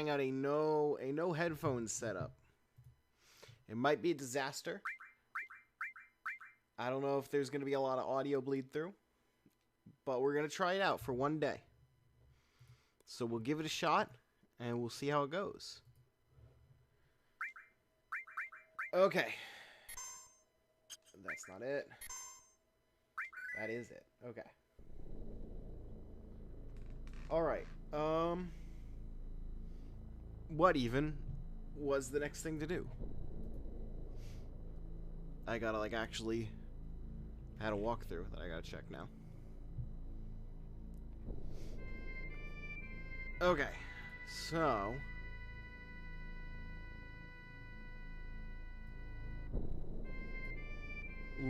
out a no headphones setup. It might be a disaster. I don't know if there's going to be a lot of audio bleed through, but we're going to try it out for one day. So we'll give it a shot, and we'll see how it goes. Okay. That's not it. That is it. Okay. Alright. What even was the next thing to do? I gotta, like, actually had a walkthrough that I gotta check now. Okay. So...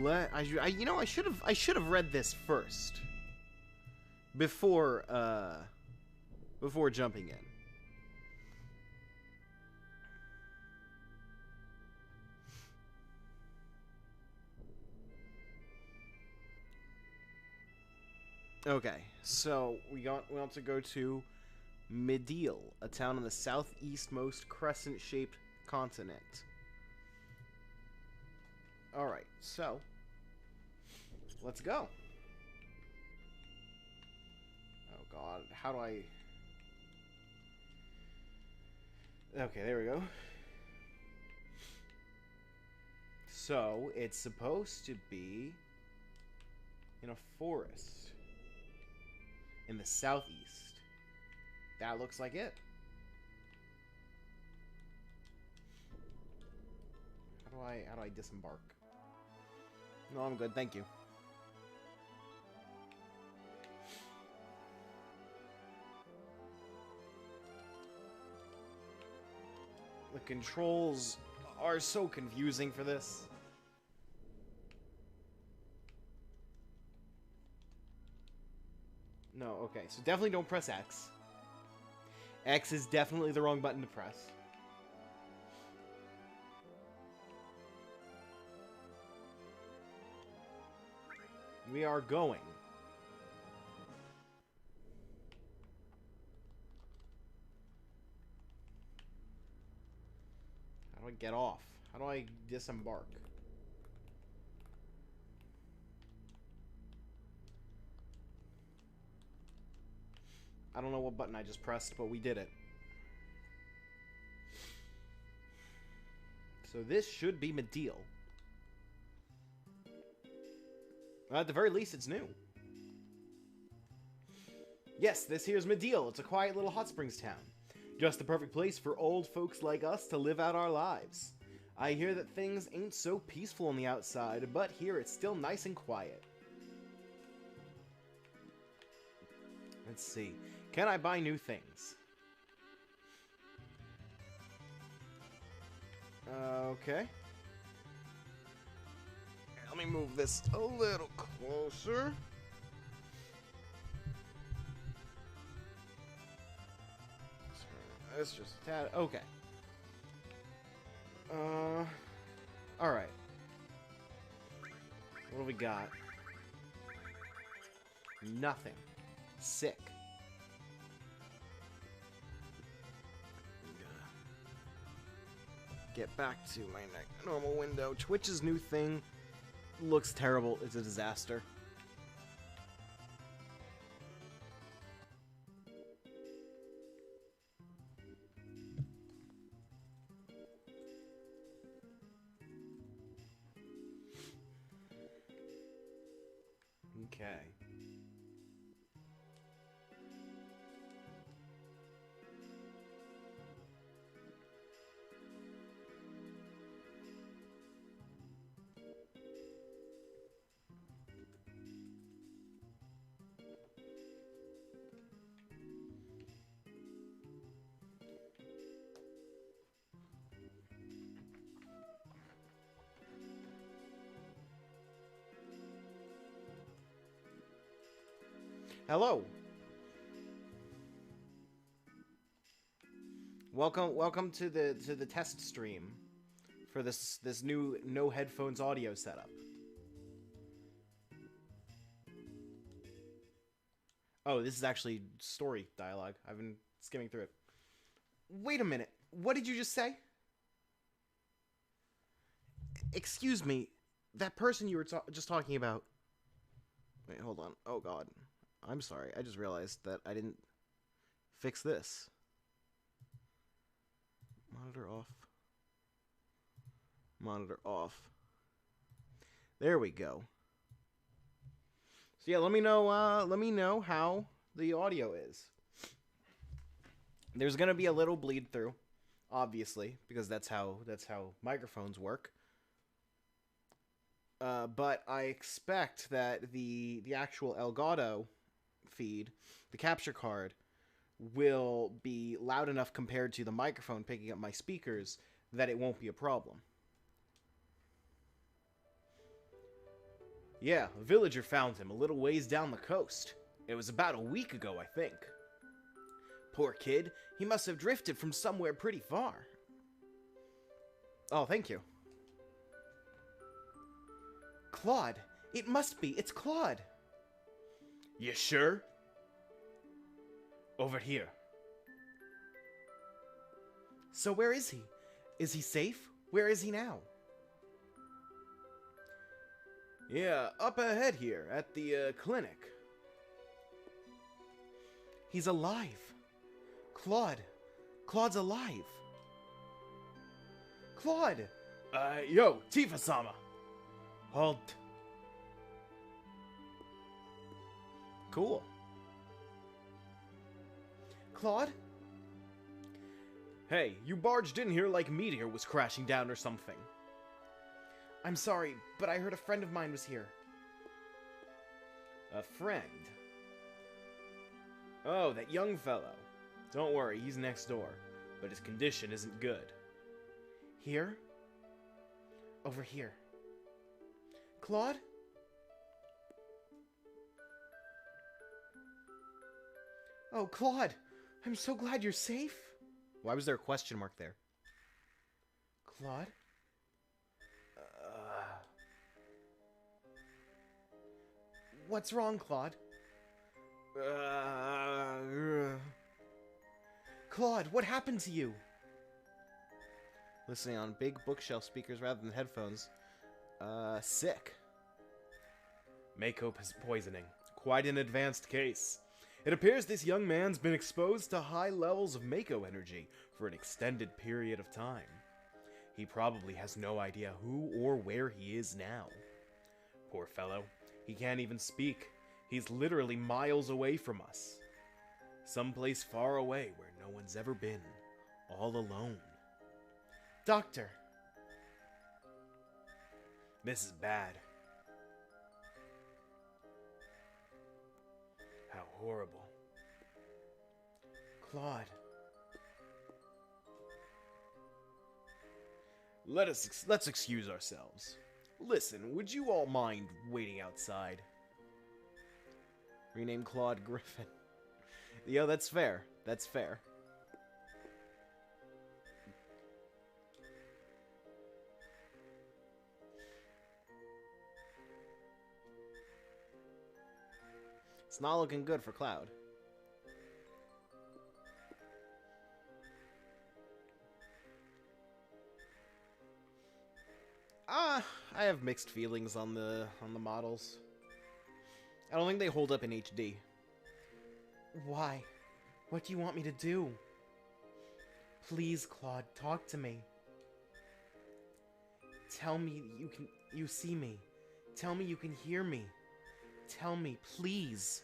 I should have read this first before jumping in. Okay, so we want to go to Medial, a town on the southeastmost crescent-shaped continent. Alright, so let's go. Oh god, how do I... Okay, there we go. So, it's supposed to be in a forest in the southeast. That looks like it. How do I disembark? No, I'm good, thank you. The controls are so confusing for this. No, okay, so definitely don't press X. X is definitely the wrong button to press. We are going. How do I get off? How do I disembark? I don't know what button I just pressed, but we did it. So this should be Medial. At the very least, it's new. Yes, this here's Medial. It's a quiet little hot springs town. Just the perfect place for old folks like us to live out our lives. I hear that things ain't so peaceful on the outside, but here it's still nice and quiet. Let's see. Can I buy new things? Okay. Let me move this a little closer. It's just a tad. Okay. Alright. What do we got? Nothing. Sick. Get back to my normal window. Twitch's new thing looks terrible. It's a disaster. Okay. Hello. Welcome to the test stream for this new no headphones audio setup. Oh, this is actually story dialogue. I've been skimming through it. Wait a minute. What did you just say? Excuse me. That person you were just talking about. Wait, hold on. Oh, God. I'm sorry. I just realized that I didn't fix this. Monitor off. Monitor off. There we go. So yeah, let me know how the audio is. There's gonna be a little bleed through, obviously, because that's how microphones work. But I expect that the actual Elgato feed, the capture card, will be loud enough compared to the microphone picking up my speakers that it won't be a problem. Yeah, a villager found him a little ways down the coast. It was about a week ago, I think. Poor kid, he must have drifted from somewhere pretty far. Oh, thank you. Claude, it must be, it's Claude. You sure? Over here. So where is he? Is he safe? Where is he now? Yeah, up ahead here, at the, clinic. He's alive. Claude. Claude's alive. Claude! Yo, Tifa-sama. Halt. Cool. Claude? Hey, you barged in here like meteor was crashing down or something. I'm sorry, but I heard a friend of mine was here. A friend? Oh, that young fellow. Don't worry, he's next door, but his condition isn't good. Here? Over here. Claude? Oh, Claude! I'm so glad you're safe. Why was there a question mark there? Claude? What's wrong, Claude? Claude, what happened to you? Listening on big bookshelf speakers rather than headphones. Sick. Mako poisoning. Quite an advanced case. It appears this young man's been exposed to high levels of Mako energy for an extended period of time. He probably has no idea who or where he is now. Poor fellow. He can't even speak. He's literally miles away from us. Someplace far away where no one's ever been. All alone. Doctor! This is bad. How horrible. Claude. Let's excuse ourselves. Listen, would you all mind waiting outside? Rename Claude Griffin. Yo, that's fair. That's fair. It's not looking good for Cloud. I have mixed feelings on the models. I don't think they hold up in HD. Why? What do you want me to do? Please, Claude, talk to me. Tell me you see me. Tell me you can hear me. Tell me, please.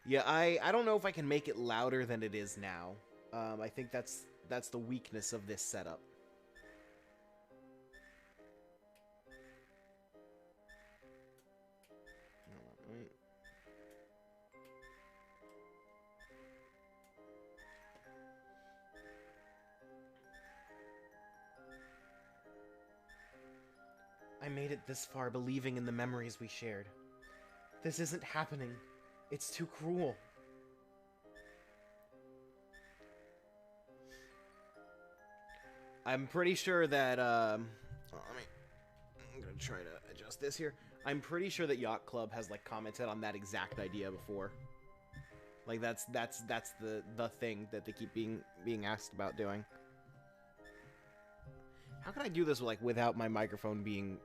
Yeah, I don't know if I can make it louder than it is now. I think that's the weakness of this setup. I made it this far believing in the memories we shared. This isn't happening. It's too cruel. I'm pretty sure that, I'm gonna try to adjust this here. I'm pretty sure that Yacht Club has, like, commented on that exact idea before. Like, that's the thing that they keep being asked about doing. How can I do this, like, without my microphone being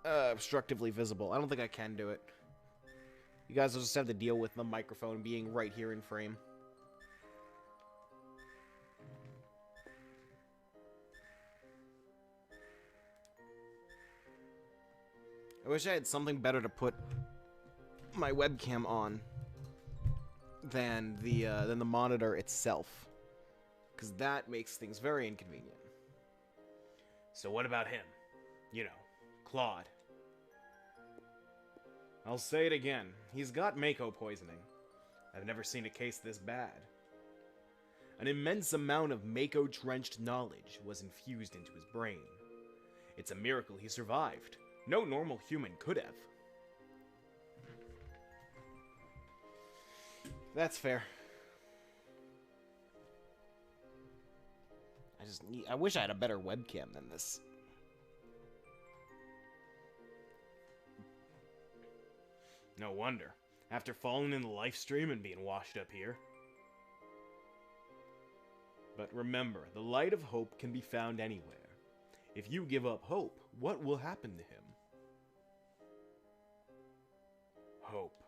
obstructively visible? I don't think I can do it. You guys will just have to deal with the microphone being right here in frame. I wish I had something better to put my webcam on than the monitor itself, because that makes things very inconvenient. So what about him? You know, Claude. I'll say it again. He's got Mako poisoning. I've never seen a case this bad. An immense amount of Mako-drenched knowledge was infused into his brain. It's a miracle he survived. No normal human could have. That's fair. I wish I had a better webcam than this. No wonder. After falling in the live stream and being washed up here. But remember, the light of hope can be found anywhere. If you give up hope, what will happen to him? Hope.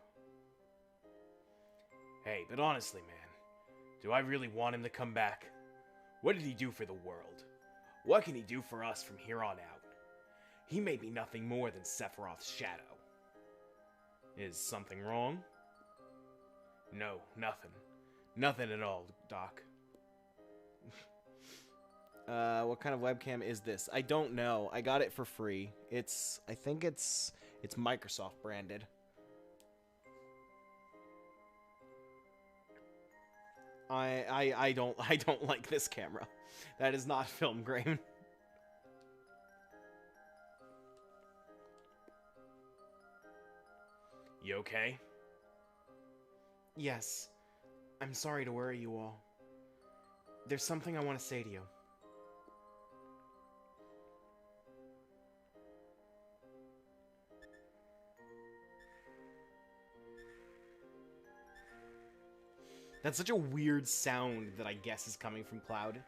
Hey, but honestly, man, do I really want him to come back? What did he do for the world? What can he do for us from here on out? He may be nothing more than Sephiroth's shadow. Is something wrong? No, nothing. Nothing at all, Doc. What kind of webcam is this? I don't know. I got it for free. I think it's Microsoft branded. I don't like this camera. That is not film grain. You okay? Yes. I'm sorry to worry you all. There's something I want to say to you. That's such a weird sound that I guess is coming from Cloud.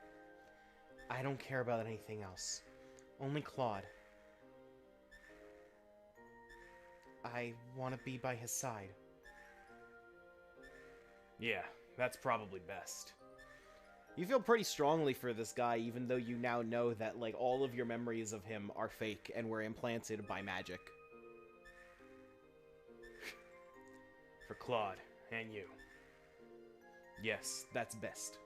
I don't care about anything else. Only Claude. I want to be by his side. Yeah, that's probably best. You feel pretty strongly for this guy, even though you now know that, like, all of your memories of him are fake and were implanted by magic. For Claude, and you. Yes, that's best.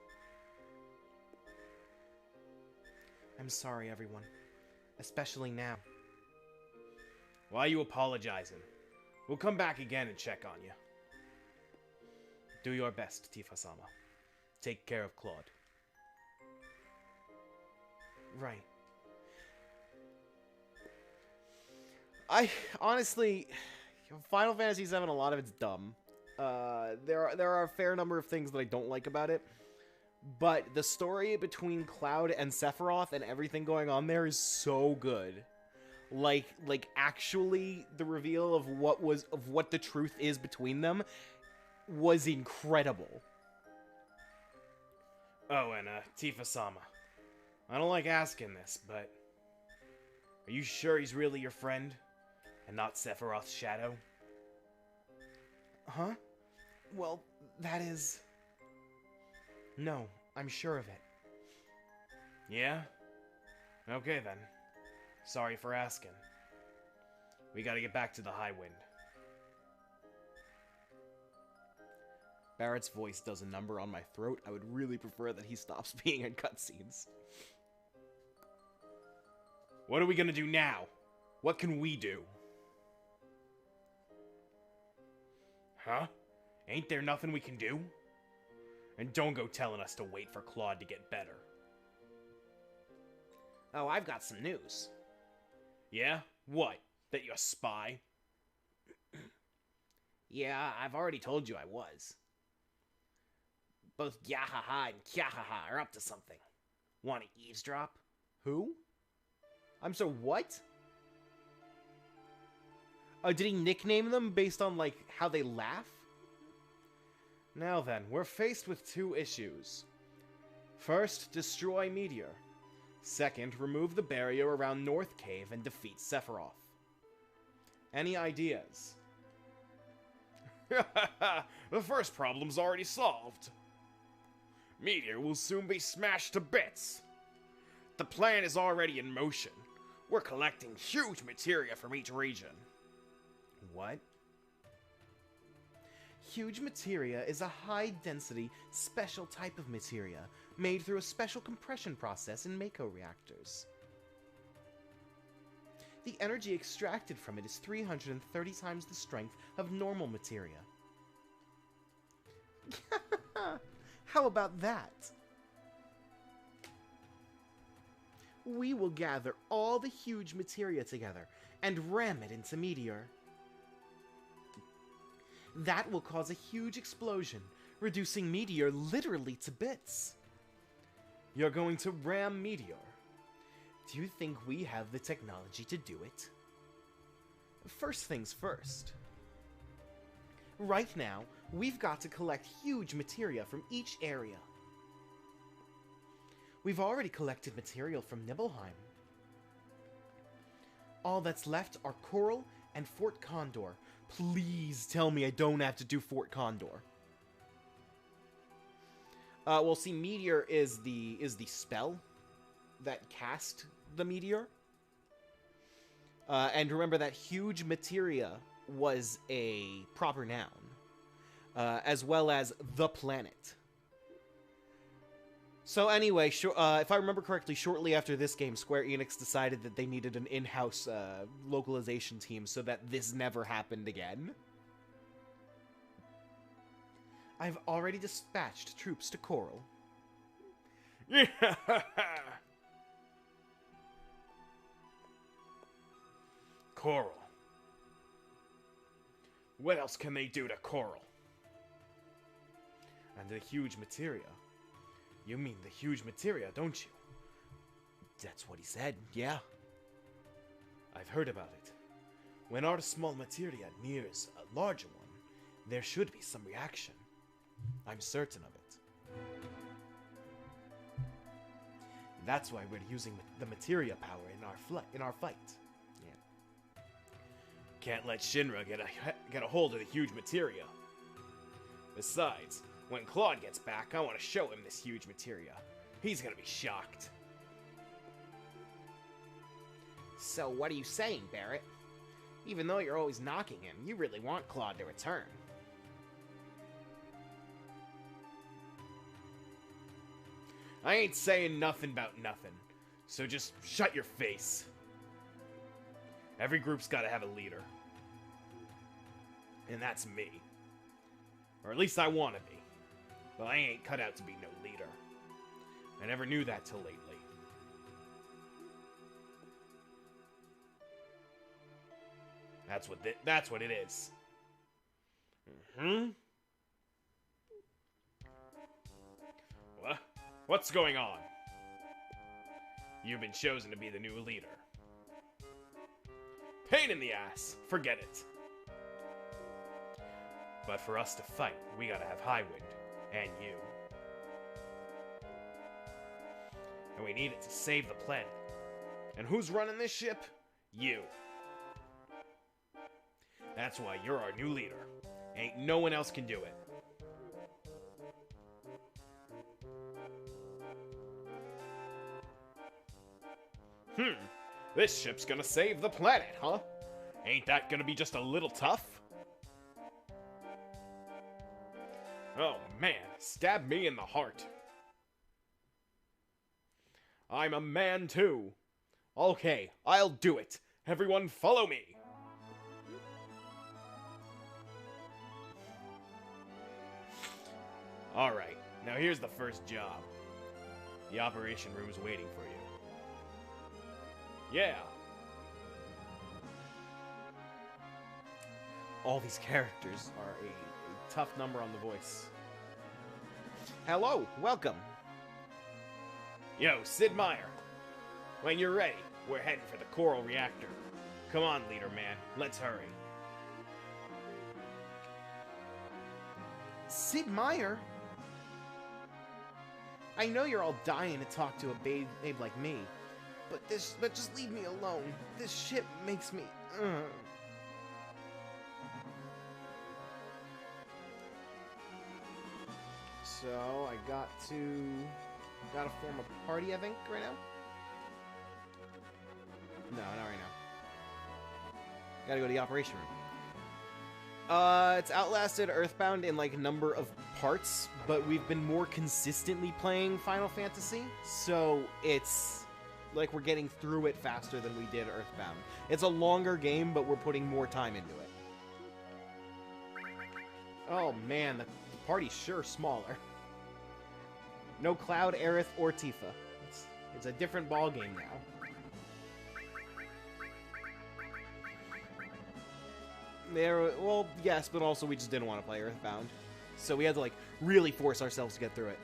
I'm sorry, everyone. Especially now. Why are you apologizing? We'll come back again and check on you. Do your best, Tifa-sama. Take care of Claude. Right. I honestly, Final Fantasy VII, a lot of it's dumb. There are a fair number of things that I don't like about it, but the story between Cloud and Sephiroth and everything going on there is so good. Like actually, the reveal of what the truth is between them was incredible. Oh, and Tifa-sama, I don't like asking this, but are you sure he's really your friend and not Sephiroth's shadow? Huh? Well, that is... No, I'm sure of it. Yeah? Okay, then. Sorry for asking. We gotta get back to the High Wind. Barrett's voice does a number on my throat. I would really prefer that he stops being in cutscenes. What are we gonna do now? What can we do? Huh? Ain't there nothing we can do? And don't go telling us to wait for Claude to get better. Oh, I've got some news. Yeah? What? That you're a spy? Yeah, I've already told you I was. Both Gyahaha and Kyahaha are up to something. Want to eavesdrop? Who? I'm so what? Did he nickname them based on, like, how they laugh? Now then, we're faced with two issues. First, destroy Meteor. Second, remove the barrier around North Cave and defeat Sephiroth. Any ideas? The first problem's already solved. Meteor will soon be smashed to bits. The plan is already in motion. We're collecting huge materia from each region. What? Huge materia is a high-density, special type of materia made through a special compression process in Mako reactors. The energy extracted from it is 330 times the strength of normal materia. How about that? We will gather all the huge materia together and ram it into Meteor. That will cause a huge explosion, reducing Meteor literally to bits. You're going to ram Meteor. Do you think we have the technology to do it? First things first. Right now, we've got to collect huge materia from each area. We've already collected material from Nibelheim. All that's left are Coral and Fort Condor. Please tell me I don't have to do Fort Condor. Well, see, Meteor is the spell that cast the meteor. And remember that huge materia was a proper noun, as well as the planet. So anyway, if I remember correctly, shortly after this game, Square Enix decided that they needed an in-house localization team so that this never happened again. I've already dispatched troops to Coral. Yeah. Coral. What else can they do to Coral? And the huge materia. You mean the huge materia, don't you? That's what he said, yeah. I've heard about it. When our small materia nears a larger one, there should be some reaction. I'm certain of it. That's why we're using the materia power in our fight. Yeah. Can't let Shinra get a hold of the huge materia. Besides, when Claude gets back, I want to show him this huge materia. He's gonna be shocked. So what are you saying, Barrett? Even though you're always knocking him, you really want Claude to return. I ain't saying nothing about nothing, so just shut your face. Every group's gotta have a leader. And that's me. Or at least I wanna be. But I ain't cut out to be no leader. I never knew that till lately. That's what it is. What? What's going on? You've been chosen to be the new leader. Pain in the ass. Forget it. But for us to fight, we gotta have Highwind. And you. And we need it to save the planet. And who's running this ship? You. That's why you're our new leader. Ain't no one else can do it. This ship's gonna save the planet, huh? Ain't that gonna be just a little tough? Oh man, stab me in the heart. I'm a man too. Okay, I'll do it. Everyone follow me. Alright, now here's the first job. The operation room's waiting for you. Yeah. All these characters are a tough number on the voice. Hello, welcome. Yo, Sid Meier. When you're ready, we're heading for the Coral Reactor. Come on, leader man, let's hurry. Sid Meier? I know you're all dying to talk to a babe like me, but just leave me alone. This shit makes me. So I gotta form a party, I think, right now. No, not right now. Gotta go to the operation room. It's outlasted Earthbound in, like, number of parts, but we've been more consistently playing Final Fantasy, so it's like we're getting through it faster than we did Earthbound. It's a longer game, but we're putting more time into it. Oh man, the party's sure smaller. No Cloud, Aerith, or Tifa. It's a different ball game now. Well, yes, but also we just didn't want to play Earthbound. So we had to, like, really force ourselves to get through it.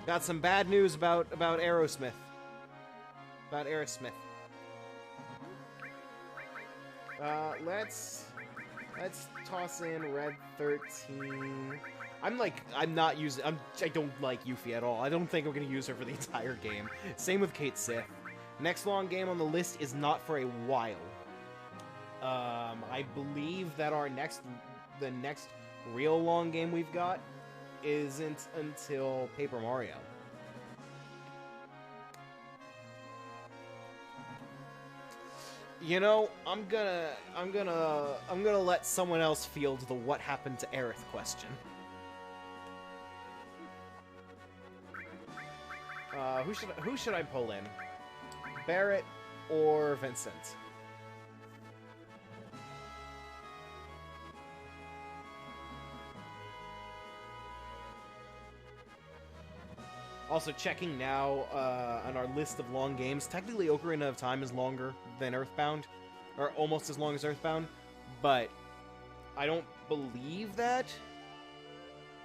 Got some bad news about Aerosmith. About Aerosmith. Let's toss in Red 13. I don't like Yuffie at all. I don't think I'm gonna use her for the entire game. Same with Kate Sith. Next long game on the list is not for a while. I believe that the next real long game we've got isn't until Paper Mario. You know, I'm gonna let someone else field the what happened to Aerith question. Who should I pull in? Barrett or Vincent? Also checking now on our list of long games. Technically, Ocarina of Time is longer than Earthbound, or almost as long as Earthbound, but I don't believe that.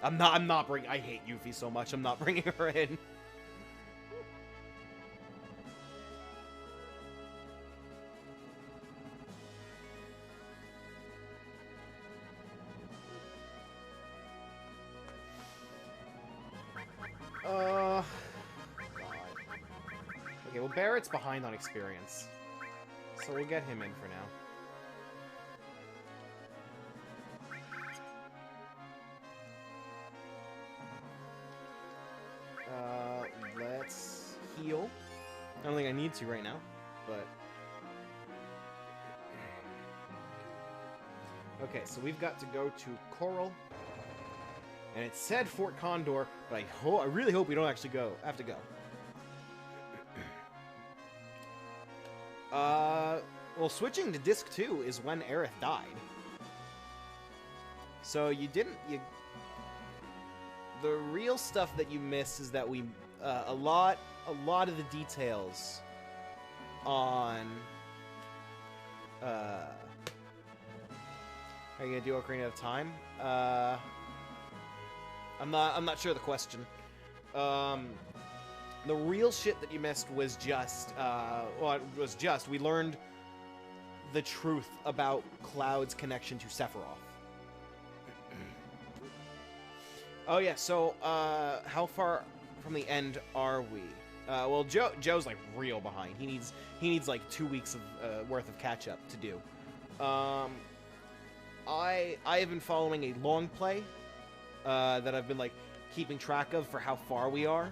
I'm not bringing. I hate Yuffie so much. I'm not bringing her in. God. Okay, well, Barrett's behind on experience, so we'll get him in for now. Let's heal. I don't think I need to right now, but... Okay, so we've got to go to Coral. And it said Fort Condor, but I really hope we don't actually have to go. Well, switching to disc 2 is when Aerith died. So the real stuff that you missed is that we, a lot of the details on, are you gonna do Ocarina of Time? I'm not sure of the question. The real shit that you missed was just, we learned the truth about Cloud's connection to Sephiroth. Oh yeah, so, how far from the end are we? Well, Joe's, like, real behind. He needs like 2 weeks of, worth of catch-up to do. I have been following a long play, that I've been, like, keeping track of for how far we are.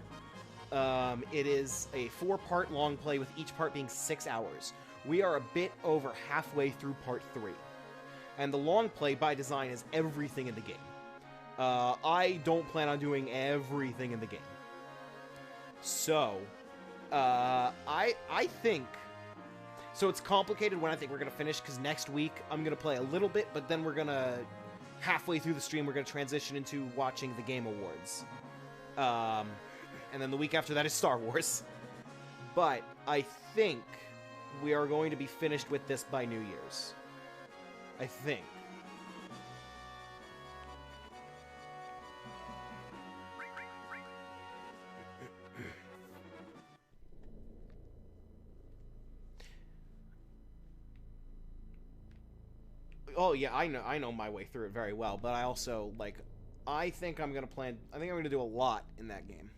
It is a 4-part long play with each part being 6 hours. We are a bit over halfway through part 3. And the long play, by design, is everything in the game. I don't plan on doing everything in the game. So, I think... So it's complicated when I think we're going to finish, because next week I'm going to play a little bit, but then we're going to... Halfway through the stream, we're going to transition into watching the Game Awards. And then the week after that is Star Wars. But I think we are going to be finished with this by New Year's. I think. Oh yeah, I know my way through it very well, but I also like I think I'm gonna do a lot in that game.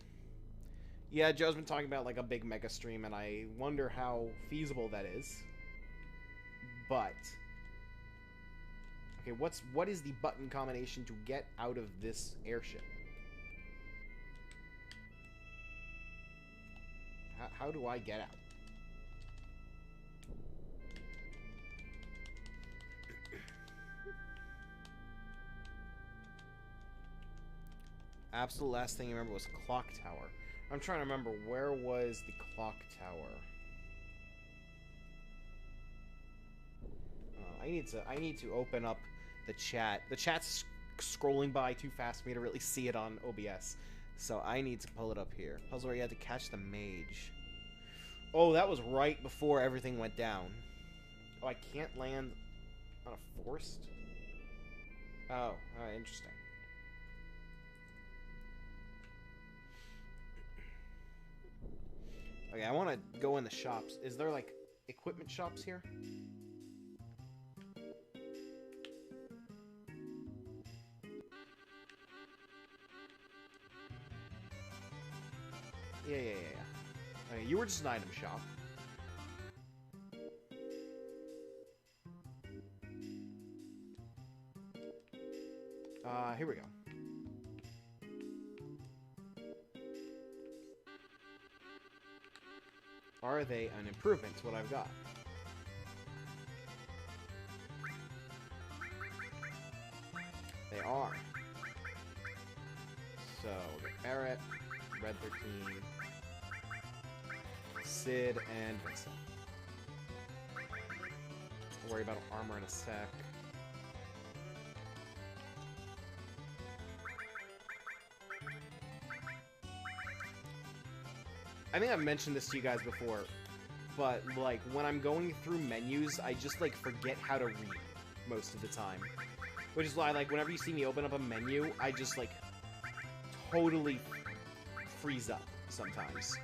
Yeah, Joe's been talking about like a big mega stream, and I wonder how feasible that is. But okay, what is the button combination to get out of this airship? How do I get out? Absolute last thing I remember was Clock Tower. I'm trying to remember, where was the Clock Tower? I need to open up the chat. The chat's scrolling by too fast for me to really see it on OBS. So I need to pull it up here. Puzzle where you had to catch the mage. Oh, that was right before everything went down. Oh, I can't land on a forced? Oh, interesting. Okay, I want to go in the shops. Is there, like, equipment shops here? Yeah. Okay, you were just an item shop. Here we go. Are they an improvement to what I've got? They are. So, Barrett, Red 13, Sid, and Vincent. We'll worry about armor in a sec. I think I've mentioned this to you guys before, but, like, when I'm going through menus, I just, like, forget how to read most of the time. Which is why, like, whenever you see me open up a menu, I just, like, totally freeze up sometimes.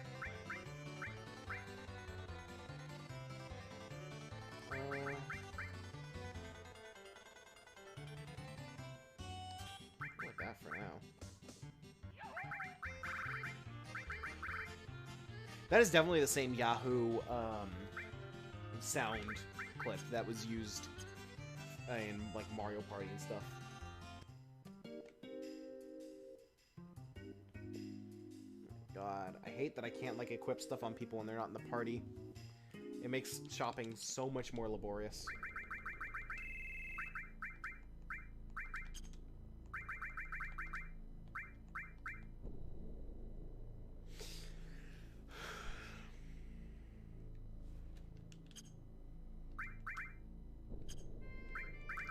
Like that for now. That is definitely the same Yahoo sound clip that was used in like Mario Party and stuff. God, I hate that I can't like equip stuff on people when they're not in the party. It makes shopping so much more laborious.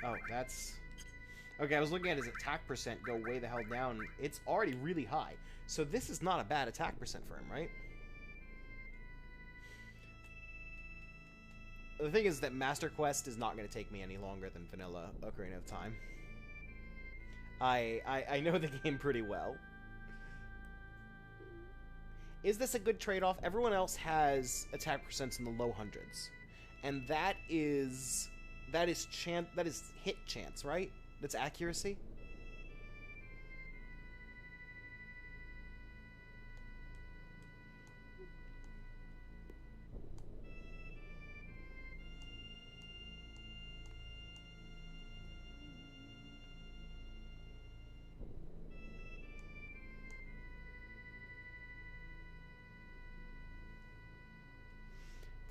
Oh, that's... Okay, I was looking at his attack percent go way the hell down. It's already really high. So this is not a bad attack percent for him, right? The thing is that Master Quest is not going to take me any longer than vanilla Ocarina of Time. I know the game pretty well. Is this a good trade-off? Everyone else has attack percents in the low hundreds. And that is hit chance, right? That's accuracy?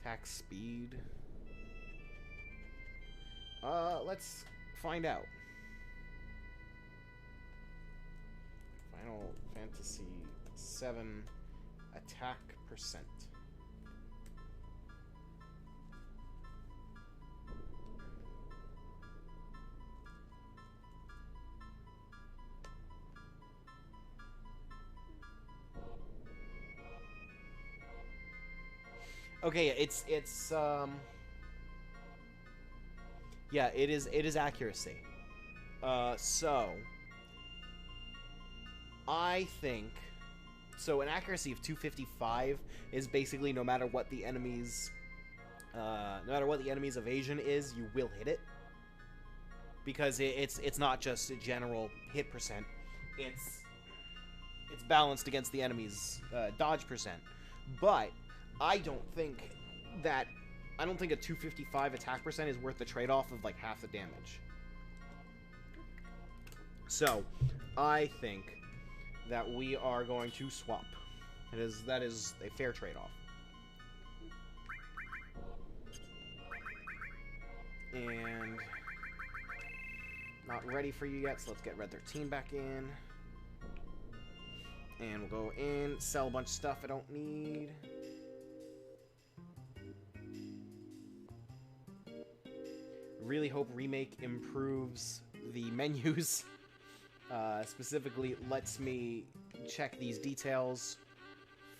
Attack speed. Let's find out. Final Fantasy VII attack percent. Okay, yeah, it is accuracy. So I think so an accuracy of 255 is basically no matter what the enemy's evasion is, you will hit it. because it's not just a general hit percent. It's balanced against the enemy's dodge percent. But I don't think a 255 attack percent is worth the trade-off of like half the damage. So I think that we are going to swap. That is a fair trade-off. And not ready for you yet, so let's get Red 13 back in. And we'll go in, sell a bunch of stuff I don't need. Really hope Remake improves the menus. Specifically, lets me check these details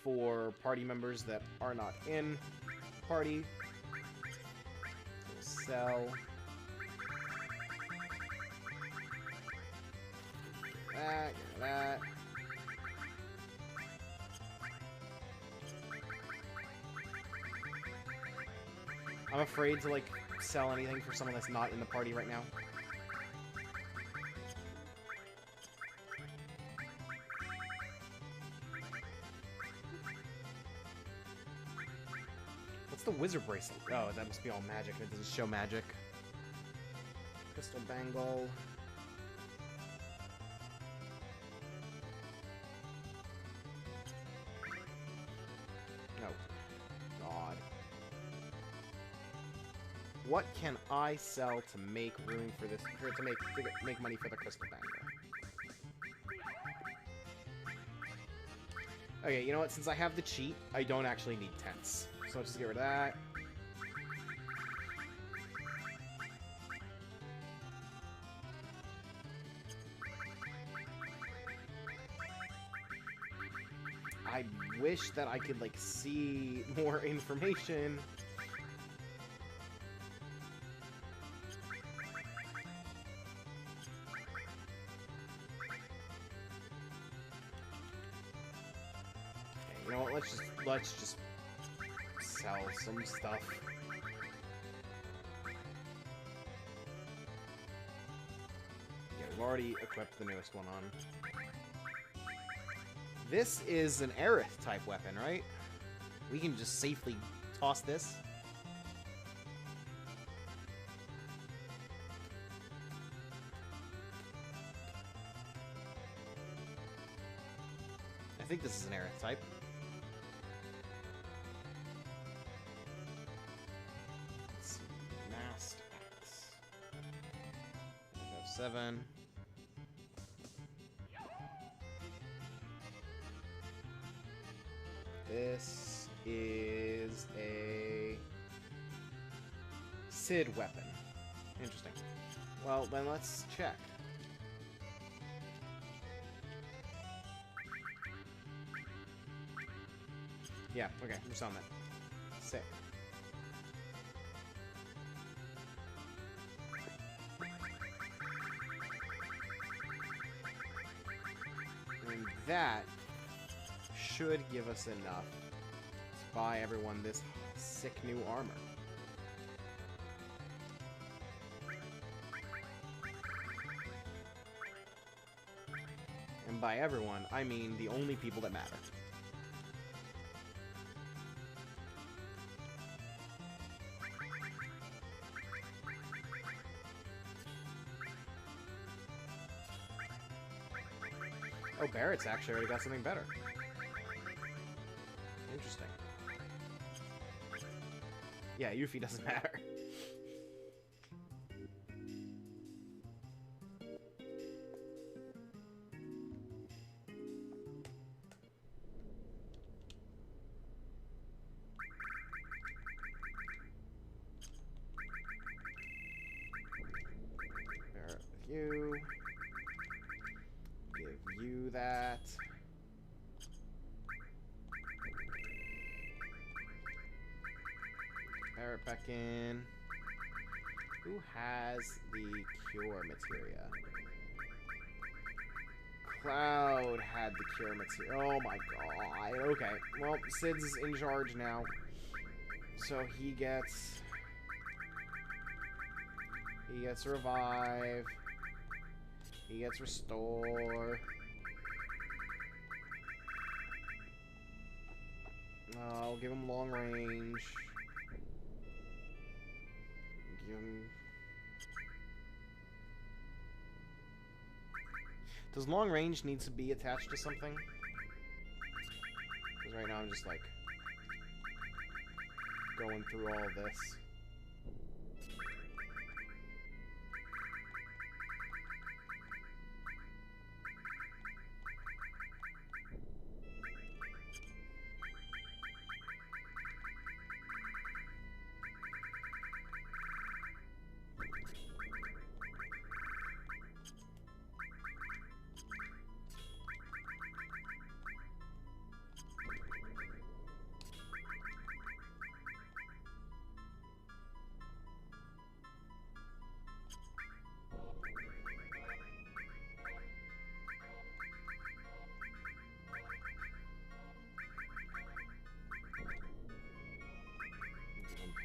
for party members that are not in party. Sell. That. I'm afraid to, like, sell anything for someone that's not in the party right now. What's the wizard bracelet? Oh, that must be all magic. It doesn't show magic. Crystal bangle. No. God. What can I sell to make room for this? To make money for the crystal bangle? Okay, you know what? Since I have the cheat, I don't actually need tents. So let's just get rid of that. I wish that I could, like, see more information. Okay, you know what? Let's just sell some stuff. Yeah, we've already equipped the newest one on. This is an Aerith type weapon, right? We can just safely toss this. I think this is an Aerith type. Let's see. Mass X. 7. This is a Sid weapon. Interesting. Well, then let's check. Yeah, okay, we're selling that. Sick. And that should give us enough to buy everyone this sick new armor. And by everyone, I mean the only people that matter. Oh, Barrett's actually already got something better. Interesting. Yeah, Yuffie doesn't matter. Barrett with you. Give you that. Barrett back in. Who has the cure materia? Cloud had the cure materia. Oh my god. Okay. Well, Sid's in charge now. So he gets He gets revive. He gets restore. I'll give him long range. Give him... Does long range need to be attached to something? Because right now I'm just like going through all this.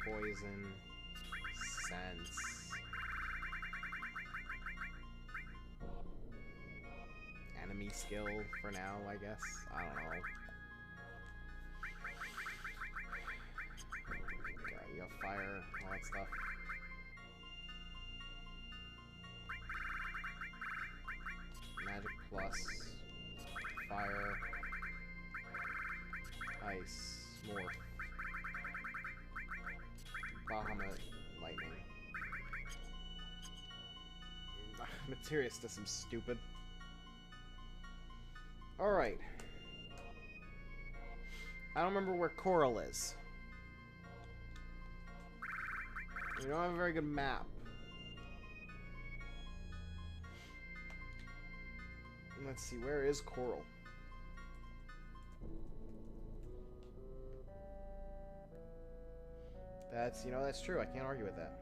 Poison, sense. Enemy skill for now, I guess. I don't know. Okay, you have fire, all that stuff. Magic plus, fire, ice, morph. Bahamut, lightning. Materia system's stupid. Alright. I don't remember where Coral is. We don't have a very good map. Let's see, where is Coral? That's, you know, that's true. I can't argue with that.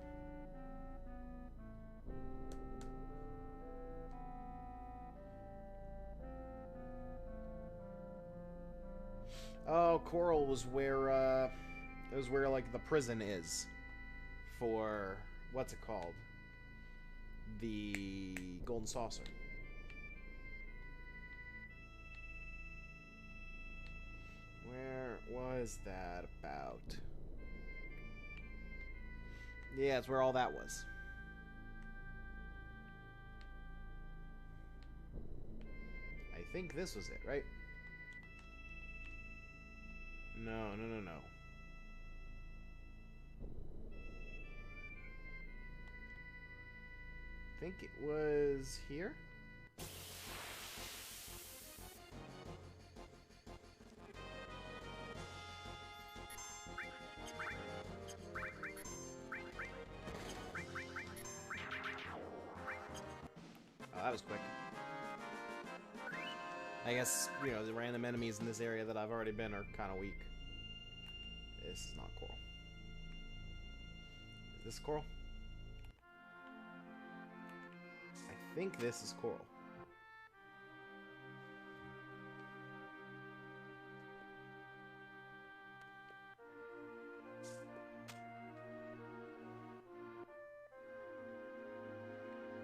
Oh, Coral was where, it was where, like, the prison is. For, what's it called? The Golden Saucer. Where was that about? Yeah, it's where all that was. I think this was it, right? No. I think it was here? Oh, that was quick. I guess, you know, the random enemies in this area that I've already been are kind of weak. This is not Coral. Is this Coral? I think this is Coral.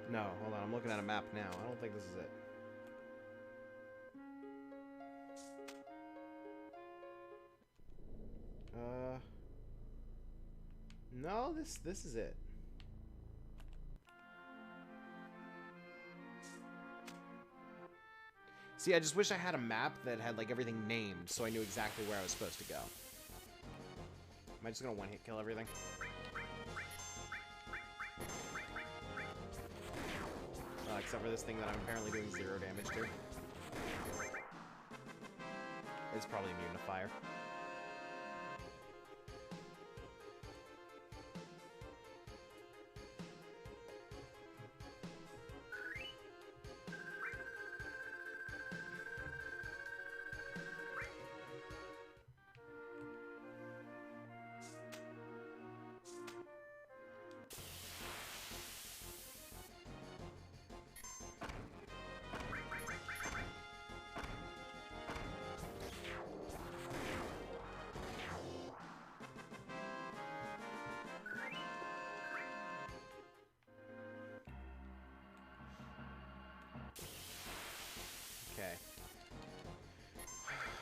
No, hold on. I'm looking at a map now. I don't think this is it. No, this is it. See, I just wish I had a map that had like everything named so I knew exactly where I was supposed to go. Am I just gonna one-hit kill everything? Except for this thing that I'm apparently doing 0 damage to. It's probably immune to fire.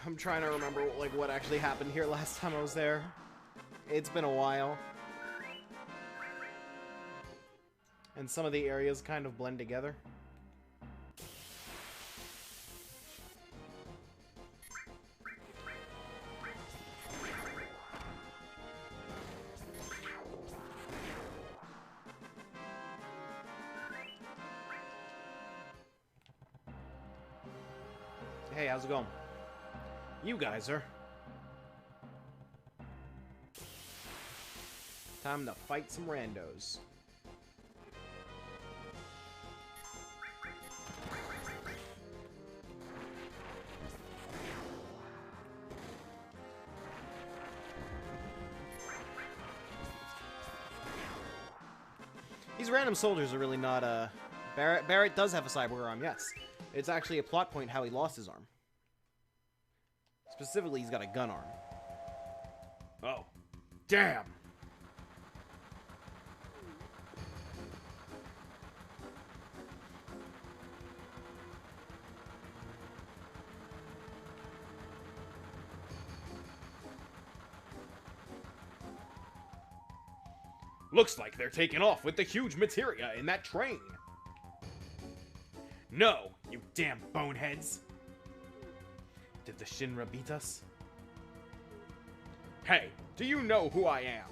I'm trying to remember like what actually happened here last time I was there. It's been a while. And some of the areas kind of blend together. Hey, how's it going? You guys are. Time to fight some randos. These random soldiers are really not, Barrett does have a cyborg arm, yes. It's actually a plot point how he lost his arm. Specifically, he's got a gun arm. Oh, damn! Looks like they're taking off with the huge materia in that train. No, you damn boneheads. Did the Shinra beat us? Hey, do you know who I am?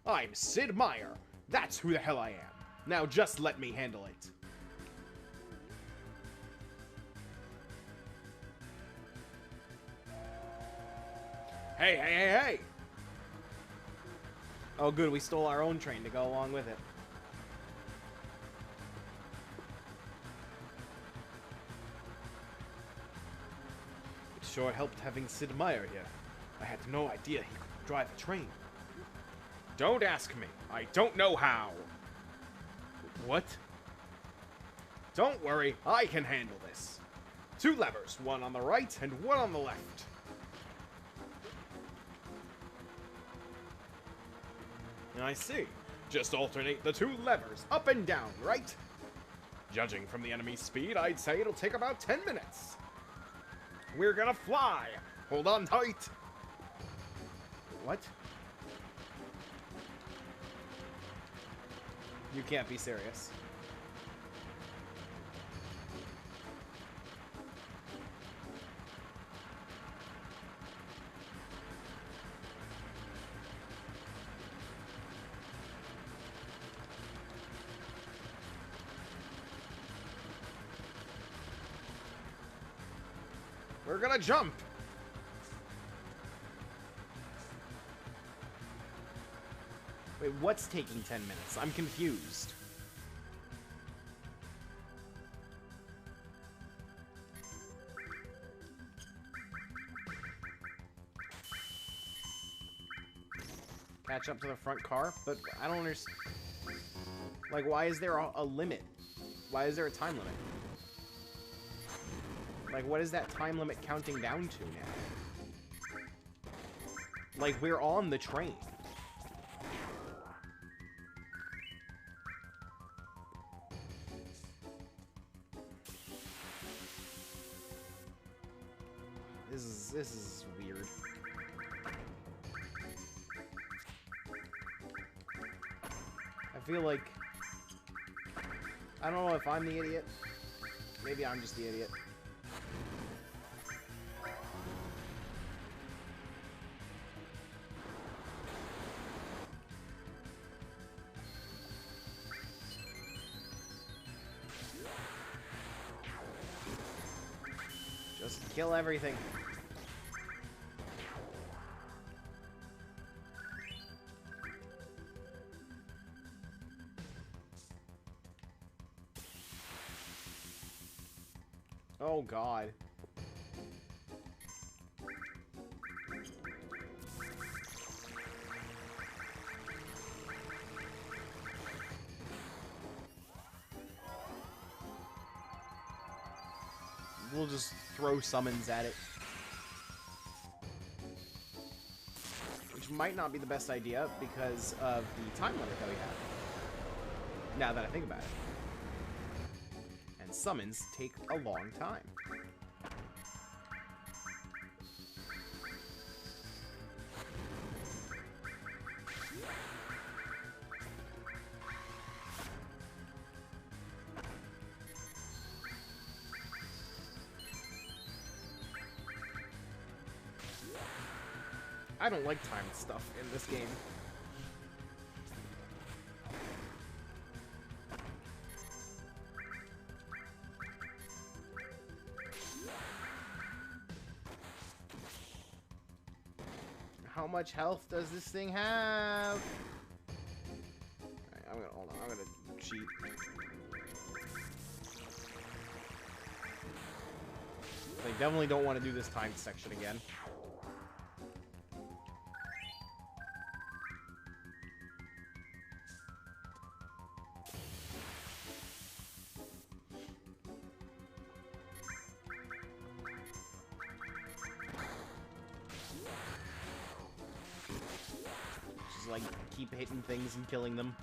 I'm Sid Meier. That's who the hell I am. Now just let me handle it. Hey, hey, hey, hey! Oh good, we stole our own train to go along with it. It sure helped having Sid Meier here. I had no idea he could drive a train. Don't ask me. I don't know how. What? Don't worry, I can handle this. 2 levers, one on the right and one on the left. I see. Just alternate the 2 levers, up and down, right? Judging from the enemy's speed, I'd say it'll take about 10 minutes. We're gonna fly. Hold on tight. What? You can't be serious. We're gonna jump. Wait, what's taking 10 minutes? I'm confused. Catch up to the front car? But I don't understand. Like, why is there a limit? Why is there a time limit? Like, what is that time limit counting down to now? Like, we're on the train. This is weird. I feel like... I don't know if I'm the idiot. Maybe I'm just the idiot. Just kill everything. Oh god. We'll just throw summons at it. Which might not be the best idea because of the time limit that we have. Now that I think about it. And summons take a long time. I don't like timed stuff in this game. How much health does this thing have? Alright, hold on, I'm gonna cheat. I definitely don't want to do this timed section again. Just like keep hitting things and killing them.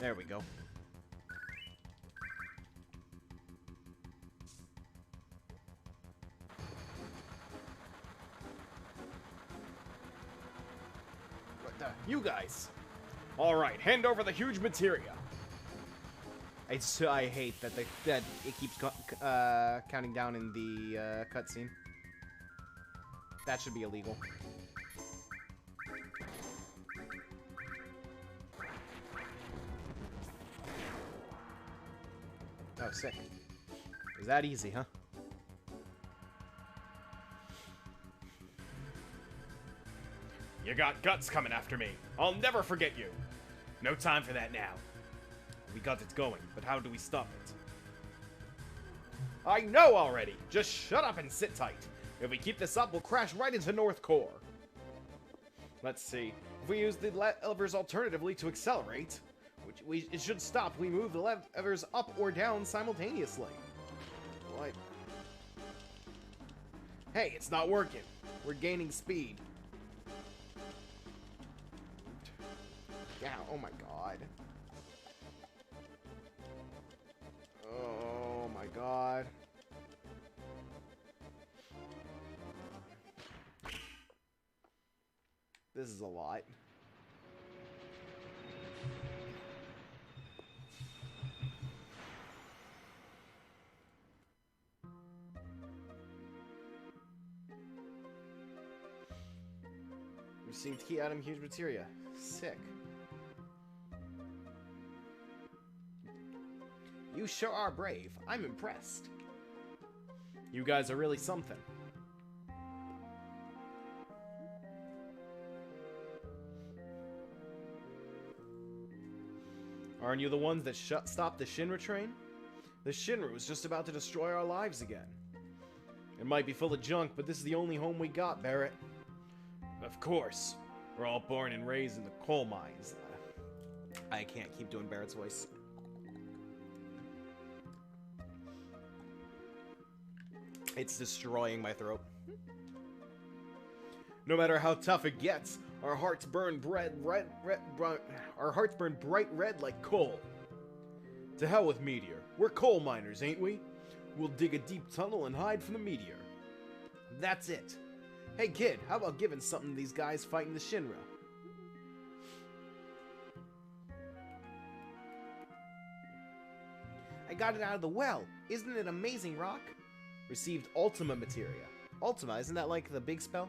There we go. What the? You guys! Alright, hand over the huge materia. I hate that that it keeps counting down in the cutscene. That should be illegal. Oh, sick. Is that easy, huh? You got guts coming after me. I'll never forget you. No time for that now. We got it going, but how do we stop it? I know already. Just shut up and sit tight. If we keep this up, we'll crash right into North Core. Let's see. If we use the levers alternatively to accelerate, it should stop. We move the levers up or down simultaneously. What? Hey, it's not working. We're gaining speed. Yeah, oh my god. Oh my god. This is a lot. Received key item, huge materia. Sick. You sure are brave. I'm impressed. You guys are really something. Aren't you the ones that stopped the Shinra train? The Shinra was just about to destroy our lives again. It might be full of junk, but this is the only home we got, Barrett. Of course. We're all born and raised in the coal mines. I can't keep doing Barrett's voice. It's destroying my throat. No matter how tough it gets, our hearts burn bright red like coal. To hell with Meteor. We're coal miners, ain't we? We'll dig a deep tunnel and hide from the meteor. That's it. Hey kid, how about giving something to these guys fighting the Shinra? I got it out of the well. Isn't it amazing, Rock? Received Ultima materia. Ultima, isn't that like the big spell?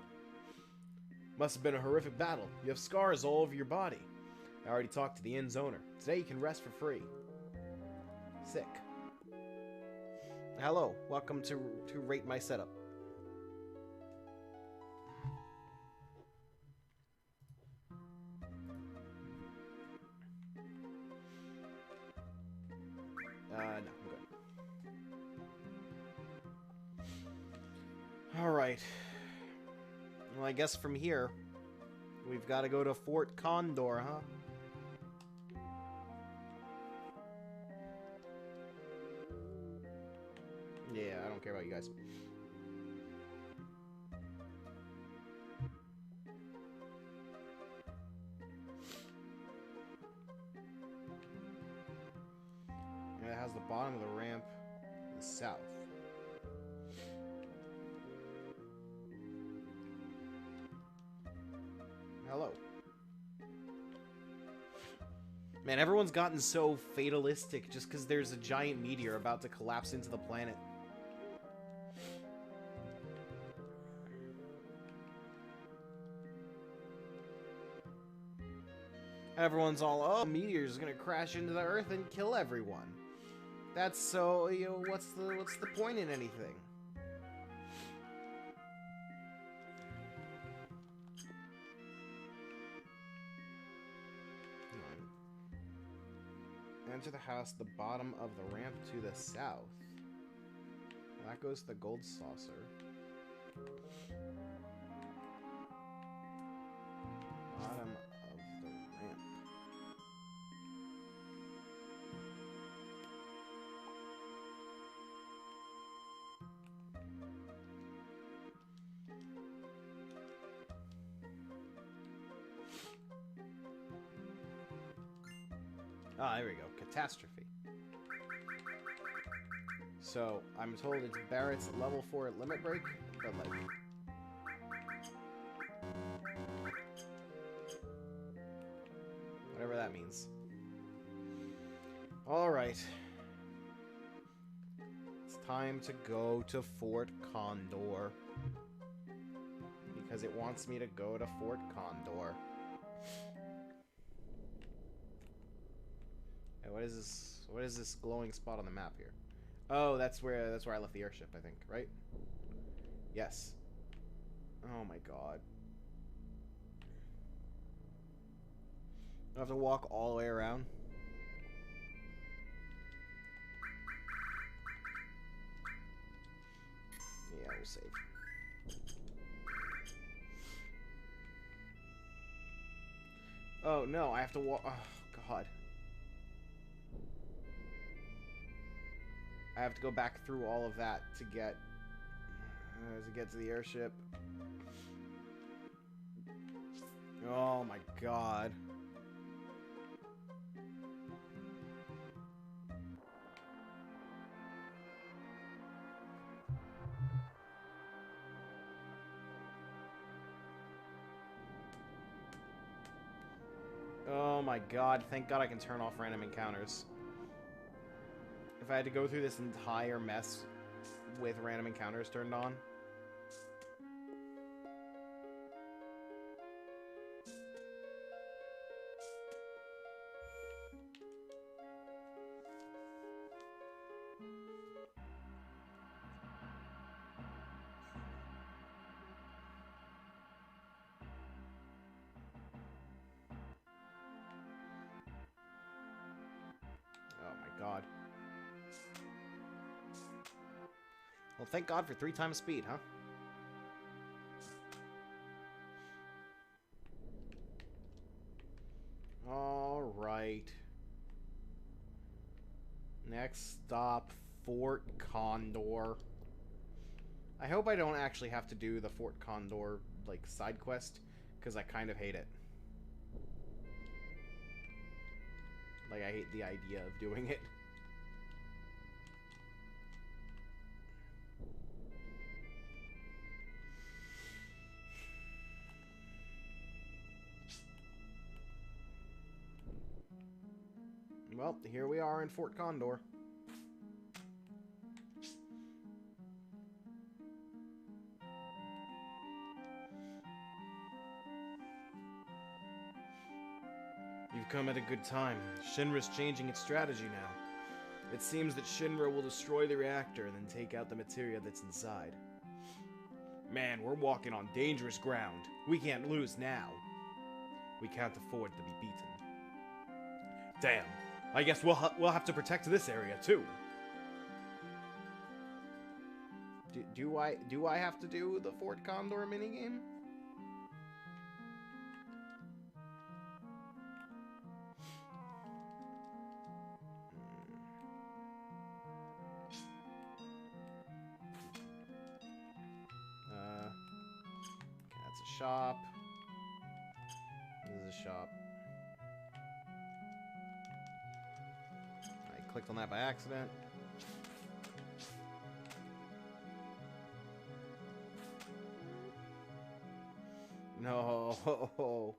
Must have been a horrific battle. You have scars all over your body. I already talked to the inn's owner. Today you can rest for free. Sick. Hello, welcome to rate my setup. No, I'm good. Alright. Well, I guess from here, we've got to go to Fort Condor, huh? Yeah, I don't care about you guys. has the bottom of the ramp to the south. Hello. Man, everyone's gotten so fatalistic just because there's a giant meteor about to collapse into the planet. Everyone's all, oh, a meteor's gonna crash into the Earth and kill everyone. That's so, you know, what's the point in anything? Enter the house, the bottom of the ramp to the south. That goes to the gold saucer. Bottom of the ramp. Ah, there we go. Catastrophe. So, I'm told it's Barrett's level 4 limit break, but like... whatever that means. Alright. It's time to go to Fort Condor. Because it wants me to go to Fort Condor. What is this? What is this glowing spot on the map here? Oh, that's where I left the airship, I think, right? Yes. Oh my god. I have to walk all the way around. Yeah, we'll save. Oh no, I have to walk. Oh god. I have to go back through all of that to get to the airship. Oh my god. Oh my god, thank god I can turn off random encounters. If I had to go through this entire mess with random encounters turned on. Oh my god. Well, thank God for 3 times speed, huh? Alright. Next stop, Fort Condor. I hope I don't actually have to do the Fort Condor, like, side quest, because I kind of hate it. Like, I hate the idea of doing it. Well, here we are in Fort Condor. You've come at a good time. Shinra's changing its strategy now. It seems that Shinra will destroy the reactor and then take out the materia that's inside. Man, we're walking on dangerous ground. We can't lose now. We can't afford to be beaten. Damn. I guess we'll have to protect this area too. Do I have to do the Fort Condor minigame? That's a shop. This is a shop. I clicked on that by accident. No.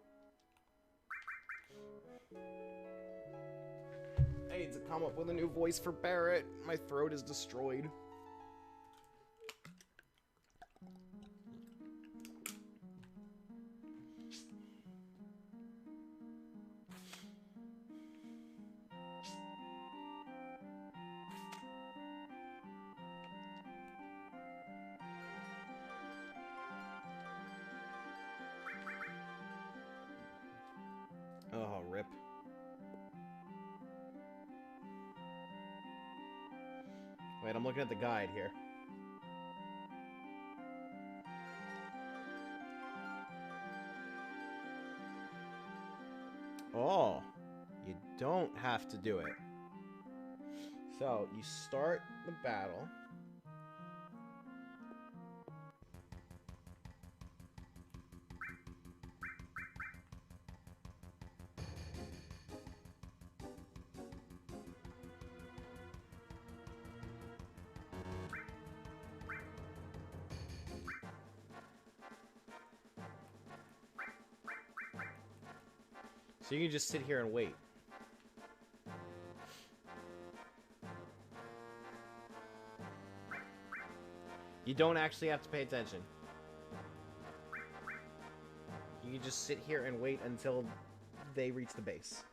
I need to come up with a new voice for Barrett. My throat is destroyed. Oh, rip. Wait, I'm looking at the guide here. Oh, you don't have to do it. So, you start the battle. So you can just sit here and wait. You don't actually have to pay attention. You can just sit here and wait until they reach the base.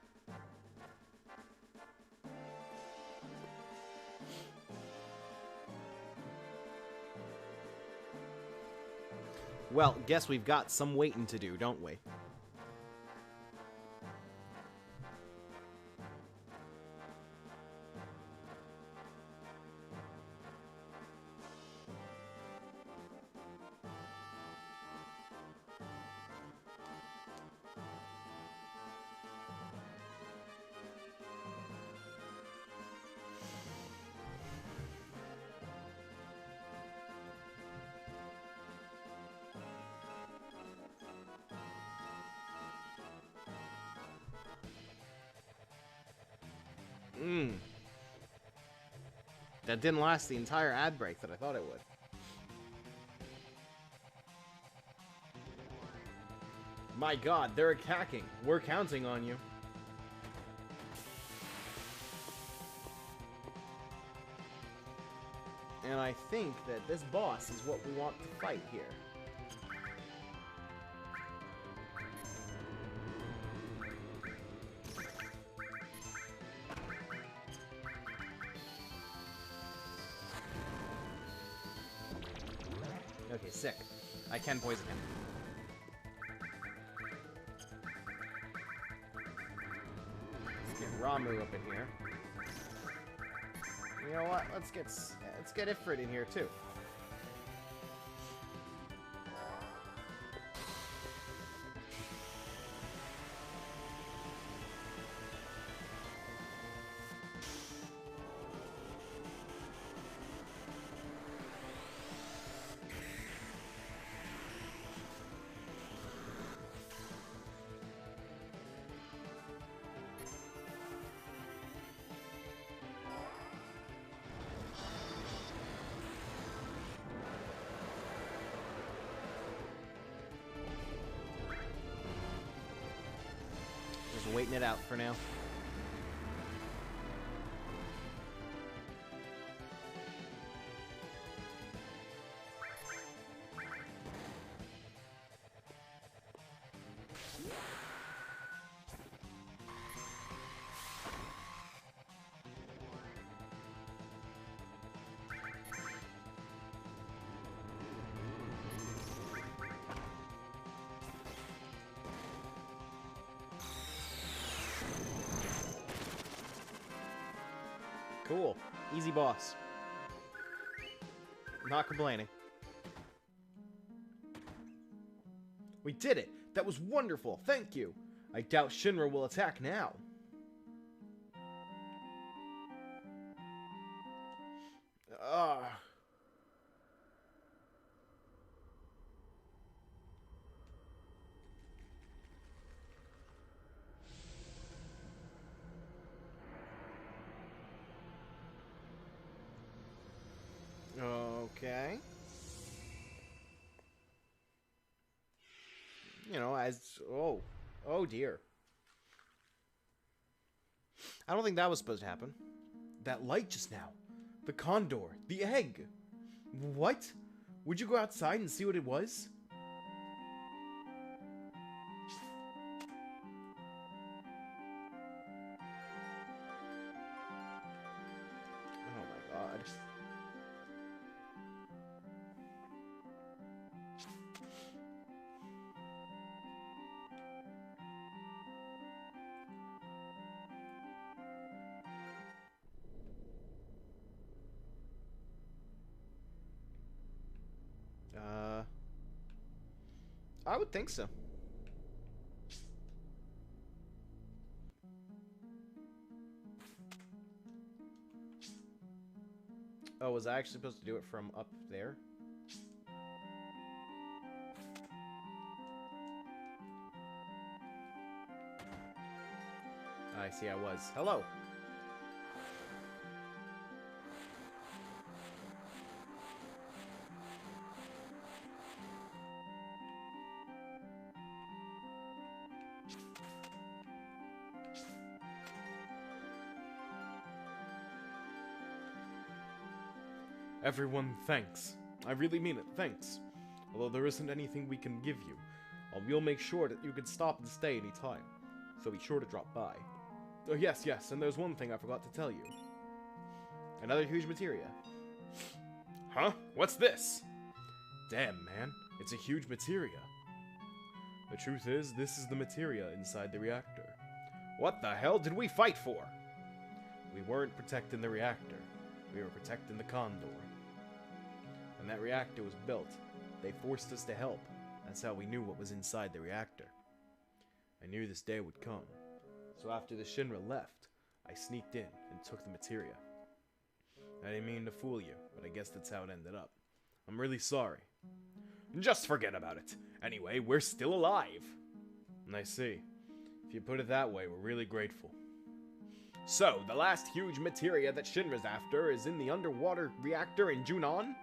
Well, guess we've got some waiting to do, don't we? That didn't last the entire ad break that I thought it would. My god, they're attacking. We're counting on you. And I think that this boss is what we want to fight here. Okay, sick. I can poison him. Let's get Ramu up in here. You know what? Let's get Ifrit in here too. Just waiting it out for now. Cool. Easy boss. Not complaining. We did it! That was wonderful! Thank you! I doubt Shinra will attack now. Okay. You know, as... Oh. Oh, dear. I don't think that was supposed to happen. That light just now. The condor. The egg. What? Would you go outside and see what it was? Oh my god. I would think so. Oh, was I actually supposed to do it from up there? I see I was. Hello! Everyone, thanks. I really mean it, thanks. Although there isn't anything we can give you, we'll make sure that you can stop and stay any time. So be sure to drop by. Oh, yes, and there's one thing I forgot to tell you. Another huge materia. Huh? What's this? Damn, man. It's a huge materia. The truth is, this is the materia inside the reactor. What the hell did we fight for? We weren't protecting the reactor. We were protecting the condor. When that reactor was built, they forced us to help. That's how we knew what was inside the reactor. I knew this day would come. So after the Shinra left, I sneaked in and took the materia. I didn't mean to fool you, but I guess that's how it ended up. I'm really sorry. Just forget about it. Anyway, we're still alive. I see. If you put it that way, we're really grateful. So, the last huge materia that Shinra's after is in the underwater reactor in Junon?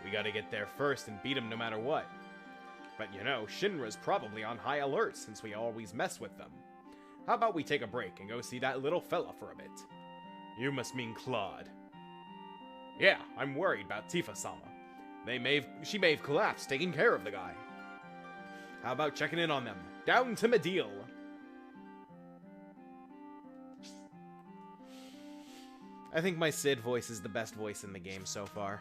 We gotta get there first and beat him no matter what. But you know, Shinra's probably on high alert since we always mess with them. How about we take a break and go see that little fella for a bit? You must mean Claude. Yeah, I'm worried about Tifa-sama. She may have collapsed taking care of the guy. How about checking in on them? Down to Medill. I think my Sid voice is the best voice in the game so far.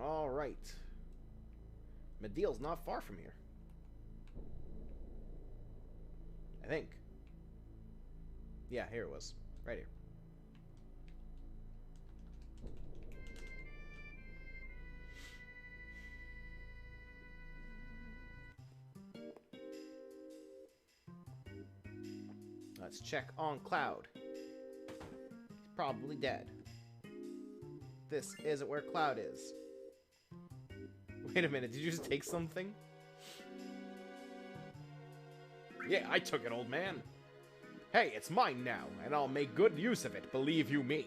Alright. Medill's not far from here. I think. Yeah, here it was. Right here. Let's check on Cloud. He's probably dead. This isn't where Cloud is. Wait a minute, did you just take something? Yeah, I took it, old man. Hey, it's mine now, and I'll make good use of it, believe you me.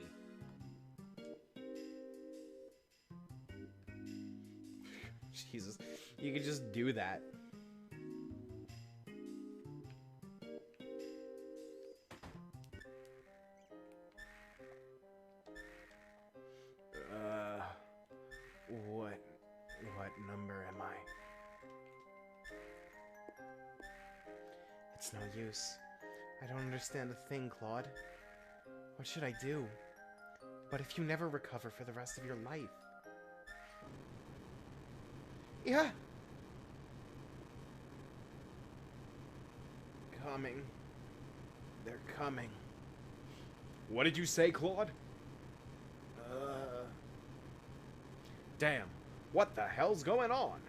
Jesus, you could just do that. What number am I? It's no use. I don't understand a thing, Claude. What should I do? But if you never recover for the rest of your life... Yeah! Coming. They're coming. What did you say, Claude? Damn, what the hell's going on?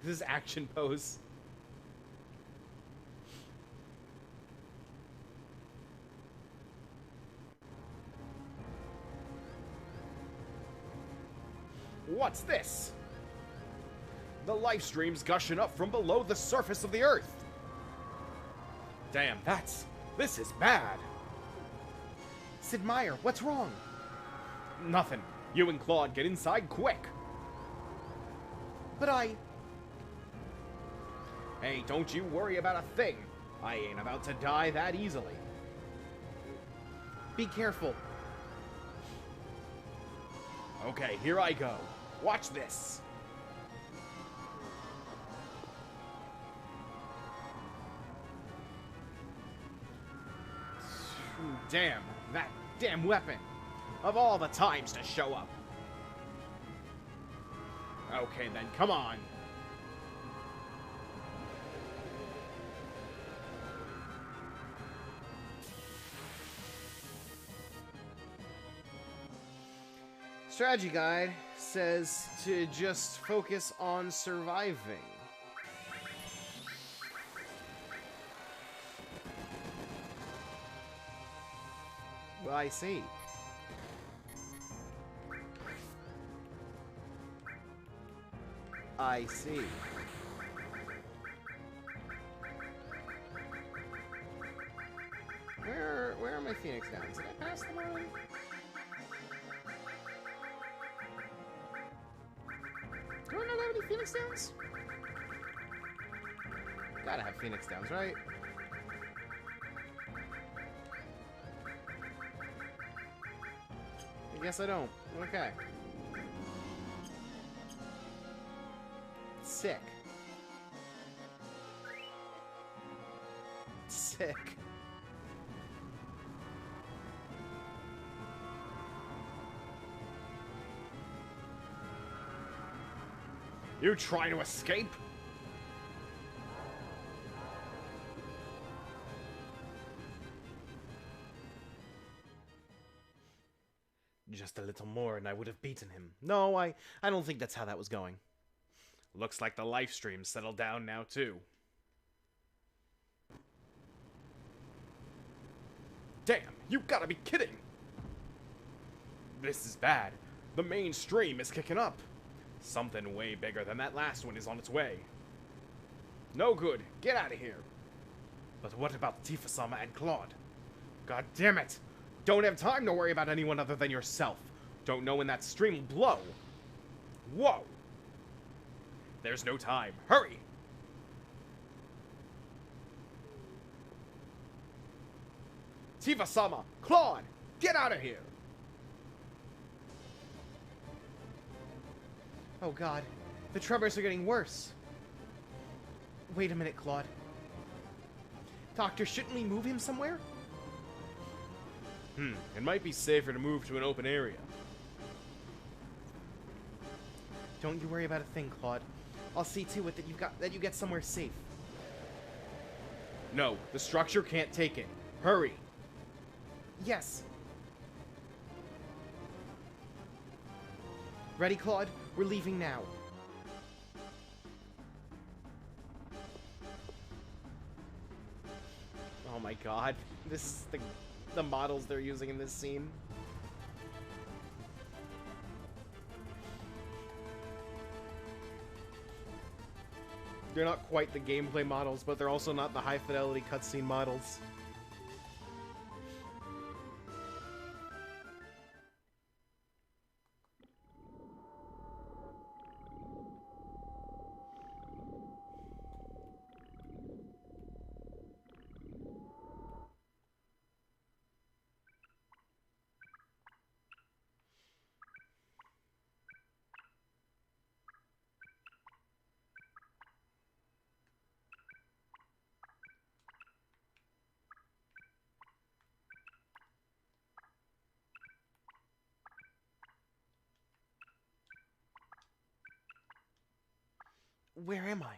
This is action pose. What's this? The life stream's gushing up from below the surface of the Earth. Damn, this is bad. Sid Meier, what's wrong? Nothing. You and Claude get inside quick. But Hey, don't you worry about a thing. I ain't about to die that easily. Be careful. Okay, here I go. Watch this. Damn, that damn weapon. Of all the times to show up. Okay then, come on. Strategy guide says to just focus on surviving. Well, I see. I see. Where are my Phoenix Downs? Did I pass them already? Do I not have any Phoenix Downs? Gotta have Phoenix Downs, right? I guess I don't. Okay. Sick. Sick. You trying to escape? Just a little more and I would have beaten him. No, I don't think that's how that was going. Looks like the life stream's settled down now, too. Damn, you gotta be kidding! This is bad. The main stream is kicking up. Something way bigger than that last one is on its way. No good. Get out of here. But what about Tifa-sama and Claude? God damn it! Don't have time to worry about anyone other than yourself. Don't know when that stream will blow. Whoa! There's no time. Hurry! Tifa-sama! Claude! Get out of here! Oh god, the tremors are getting worse. Wait a minute, Claude. Doctor, shouldn't we move him somewhere? It might be safer to move to an open area. Don't you worry about a thing, Claude. I'll see to it that you get somewhere safe. No, the structure can't take it. Hurry! Yes. Ready, Claude? We're leaving now. Oh my god. This is the models they're using in this scene. They're not quite the gameplay models, but they're also not the high fidelity cutscene models. Where am I?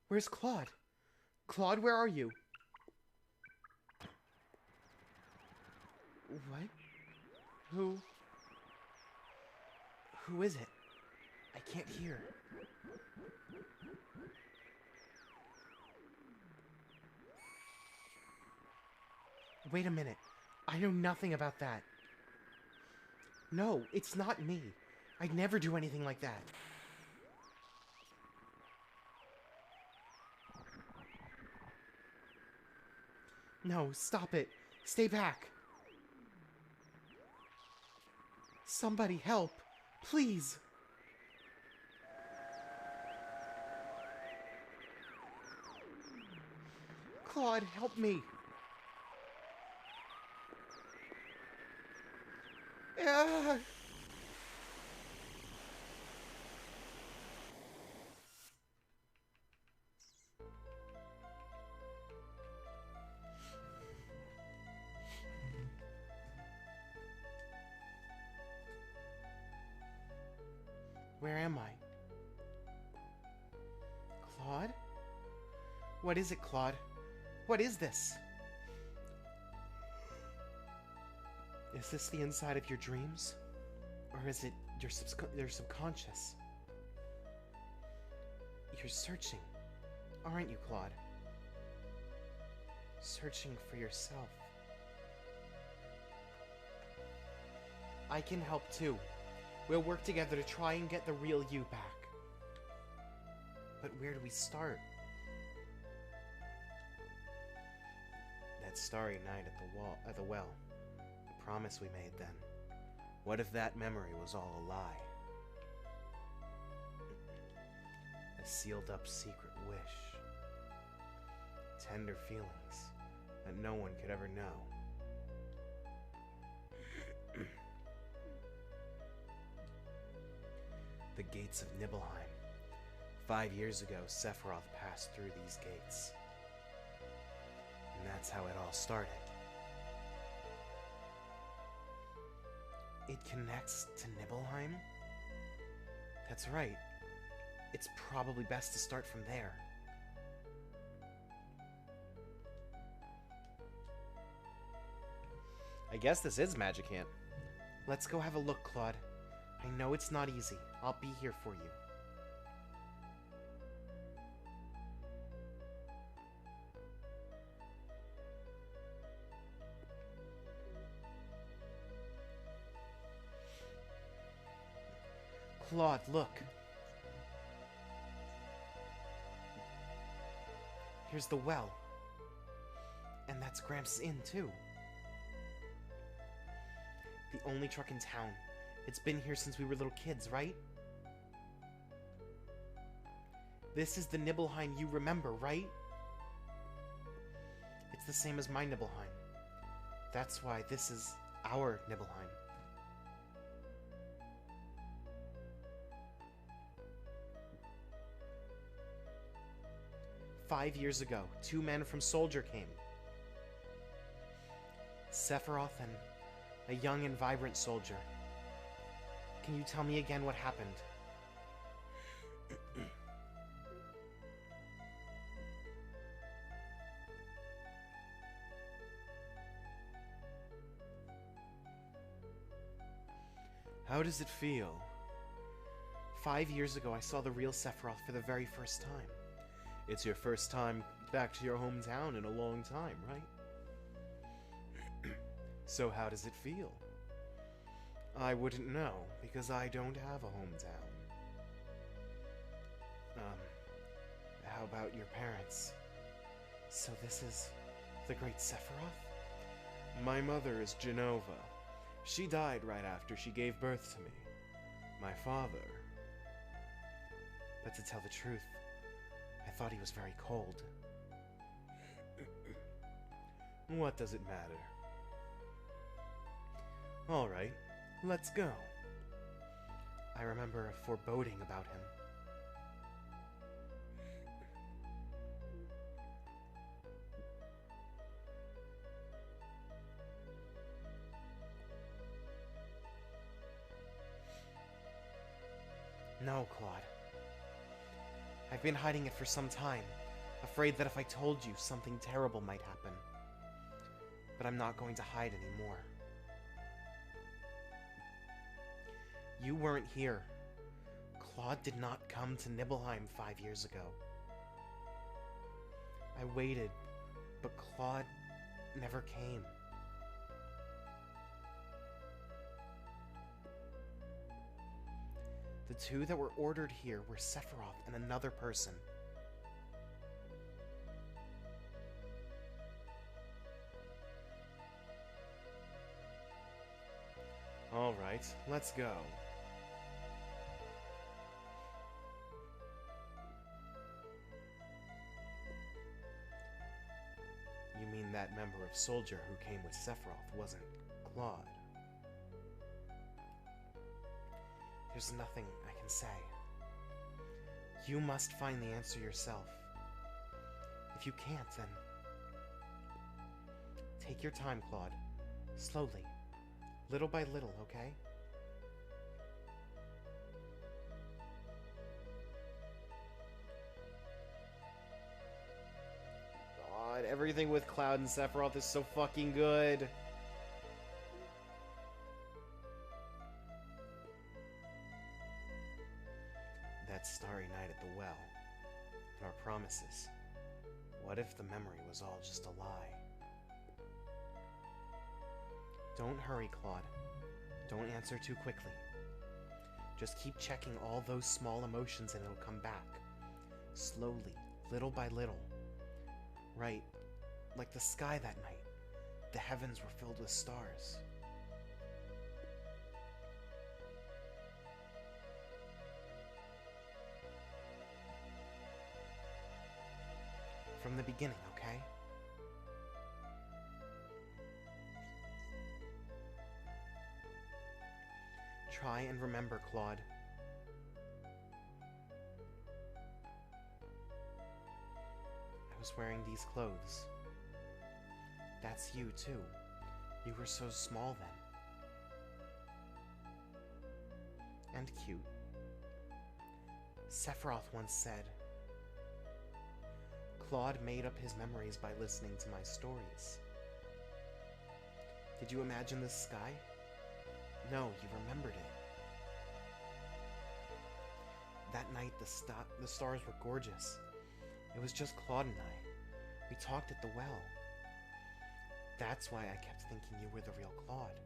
Where's Claude? Claude, where are you? What? Who is it? I can't hear. Wait a minute. I know nothing about that. No, it's not me. I'd never do anything like that. No, stop it. Stay back. Somebody help. Please. Claude, help me. Ah. Where am I? Claude? What is it, Claude? What is this? Is this the inside of your dreams? Or is it your subconscious? You're searching, aren't you, Claude? Searching for yourself. I can help too. We'll work together to try and get the real you back. But where do we start? That starry night at the well. The promise we made then. What if that memory was all a lie? A sealed up secret wish. Tender feelings that no one could ever know. The gates of Nibelheim. 5 years ago, Sephiroth passed through these gates. And that's how it all started. It connects to Nibelheim? That's right. It's probably best to start from there. I guess this is Magicant. Let's go have a look, Claude. I know it's not easy. I'll be here for you. Claude, look. Here's the well. And that's Gramps' inn, too. The only truck in town. It's been here since we were little kids, right? This is the Nibelheim you remember, right? It's the same as my Nibelheim. That's why this is our Nibelheim. "5 years ago, 2 men from Soldier came. Sephiroth and a young and vibrant soldier. Can you tell me again what happened?" How does it feel? 5 years ago, I saw the real Sephiroth for the very first time. It's your first time back to your hometown in a long time, right? So how does it feel? I wouldn't know, because I don't have a hometown. How about your parents? So this is the great Sephiroth? My mother is Genova. She died right after she gave birth to me. My father... But to tell the truth, I thought he was very cold. What does it matter? Alright, let's go. I remember a foreboding about him. No, Claude. I've been hiding it for some time, afraid that if I told you, something terrible might happen. But I'm not going to hide anymore. You weren't here. Claude did not come to Nibelheim 5 years ago. I waited, but Claude never came. The two that were ordered here were Sephiroth and another person. Alright, let's go. You mean that member of Soldier who came with Sephiroth wasn't Claude? There's nothing I can say. You must find the answer yourself. If you can't, then... take your time, Claude. Slowly. Little by little, okay? God, everything with Cloud and Sephiroth is so fucking good. That starry night at the well, and our promises. What if the memory was all just a lie? Don't hurry, Claude. Don't answer too quickly. Just keep checking all those small emotions and it'll come back. Slowly, little by little. Right, like the sky that night. The heavens were filled with stars. From the beginning, okay? Try and remember, Claude. I was wearing these clothes. That's you, too. You were so small then. And cute. Sephiroth once said, Claude made up his memories by listening to my stories. Did you imagine the sky? No, you remembered it. That night, the stars were gorgeous. It was just Claude and I. We talked at the well. That's why I kept thinking you were the real Claude.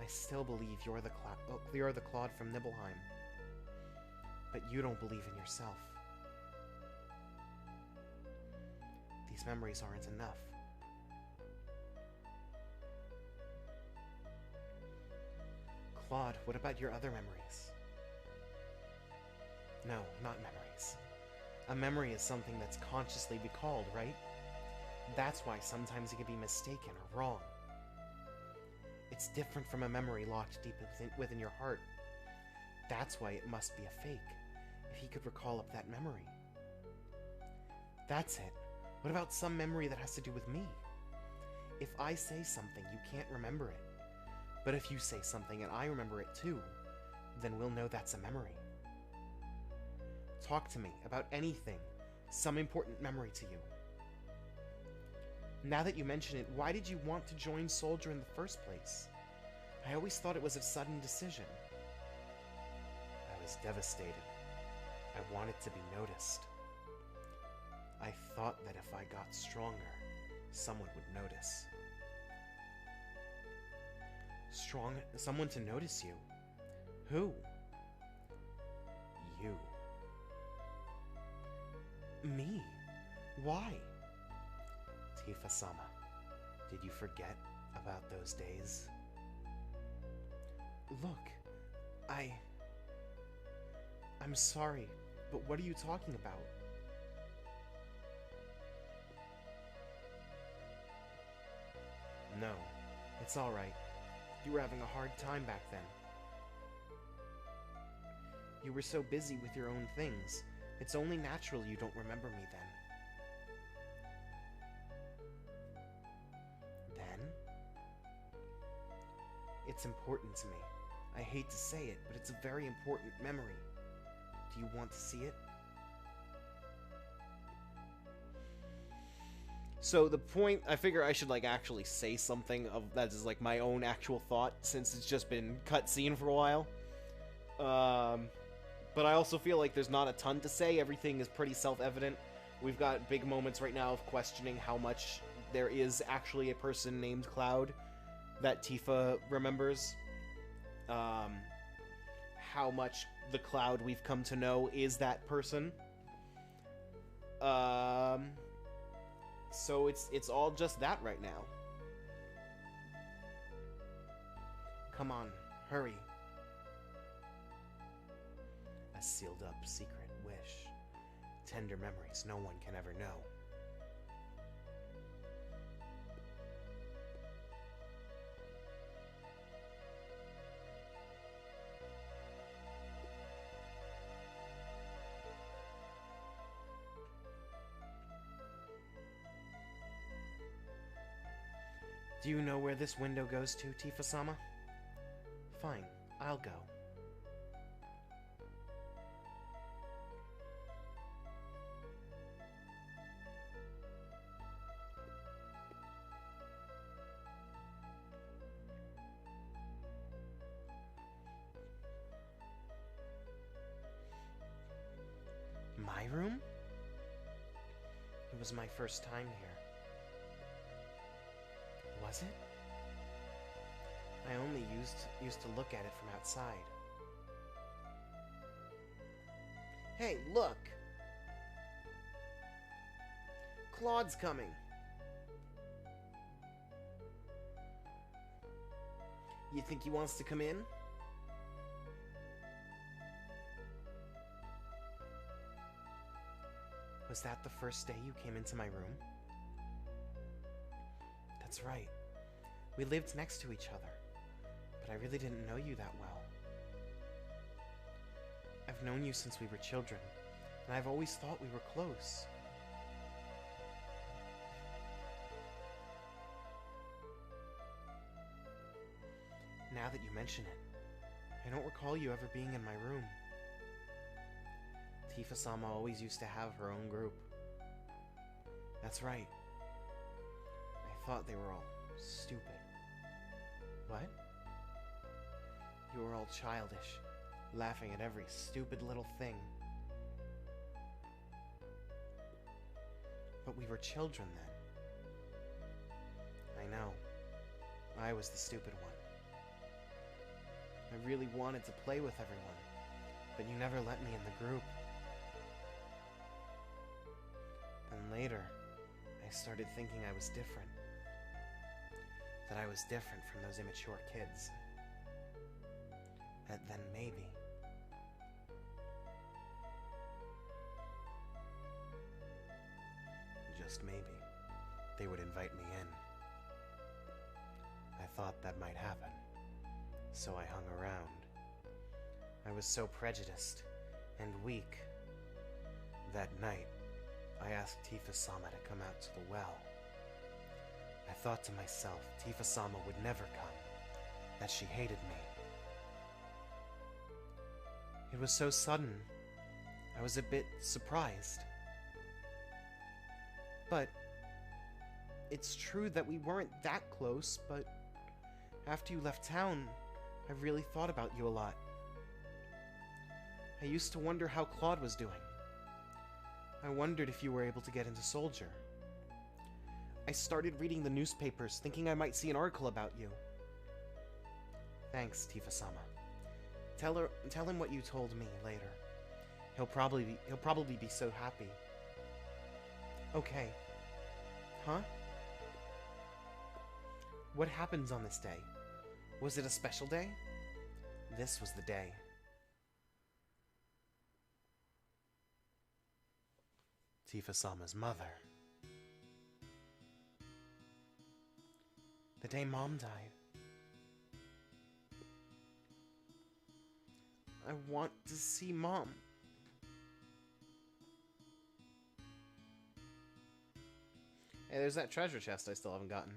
I still believe you're the Claude from Nibelheim. But you don't believe in yourself. These memories aren't enough. Claude, what about your other memories? No, not memories. A memory is something that's consciously recalled, right? That's why sometimes it can be mistaken or wrong. It's different from a memory locked deep within your heart. That's why it must be a fake, if he could recall up that memory. That's it. What about some memory that has to do with me? If I say something, you can't remember it. But if you say something and I remember it too, then we'll know that's a memory. Talk to me about anything, some important memory to you. Now that you mention it, why did you want to join Soldier in the first place? I always thought it was a sudden decision. I was devastated. I wanted to be noticed. I thought that if I got stronger, someone would notice. Someone to notice you? Who? You. Me? Why? Tifa-sama, did you forget about those days? Look, I'm sorry, but what are you talking about? No, it's alright. You were having a hard time back then. You were so busy with your own things. It's only natural you don't remember me then. It's important to me. I hate to say it, but it's a very important memory. Do you want to see it? So the point, I figure I should actually say something of that is my own actual thought, since it's just been cutscene for a while. But I also feel like there's not a ton to say. Everything is pretty self-evident. We've got big moments right now of questioning how much there is actually a person named Cloud that Tifa remembers. how much the Cloud we've come to know is that person. So it's all just that right now. Come on, hurry. A sealed up secret wish. Tender memories no one can ever know. Do you know where this window goes to, Tifa-sama? Fine, I'll go. My room? It was my first time here. Was it? I only used to look at it from outside. Hey, look! Claude's coming! You think he wants to come in? Was that the first day you came into my room? That's right. We lived next to each other, but I really didn't know you that well. I've known you since we were children, and I've always thought we were close. Now that you mention it, I don't recall you ever being in my room. Tifa-sama always used to have her own group. That's right. I thought they were all stupid. What? You were all childish, laughing at every stupid little thing. But we were children then. I know. I was the stupid one. I really wanted to play with everyone, but you never let me in the group. Then later, I started thinking I was different. That I was different from those immature kids. That then maybe... just maybe, they would invite me in. I thought that might happen, so I hung around. I was so prejudiced and weak. That night, I asked Tifa-sama to come out to the well. I thought to myself, Tifa-sama would never come, that she hated me. It was so sudden, I was a bit surprised. But it's true that we weren't that close, but after you left town, I really thought about you a lot. I used to wonder how Claude was doing. I wondered if you were able to get into Soldier. I started reading the newspapers, thinking I might see an article about you. Thanks, Tifa-sama. Tell him what you told me later. He'll probably be so happy. Okay. Huh? What happens on this day? Was it a special day? This was the day. Tifa-sama's mother. The day Mom died. I want to see Mom. Hey, there's that treasure chest I still haven't gotten.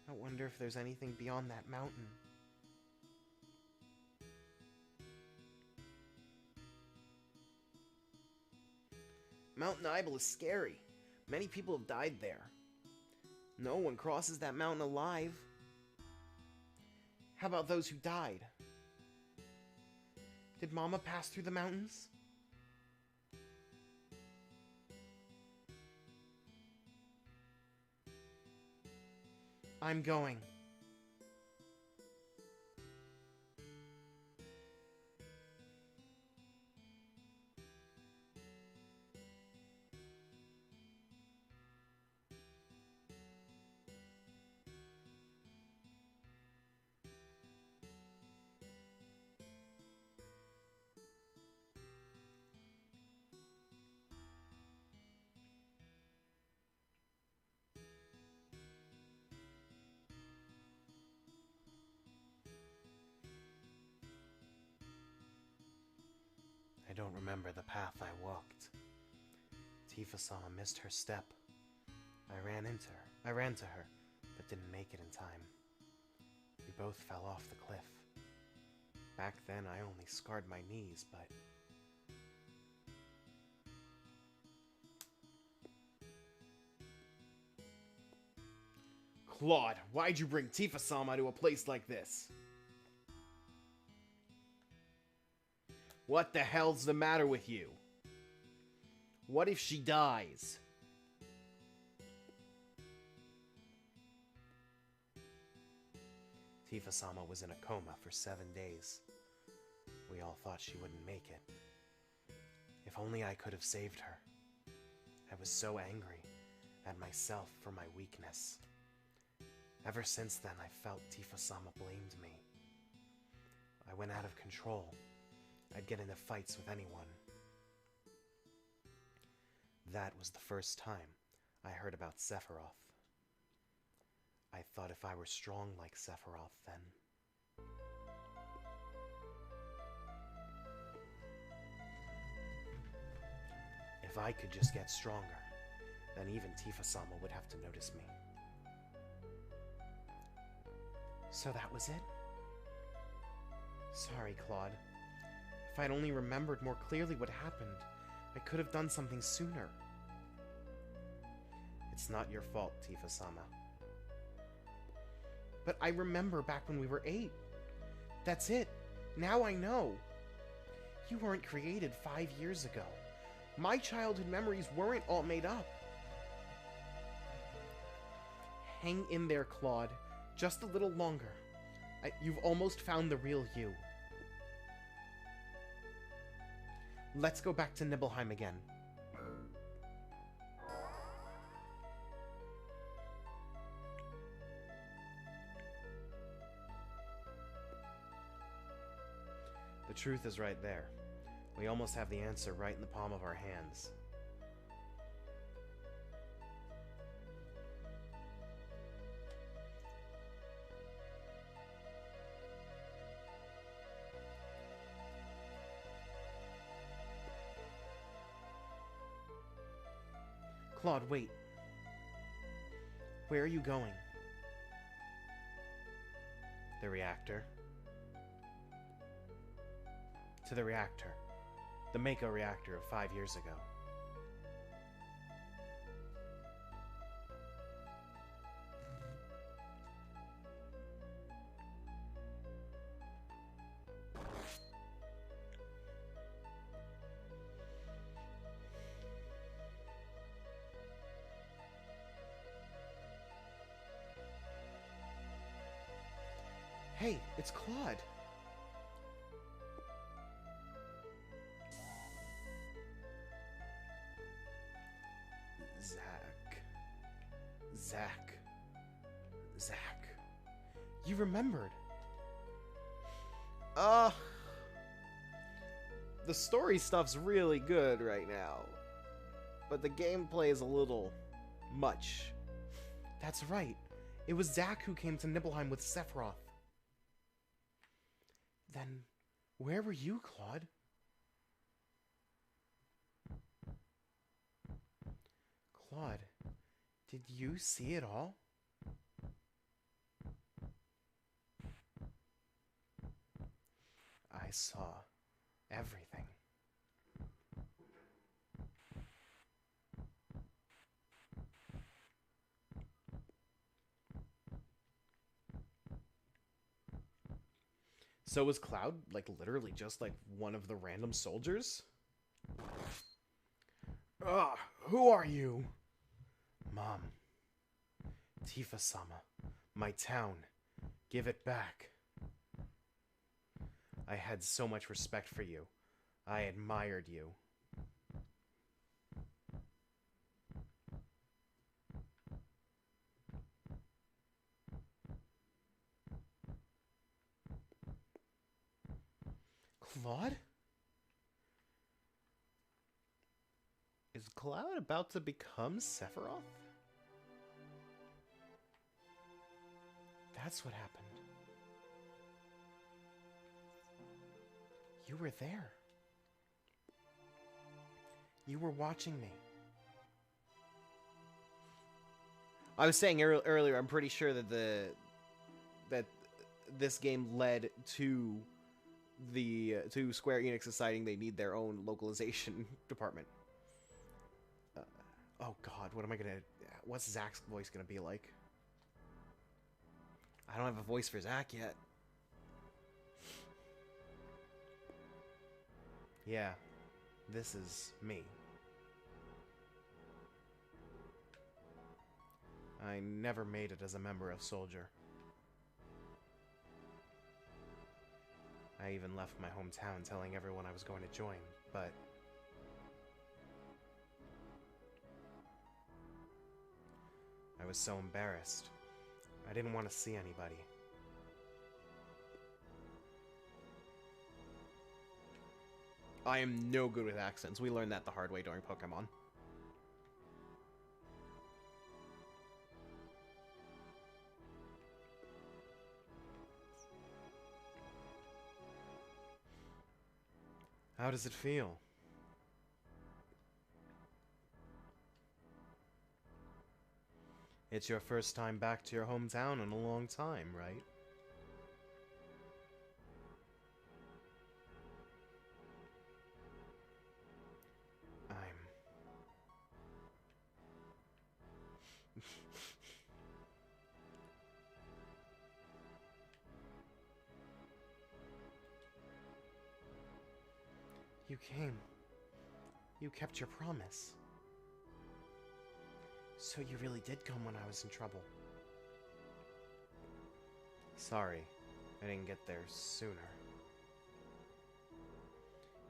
I wonder if there's anything beyond that mountain. Mount Nibel is scary. Many people have died there. No one crosses that mountain alive. How about those who died? Did Mama pass through the mountains? I'm going. don't remember the path I walked. Tifa-sama missed her step. I ran to her, but didn't make it in time. We both fell off the cliff. Back then, I only scarred my knees, but... Claude, why'd you bring Tifa-sama to a place like this? What the hell's the matter with you? What if she dies? Tifa-sama was in a coma for 7 days. We all thought she wouldn't make it. If only I could have saved her. I was so angry at myself for my weakness. Ever since then, I felt Tifa-sama blamed me. I went out of control. I'd get into fights with anyone. That was the first time I heard about Sephiroth. I thought if I were strong like Sephiroth then... If I could just get stronger, then even Tifa-sama would have to notice me. So that was it? Sorry, Claude. If I'd only remembered more clearly what happened, I could have done something sooner. It's not your fault, Tifa-sama. But I remember back when we were 8. That's it. Now I know. You weren't created 5 years ago. My childhood memories weren't all made up. Hang in there, Claude. Just a little longer. You've almost found the real you. Let's go back to Nibelheim again. The truth is right there. We almost have the answer right in the palm of our hands. Claude, wait. Where are you going? The reactor. To the reactor. The Mako reactor of 5 years ago. Hey, it's Claude. Zack. You remembered. The story stuff's really good right now, but the gameplay is a little much. That's right. It was Zack who came to Nibelheim with Sephiroth. Then, where were you, Claude? Claude, did you see it all? I saw everything. So was Cloud, like, literally just, like, one of the random soldiers? Who are you? Mom. Tifa-sama. My town. Give it back. I had so much respect for you. I admired you. Claude? Is Cloud about to become Sephiroth? That's what happened. You were there. You were watching me. I was saying earlier, I'm pretty sure that that this game led to to Square Enix deciding they need their own localization department. Oh God, what am I gonna? What's Zach's voice gonna be like? I don't have a voice for Zach yet. Yeah, this is me. I never made it as a member of Soldier. I even left my hometown telling everyone I was going to join, but I was so embarrassed. I didn't want to see anybody. I am no good with accents. We learned that the hard way during Pokemon. How does it feel? It's your first time back to your hometown in a long time, right? You came. You kept your promise. So you really did come when I was in trouble. Sorry, I didn't get there sooner.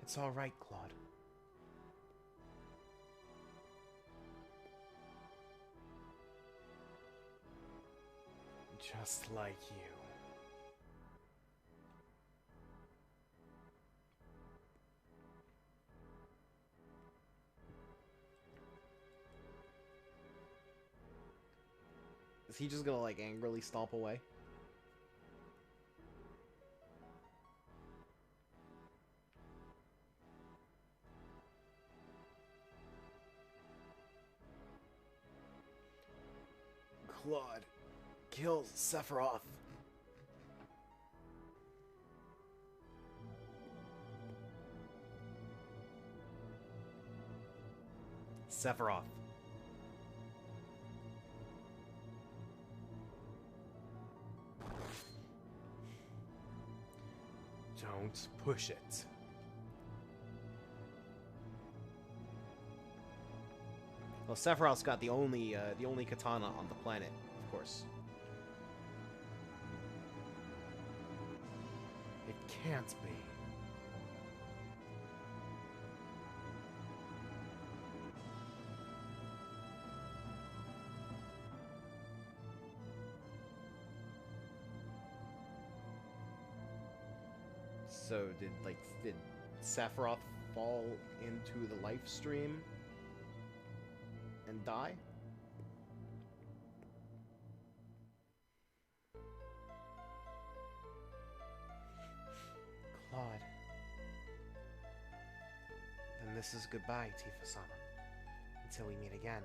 It's all right, Claude. Just like you. Is he just gonna, like, angrily stomp away? Claude kills Sephiroth. Sephiroth. Don't push it. Well, Sephiroth's got the only katana on the planet, of course. It can't be. So did Sephiroth fall into the life stream and die? Claude. Then this is goodbye, Tifa-sama. Until we meet again.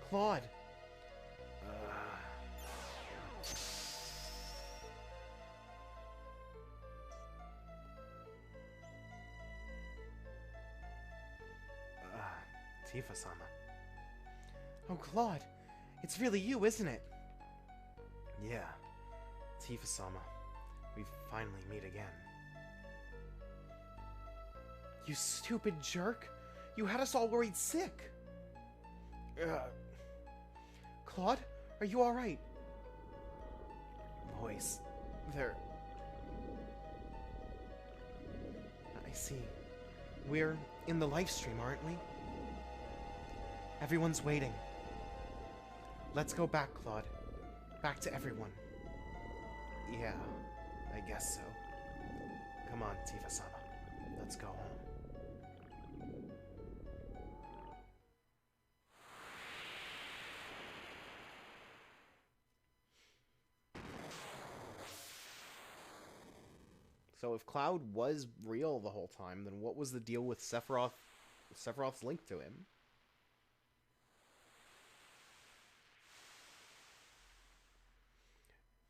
Claude! Tifa-sama. Oh, Claude, it's really you, isn't it? Yeah, Tifa-sama. We finally meet again. You stupid jerk! You had us all worried sick! Claude, are you alright? Boys, they're... I see. We're in the live stream, aren't we? Everyone's waiting. Let's go back, Claude. Back to everyone. Yeah, I guess so. Come on, Tifa-sama. Let's go home. So if Cloud was real the whole time, then what was the deal with Sephiroth's link to him?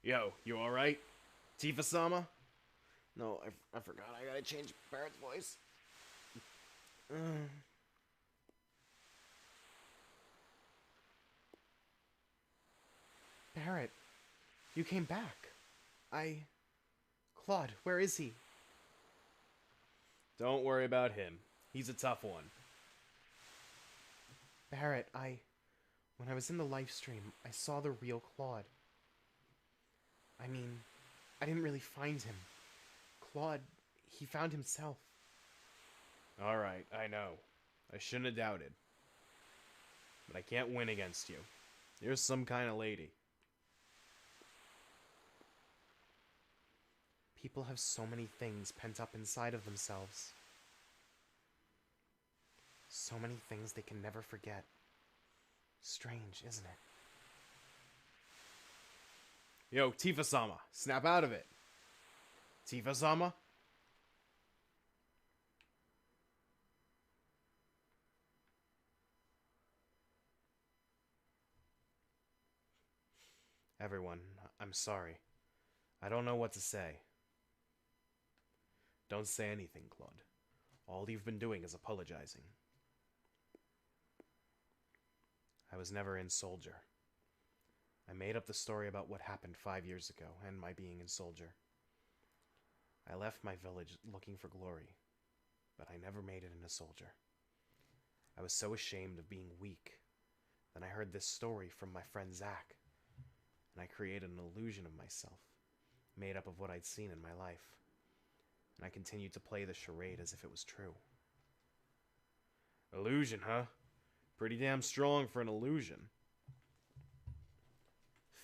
Yo, you alright? Tifa-sama? No, I forgot. I gotta change Barrett's voice. Barrett, you came back. Claude, where is he? Don't worry about him. He's a tough one. Barrett, when I was in the live stream, I saw the real Claude. I mean, I didn't really find him. Claude, he found himself. Alright, I know. I shouldn't have doubted. But I can't win against you. You're some kind of lady. People have so many things pent up inside of themselves. So many things they can never forget. Strange, isn't it? Yo, Tifa-sama, snap out of it. Tifa-sama? Everyone, I'm sorry. I don't know what to say. Don't say anything, Claude. All you've been doing is apologizing. I was never in Soldier. I made up the story about what happened 5 years ago and my being in Soldier. I left my village looking for glory, but I never made it in a Soldier. I was so ashamed of being weak. Then I heard this story from my friend Zach, and I created an illusion of myself, made up of what I'd seen in my life. And I continued to play the charade as if it was true. Illusion, huh? Pretty damn strong for an illusion.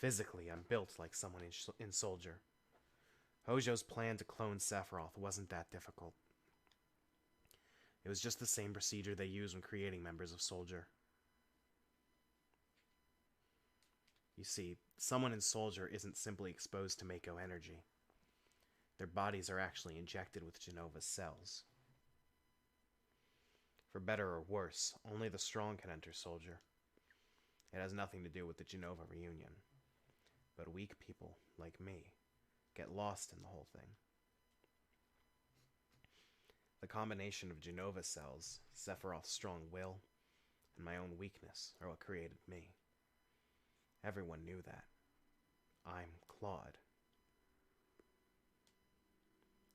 Physically, I'm built like someone in Soldier. Hojo's plan to clone Sephiroth wasn't that difficult. It was just the same procedure they use when creating members of Soldier. You see, someone in Soldier isn't simply exposed to Mako energy. Their bodies are actually injected with Genova's cells. For better or worse, only the strong can enter Soldier. It has nothing to do with the Genova reunion. But weak people, like me, get lost in the whole thing. The combination of Genova cells, Sephiroth's strong will, and my own weakness are what created me. Everyone knew that. I'm Claude.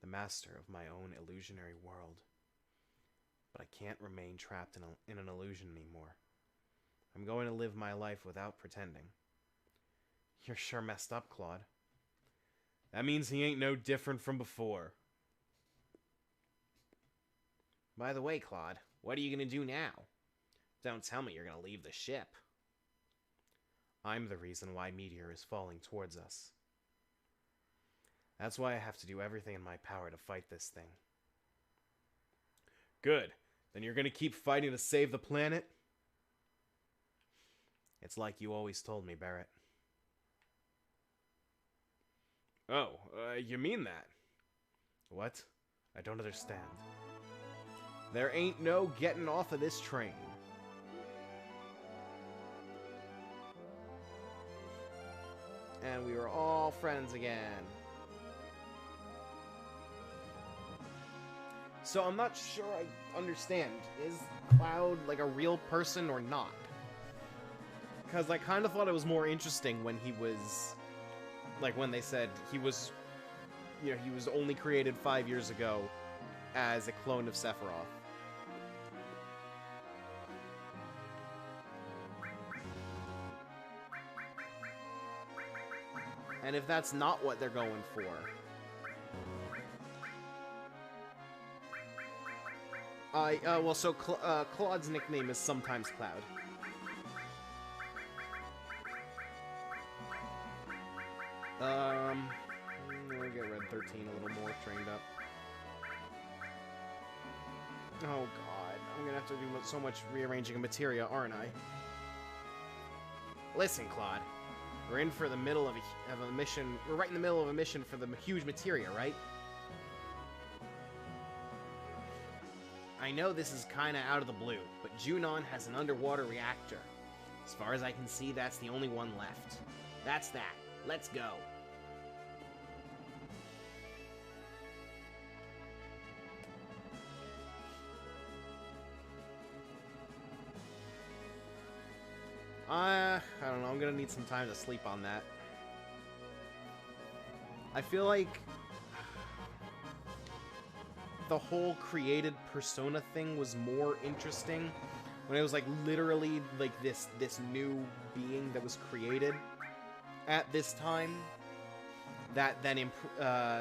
The master of my own illusionary world. But I can't remain trapped in an illusion anymore. I'm going to live my life without pretending. You're sure messed up, Claude. That means he ain't no different from before. By the way, Claude, what are you going to do now? Don't tell me you're going to leave the ship. I'm the reason why Meteor is falling towards us. That's why I have to do everything in my power to fight this thing. Good. Then you're going to keep fighting to save the planet? It's like you always told me, Barrett. Oh, you mean that? What? I don't understand. There ain't no getting off of this train. And we were all friends again. So So I'm not sure I understand. Is Cloud like a real person or not? Because I kind of thought it was more interesting when he was, like, when they said he was, you know, he was only created 5 years ago as a clone of Sephiroth. And if that's not what they're going for... well, so Claude's nickname is sometimes Cloud. We'll get Red 13 a little more trained up. Oh god, I'm gonna have to do so much rearranging of materia, aren't I? Listen, Claude. We're in for the middle of a mission. We're right in the middle of a mission for the huge materia, right? I know this is kinda out of the blue, but Junon has an underwater reactor. As far as I can see, that's the only one left. That's that. Let's go. I don't know, I'm gonna need some time to sleep on that. I feel like the whole created persona thing was more interesting when it was like literally like this new being that was created at this time that then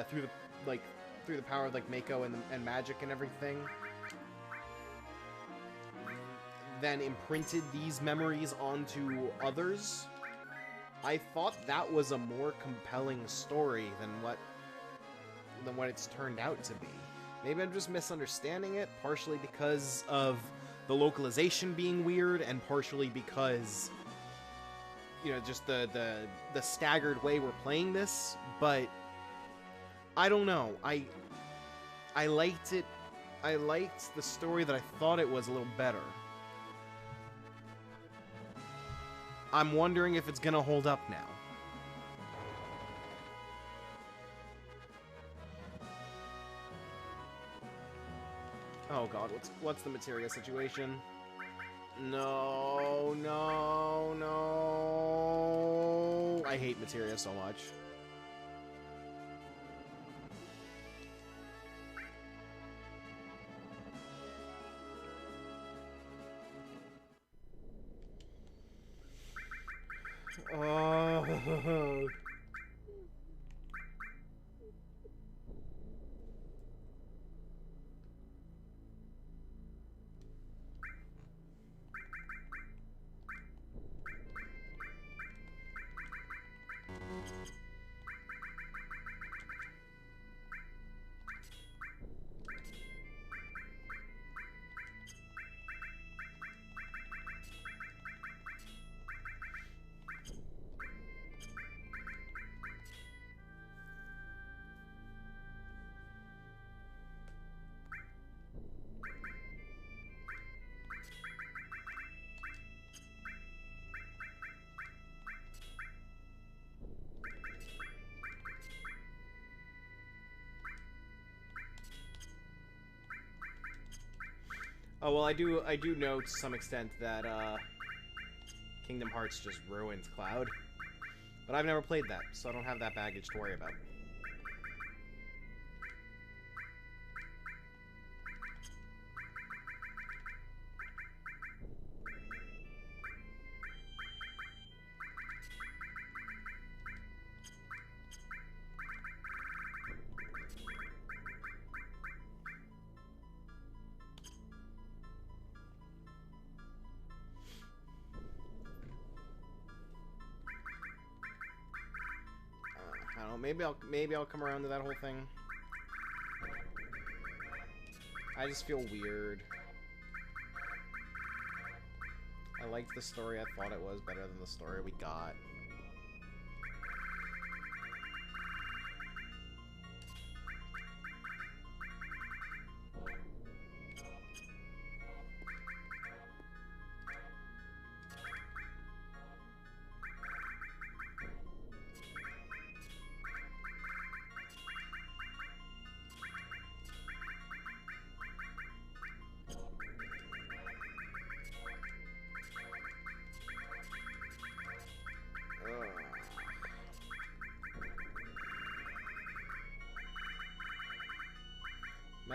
through the power of like Mako and magic and everything then imprinted these memories onto others. I thought that was a more compelling story than what it's turned out to be. Maybe I'm just misunderstanding it, partially because of the localization being weird, and partially because, you know, just the staggered way we're playing this. But I don't know. I liked it. I liked the story that I thought it was a little better. I'm wondering if it's gonna hold up now. Oh god, what's the materia situation? No, no, no. I hate materia so much. Oh. Oh, well, I do know to some extent that, Kingdom Hearts just ruins Cloud. But I've never played that, so I don't have that baggage to worry about. I don't know, maybe I'll come around to that whole thing. I just feel weird. I liked the story I thought it was better than the story we got.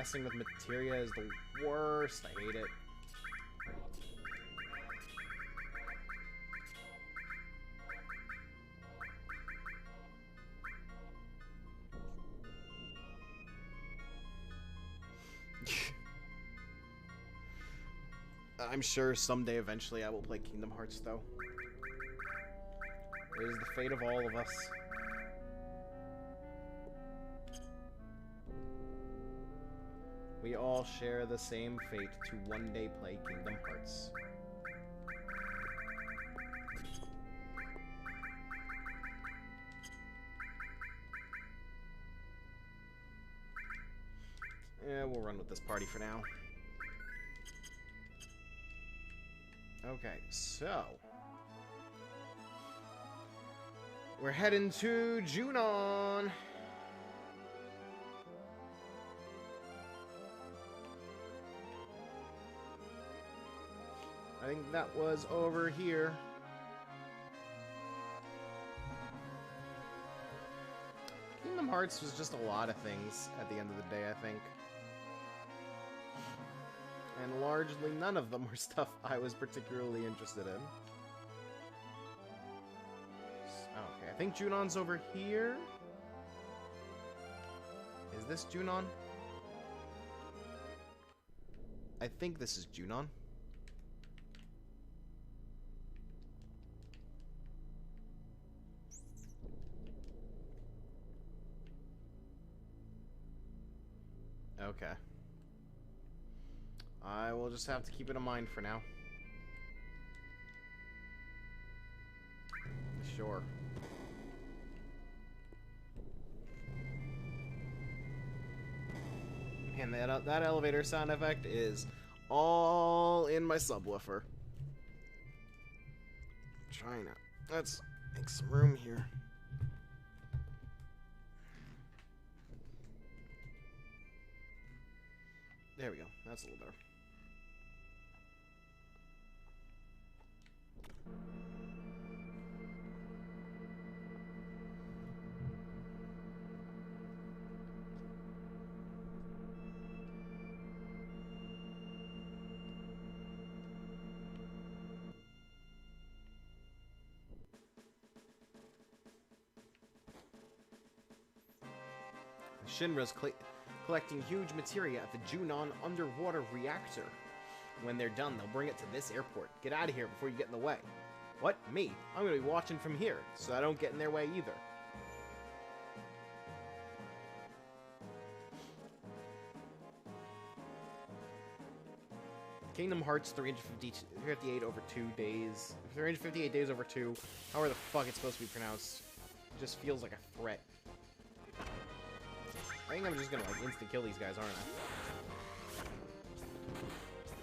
Messing with materia is the worst. I hate it. I'm sure someday, eventually, I will play Kingdom Hearts, though. It is the fate of all of us. We all share the same fate to one day play Kingdom Hearts. Yeah, we'll run with this party for now. Okay, so... we're heading to Junon! I think that was over here. Kingdom Hearts was just a lot of things at the end of the day, I think. And largely none of them were stuff I was particularly interested in. Okay, I think Junon's over here. Is this Junon? I think this is Junon. Okay. I will just have to keep it in mind for now. Sure. Man, that elevator sound effect is all in my subwoofer. Trying to... let's make some room here. There we go. That's a little better. Shinra's collecting huge materia at the Junon underwater reactor. When they're done, they'll bring it to this airport. Get out of here before you get in the way. What? Me? I'm gonna be watching from here, so I don't get in their way either. Kingdom Hearts 358 over 2 days. 358 days over 2. However the fuck it's supposed to be pronounced. It just feels like a threat. I think I'm just gonna like instant kill these guys, aren't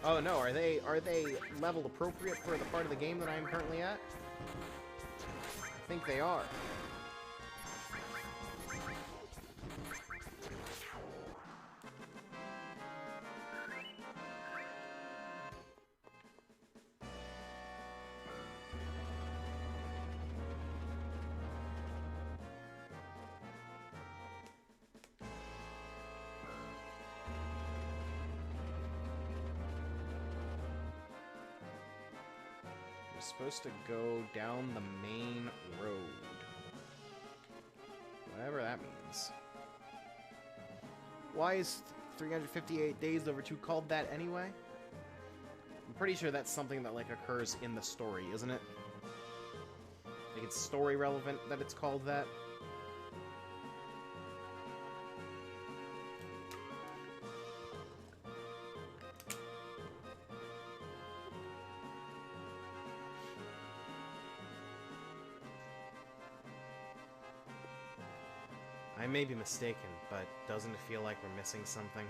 I? Oh no, are they level appropriate for the part of the game that I am currently at? I think they are. Supposed to go down the main road. Whatever that means. Why is 358 days over 2 called that anyway? I'm pretty sure that's something that like occurs in the story, isn't it? Like it's story relevant that it's called that. I may be mistaken, but doesn't it feel like we're missing something?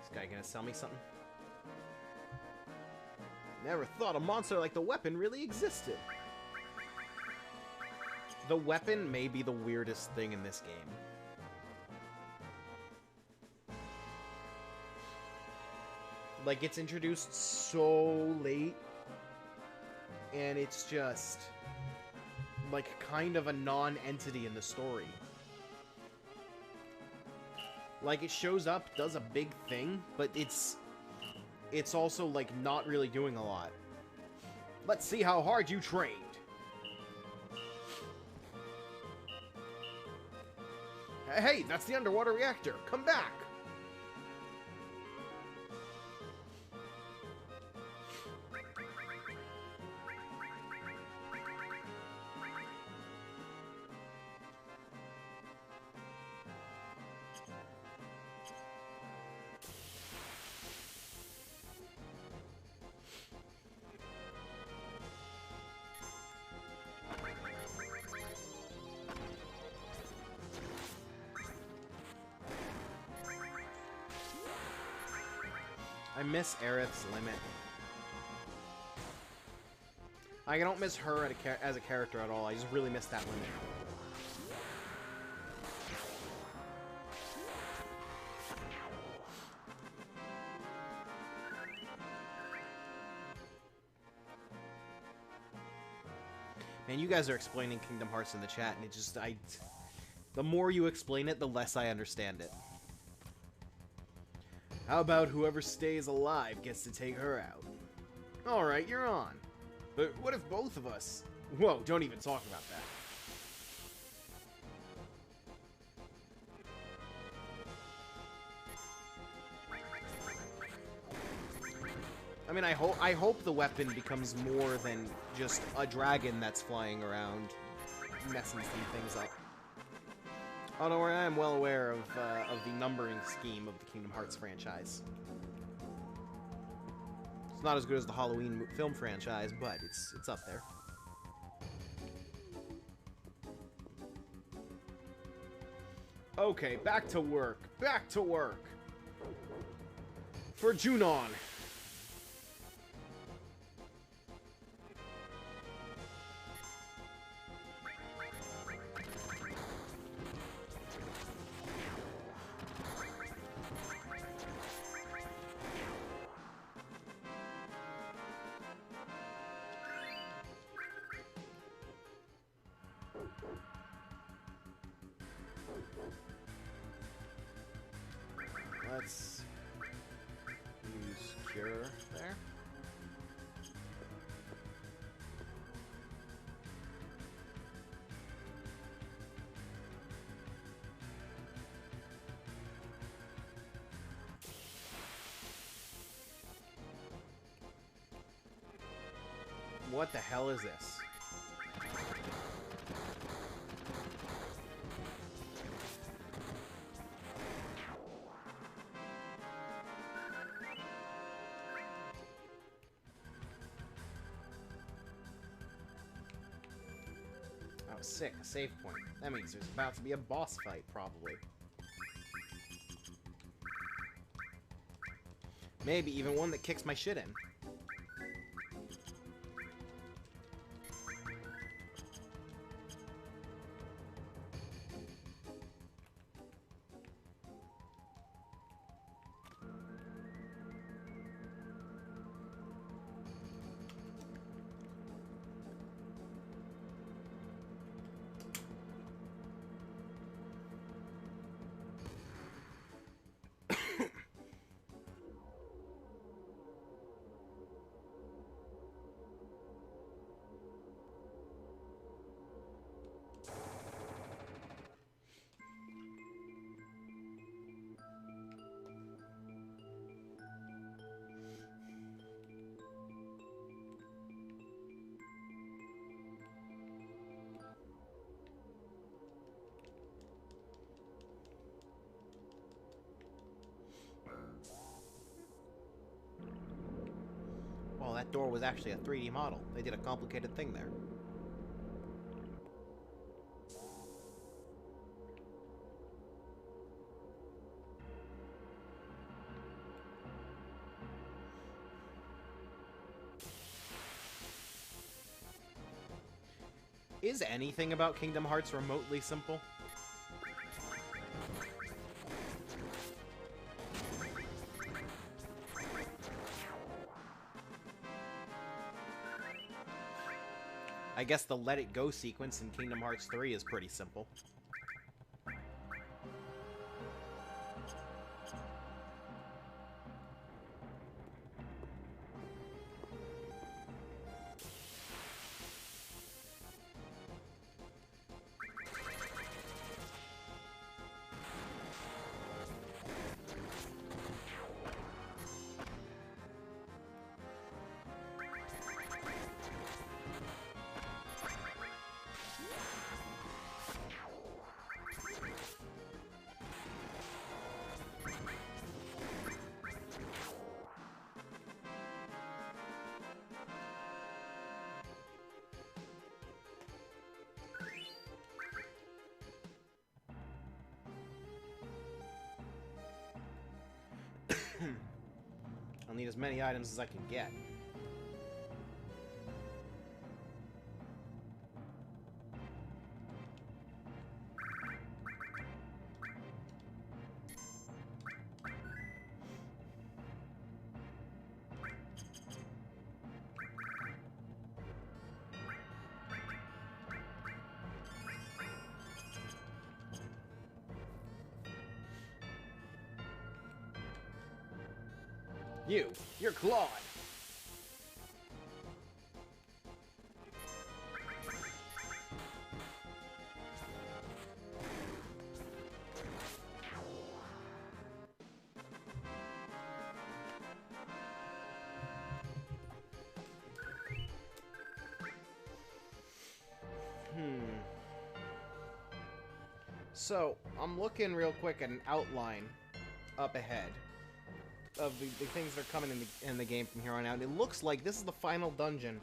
This guy gonna sell me something? Never thought a monster like the weapon really existed. The weapon may be the weirdest thing in this game. Like, it's introduced so late, and it's just, like, kind of a non-entity in the story. Like, it shows up, does a big thing, but it's also, like, not really doing a lot. Let's see how hard you trained. Hey, that's the underwater reactor. Come back. I miss Aerith's limit. I don't miss her as a character at all. I just really miss that limit. Man, you guys are explaining Kingdom Hearts in the chat, and it just, the more you explain it, the less I understand it. How about whoever stays alive gets to take her out? Alright, you're on. But what if both of us... Whoa, don't even talk about that. I mean, I hope the weapon becomes more than just a dragon that's flying around, messing some things up. Oh, don't worry, I am well aware of the numbering scheme of the Kingdom Hearts franchise. It's not as good as the Halloween film franchise, but it's up there. Okay, back to work. Back to work. For Junon. Let's use Cure there. What the hell is this? Sick, a save point. That means there's about to be a boss fight, probably. Maybe even one that kicks my shit in. Well, that door was actually a 3D model. They did a complicated thing there. Is anything about Kingdom Hearts remotely simple? I guess the Let It Go sequence in Kingdom Hearts 3 is pretty simple. I'll need as many items as I can get. You're Claude. So, I'm looking real quick at an outline up ahead of the things that are coming in the game from here on out. And it looks like this is the final dungeon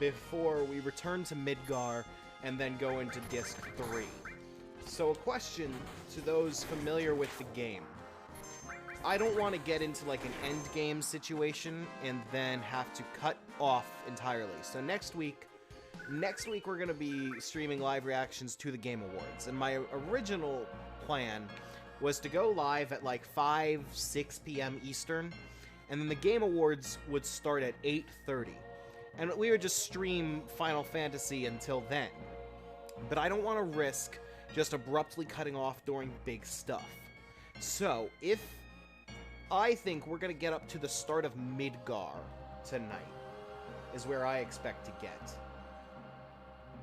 before we return to Midgar and then go into Disc 3. So a question to those familiar with the game. I don't want to get into like an end game situation and then have to cut off entirely. So next week we're going to be streaming live reactions to the Game Awards. And my original plan was to go live at like 6 p.m. Eastern, and then the Game Awards would start at 8:30. And we would just stream Final Fantasy until then. But I don't want to risk just abruptly cutting off during big stuff. So, I think we're going to get up to the start of Midgar tonight, is where I expect to get.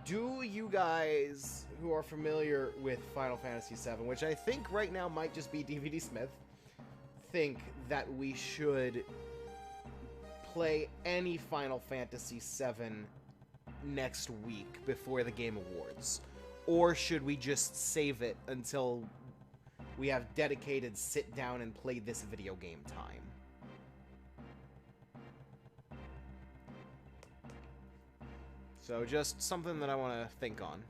Do you guys who are familiar with Final Fantasy VII, which I think right now might just be DVD Smith, think that we should play any Final Fantasy VII next week before the Game Awards? Or should we just save it until we have dedicated sit down and play this video game time? So just something that I want to think on.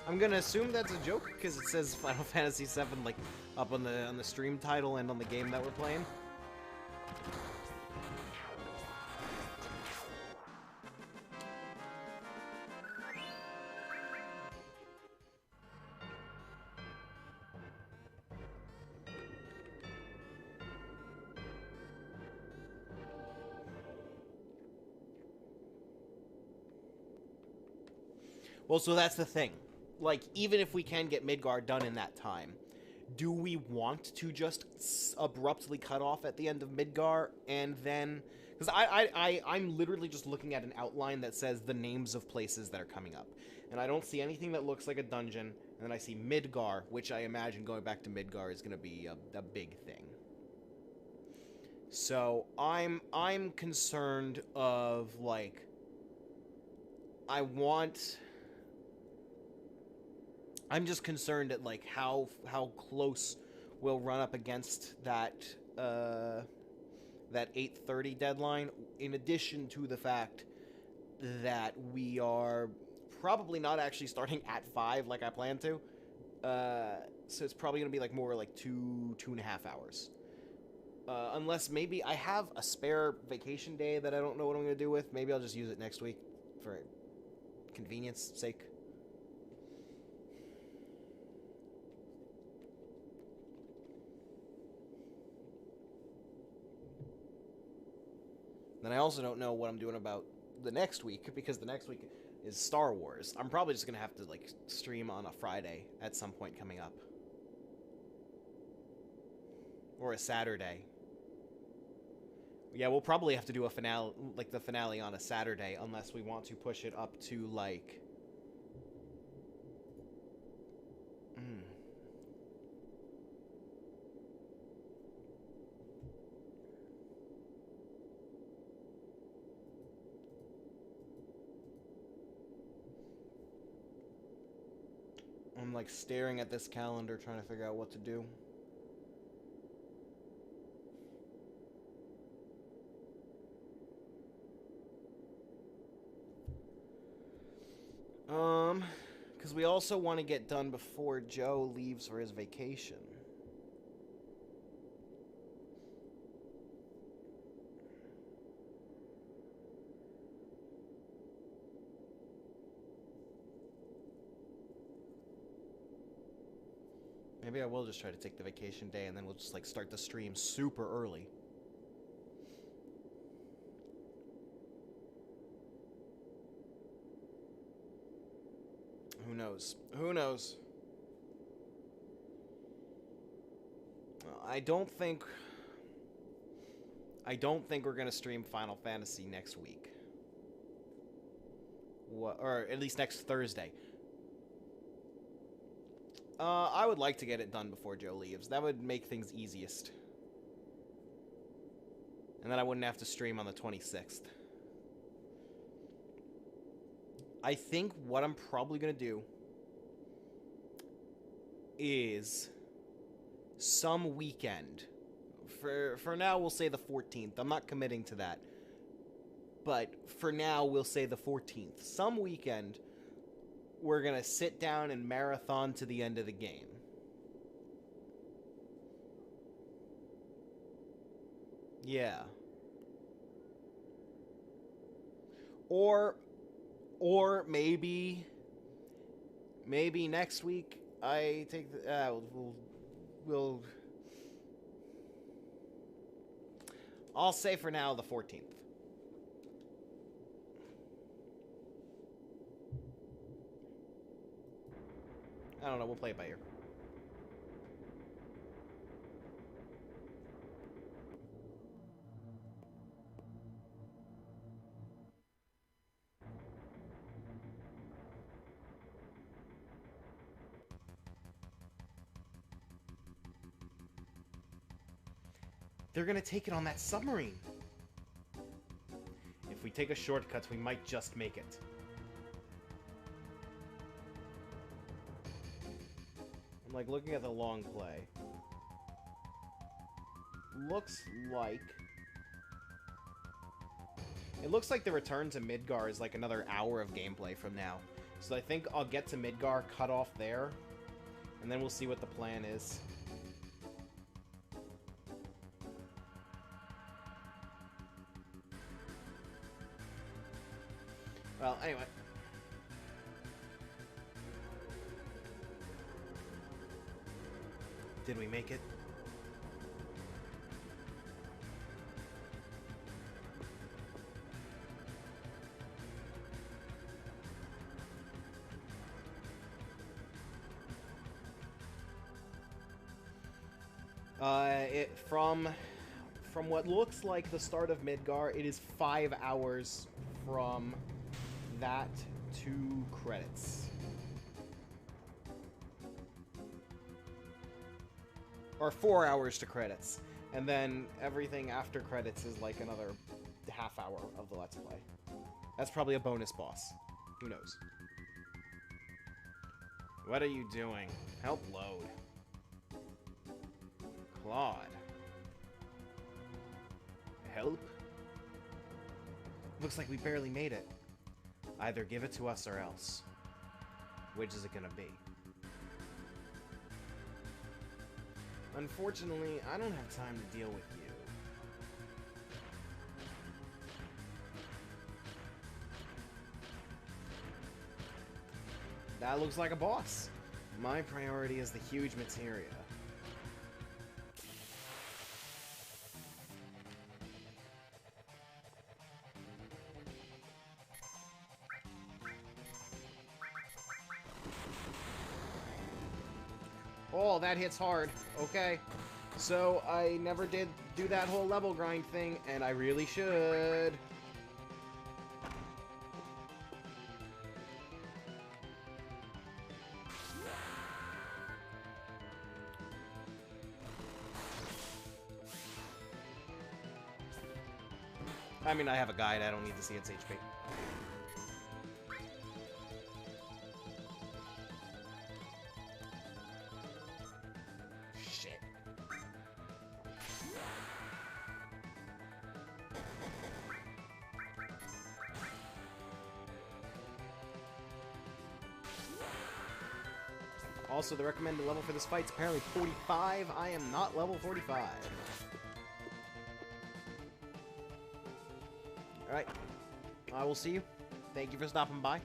I'm gonna assume that's a joke because it says Final Fantasy VII like up on the stream title and on the game that we're playing. Well, so that's the thing. Like, even if we can get Midgar done in that time, do we want to just abruptly cut off at the end of Midgar and then... Because I'm literally just looking at an outline that says the names of places that are coming up. And I don't see anything that looks like a dungeon. And then I see Midgar, which I imagine going back to Midgar is going to be a big thing. So, I'm concerned of, like... I'm just concerned at like how close we'll run up against that 8:30 deadline. In addition to the fact that we are probably not actually starting at 5 like I planned to, so it's probably gonna be like more like 2.5 hours. Unless maybe I have a spare vacation day that I don't know what I'm gonna do with. Maybe I'll just use it next week for convenience sake. And I also don't know what I'm doing about the next week, because the next week is Star Wars. I'm probably just gonna have to, like, stream on a Friday at some point coming up. Or a Saturday. Yeah, we'll probably have to do a finale, like the finale on a Saturday, unless we want to push it up to, like... I'm, like, staring at this calendar trying to figure out what to do. Because we also want to get done before Joe leaves for his vacation. Maybe I will just try to take the vacation day and then we'll just, like, start the stream super early. Who knows? Who knows? I don't think we're gonna stream Final Fantasy next week. Or at least next Thursday. I would like to get it done before Joe leaves. That would make things easiest. And then I wouldn't have to stream on the 26th. I think what I'm probably going to do is some weekend. For now, we'll say the 14th. I'm not committing to that. But for now, we'll say the 14th. Some weekend, we're going to sit down and marathon to the end of the game. Yeah. Or maybe next week I take the we'll I'll say for now the 14th. I don't know, we'll play it by ear. They're gonna take it on that submarine. If we take a shortcut, we might just make it. I'm like looking at the long play. Looks like... It looks like the return to Midgar is like another hour of gameplay from now. So I think I'll get to Midgar, cut off there, and then we'll see what the plan is. Well, anyway. Did we make it? From what looks like the start of Midgar, it is 5 hours from that to credits. Or 4 hours to credits. And then everything after credits is like another half hour of the Let's Play. That's probably a bonus boss. Who knows? What are you doing? Help load. Claude. Help? Looks like we barely made it. Either give it to us or else. Which is it gonna be? Unfortunately, I don't have time to deal with you. That looks like a boss. My priority is the huge materia. that hits hard. Okay. So, I never did do that whole level grind thing, and I really should. I mean, I have a guide. I don't need to see its HP. Shit. Also, the recommended level for this fight is apparently 45. I am not level 45. Alright. I will see you. Thank you for stopping by.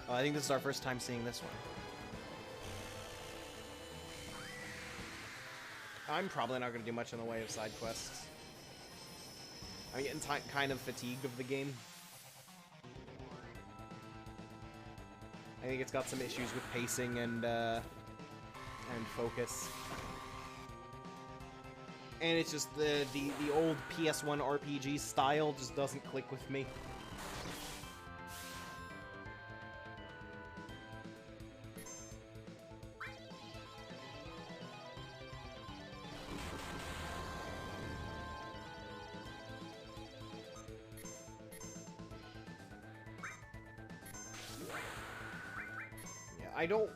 I think this is our first time seeing this one. I'm probably not going to do much in the way of side quests. I'm getting kind of fatigued of the game. I think it's got some issues with pacing and focus. And it's just the old PS1 RPG style just doesn't click with me.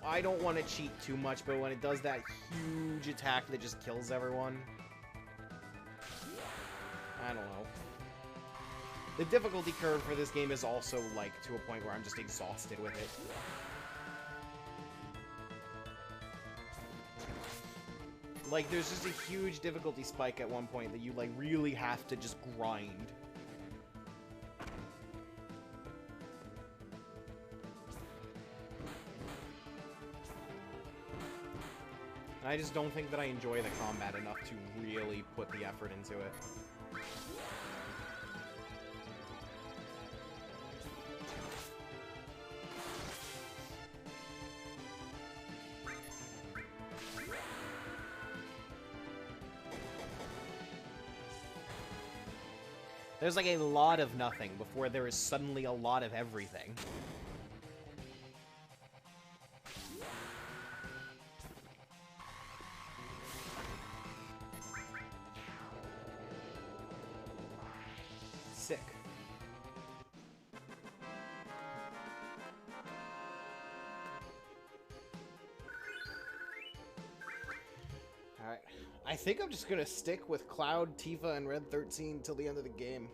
I don't want to cheat too much, but when it does that huge attack that just kills everyone, I don't know. The difficulty curve for this game is also, like, to a point where I'm just exhausted with it. Like, there's just a huge difficulty spike at one point that you, like, really have to just grind. I just don't think that I enjoy the combat enough to really put the effort into it. There's like a lot of nothing before there is suddenly a lot of everything. Sick. Alright. I think I'm just gonna stick with Cloud, Tifa, and Red 13 till the end of the game.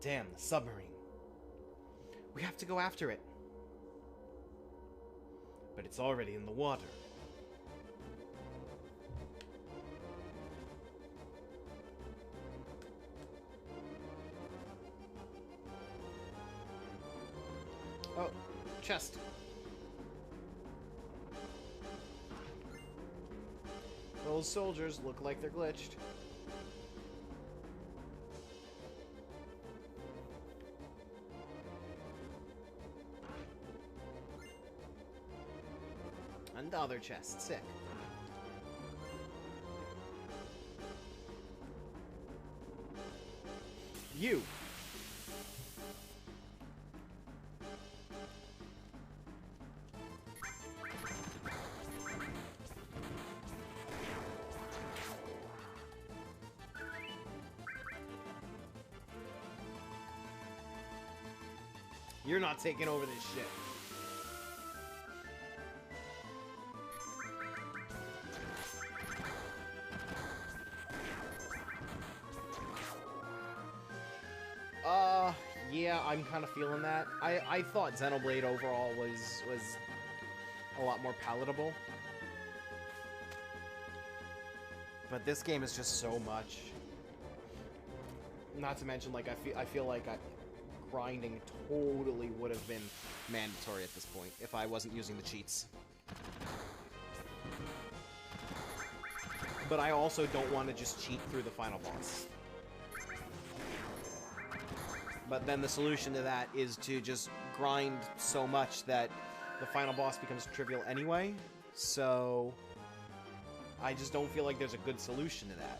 Damn, the submarine. We have to go after it. But it's already in the water. Oh, chest. Those soldiers look like they're glitched. And the other chest, sick. You. You're not taking over this shit. Yeah, I'm kind of feeling that. I thought Xenoblade overall was a lot more palatable. But this game is just so much. Not to mention, like, I feel like grinding totally would have been mandatory at this point if I wasn't using the cheats. But I also don't want to just cheat through the final boss. But then the solution to that is to just grind so much that the final boss becomes trivial anyway. So I just don't feel like there's a good solution to that.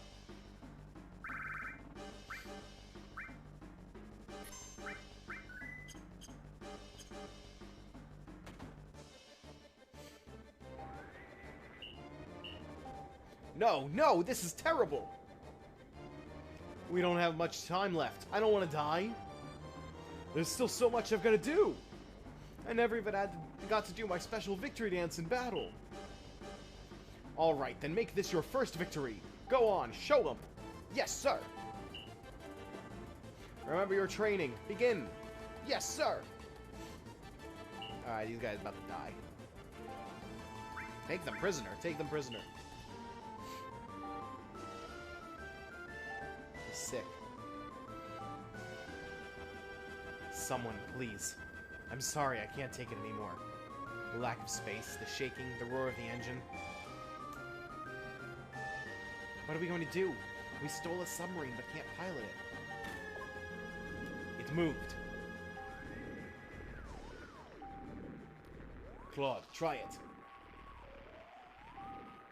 No, no, this is terrible! We don't have much time left. I don't want to die. There's still so much I've got to do. I never even got to do my special victory dance in battle. Alright, then make this your first victory. Go on, show them. Yes, sir. Remember your training. Begin. Yes, sir. Alright, these guys about to die. Take them prisoner. Take them prisoner. He's sick. Someone, please. I'm sorry, I can't take it anymore. The lack of space, the shaking, the roar of the engine. What are we going to do? We stole a submarine but can't pilot it. It's moved. Claude, try it.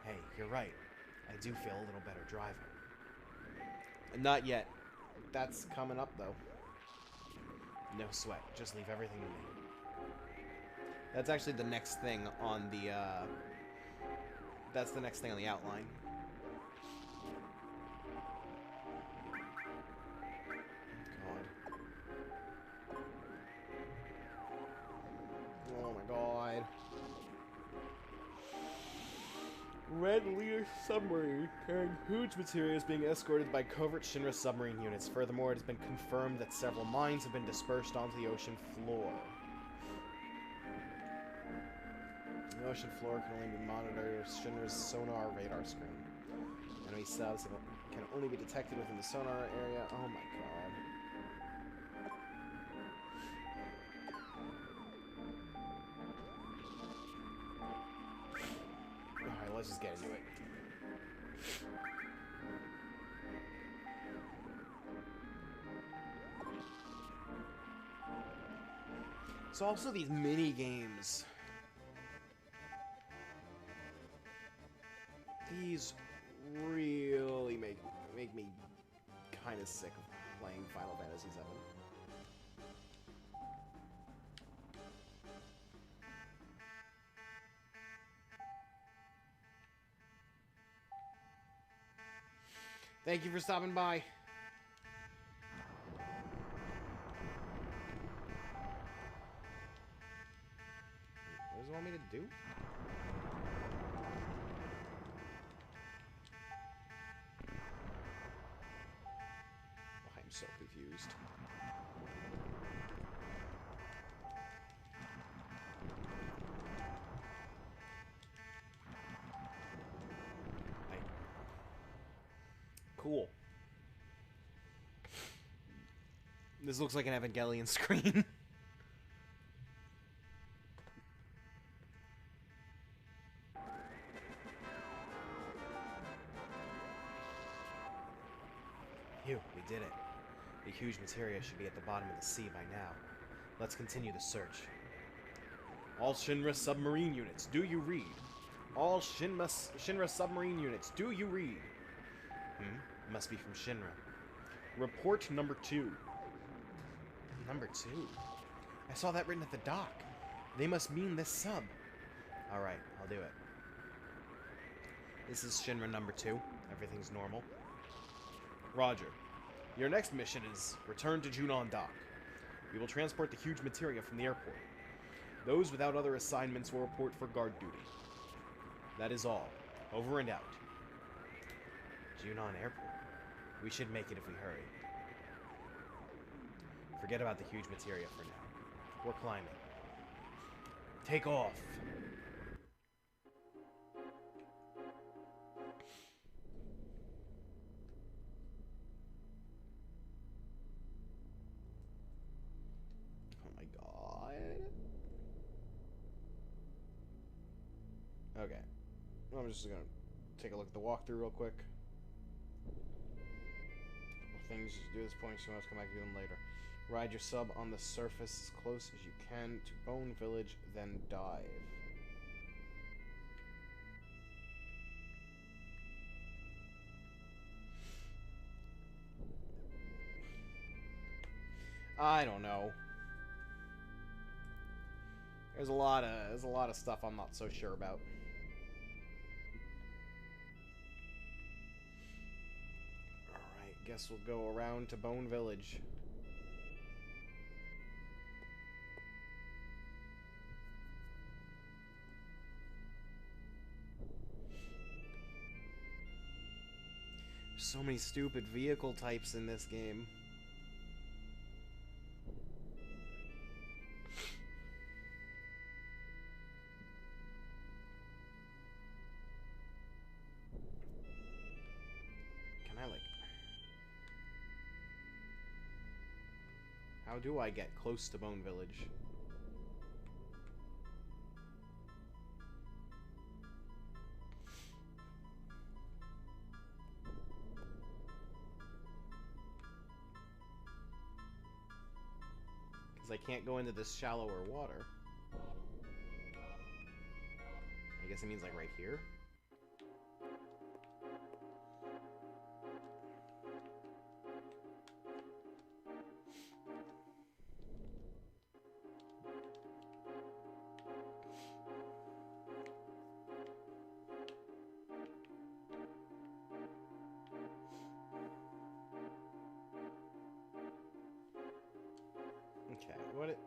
Hey, you're right. I do feel a little better driving. Not yet. That's coming up, though. No sweat. Just leave everything to me. That's actually the next thing on the, that's the next thing on the outline. God. Oh my god. Red Leader submarine carrying huge materials being escorted by covert Shinra submarine units. Furthermore, it has been confirmed that several mines have been dispersed onto the ocean floor. The ocean floor can only be monitored with Shinra's sonar radar screen. Enemy subs can only be detected within the sonar area. Oh my god. Alright, let's just get into it. So also these mini games. These really make me kind of sick of playing Final Fantasy VII. Thank you for stopping by. What does it want me to do? I'm so confused. Cool. This looks like an Evangelion screen. Phew, we did it. The huge materia should be at the bottom of the sea by now. Let's continue the search. All Shinra submarine units, do you read? All Shinra submarine units, do you read? Must be from Shinra. Report number 2. Number 2? I saw that written at the dock. They must mean this sub. Alright, I'll do it. This is Shinra number 2. Everything's normal. Roger. Your next mission is return to Junon Dock. We will transport the huge materia from the airport. Those without other assignments will report for guard duty. That is all. Over and out. Junon Airport. We should make it if we hurry. Forget about the huge materia for now. We're climbing. Take off. Okay. I'm just gonna take a look at the walkthrough real quick. Things you do at this point, so you have to come back and do them later. Ride your sub on the surface as close as you can to Bone Village, then dive. I don't know. There's a lot of stuff I'm not so sure about. Alright, guess we'll go around to Bone Village. There's so many stupid vehicle types in this game. How do I get close to Bone Village? Because I can't go into this shallower water. I guess it means like right here? Okay, what it...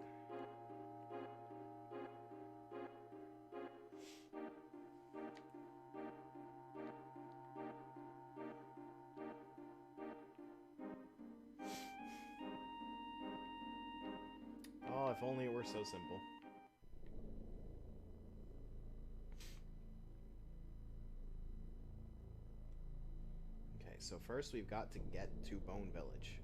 Oh, if only it were so simple. Okay, so first we've got to get to Bone Village.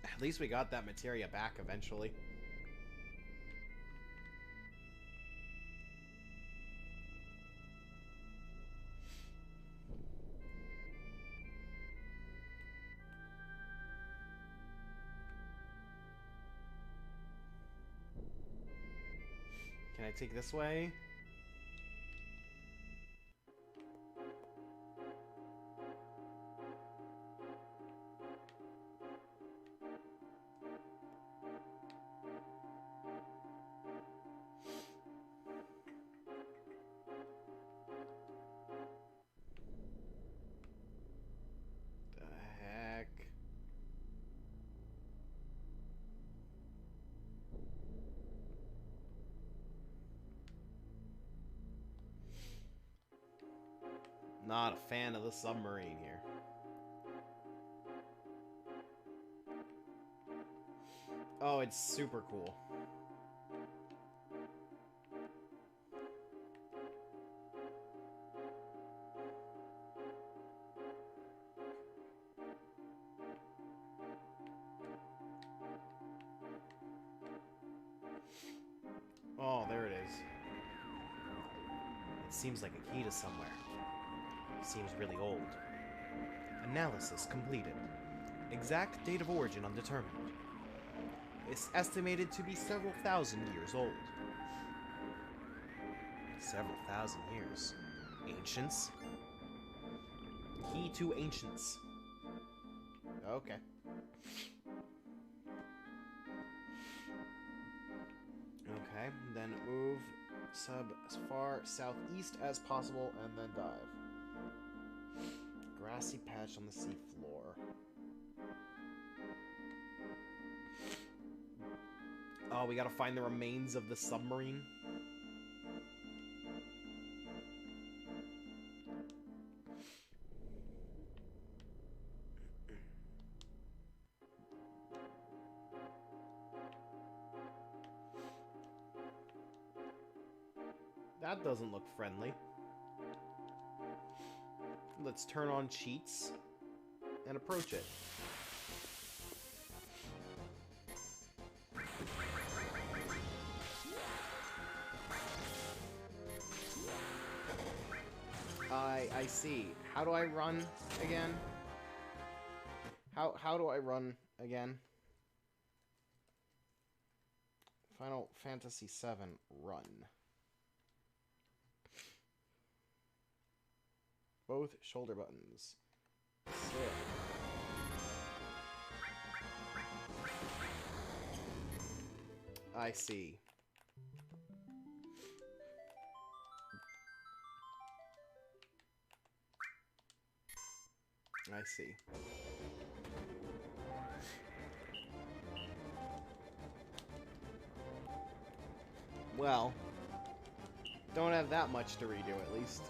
At least we got that materia back eventually. Can I take this way? The heck? Not a fan of the submarine here. Oh, it's super cool. Oh, there it is. It seems like a key to somewhere. Seems really old. Analysis completed. Exact date of origin undetermined. It's estimated to be several thousand years old. Several thousand years. Ancients? Key to ancients. Okay. Okay, then move sub as far southeast as possible and then dive. Grassy patch on the seafloor. Oh, we gotta find the remains of the submarine. That doesn't look friendly. Let's turn on cheats and approach it. I see. How do I run again? How do I run again? Final Fantasy VII run. Both shoulder buttons. Sick. I see. I see. Well, don't have that much to redo at least.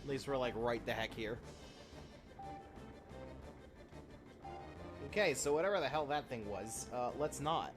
At least we're like right the heck here. Okay, so whatever the hell that thing was, let's not.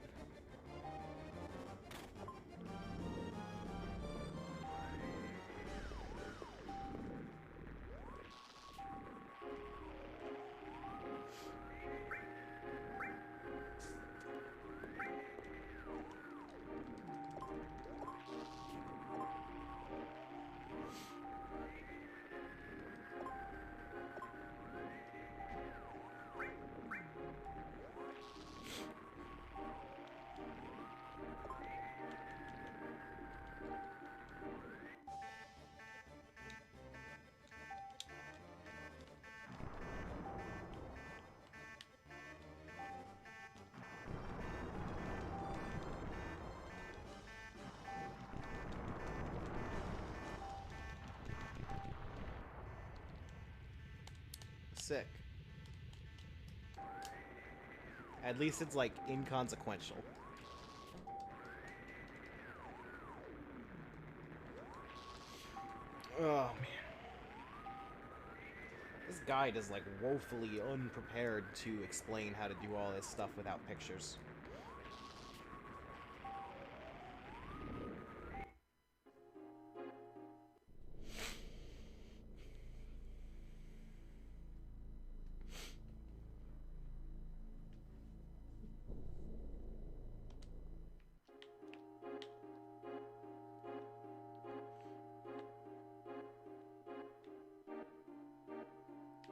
Sick. At least it's, like, inconsequential. Oh, man. This guide is, like, woefully unprepared to explain how to do all this stuff without pictures.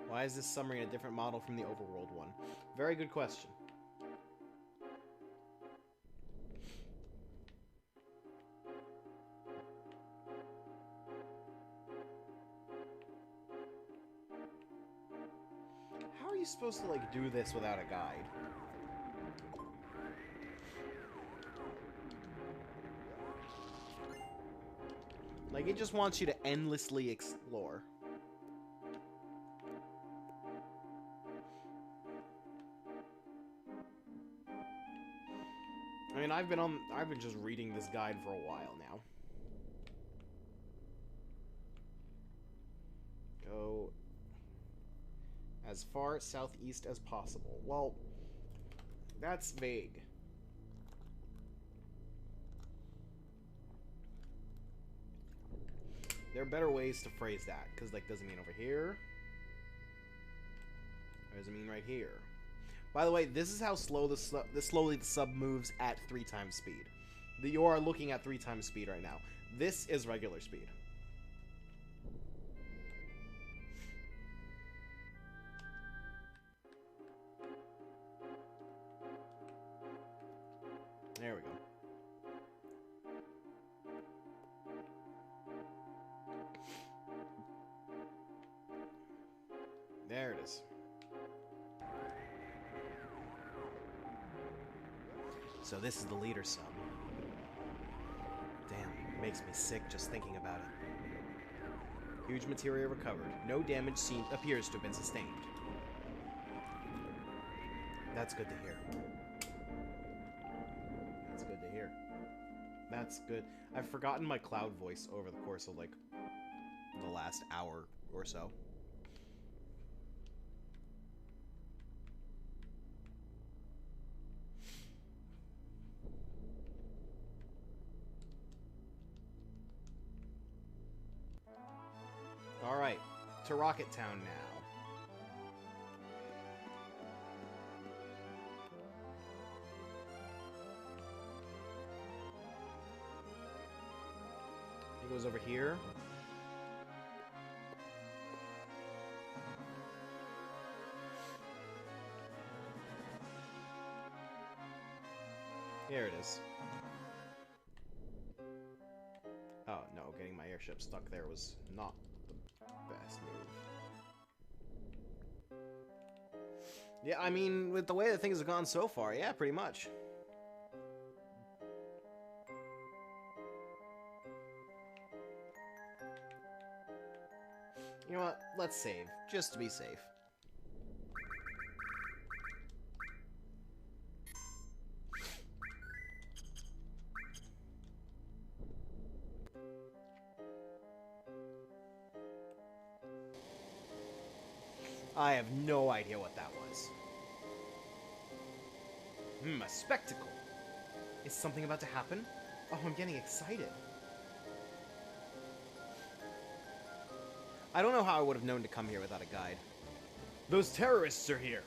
Why is this summary a different model from the overworld one? Very good question. How are you supposed to, like, do this without a guide? Like, it just wants you to endlessly explore. I mean, I've been just reading this guide for a while now. Go as far southeast as possible. Well, that's vague. There are better ways to phrase that, because, like, does it mean over here? Or does it mean right here? By the way, this is how slowly the sub moves at 3 times speed. You are looking at 3 times speed right now. This is regular speed. There we go. There it is. So this is the leader sub. Damn, it makes me sick just thinking about it. Huge materia recovered. No damage appears to have been sustained. That's good to hear. That's good to hear. That's good. I've forgotten my cloud voice over the course of, like, the last hour or so. to Rocket Town now. He goes over here. Here it is. Oh, no, getting my airship stuck there was not the best move. Yeah, I mean, with the way that things have gone so far, yeah, pretty much. You know what? Let's save, just to be safe. I have no idea what that was. A spectacle. Is something about to happen? Oh, I'm getting excited. I don't know how I would have known to come here without a guide. Those terrorists are here.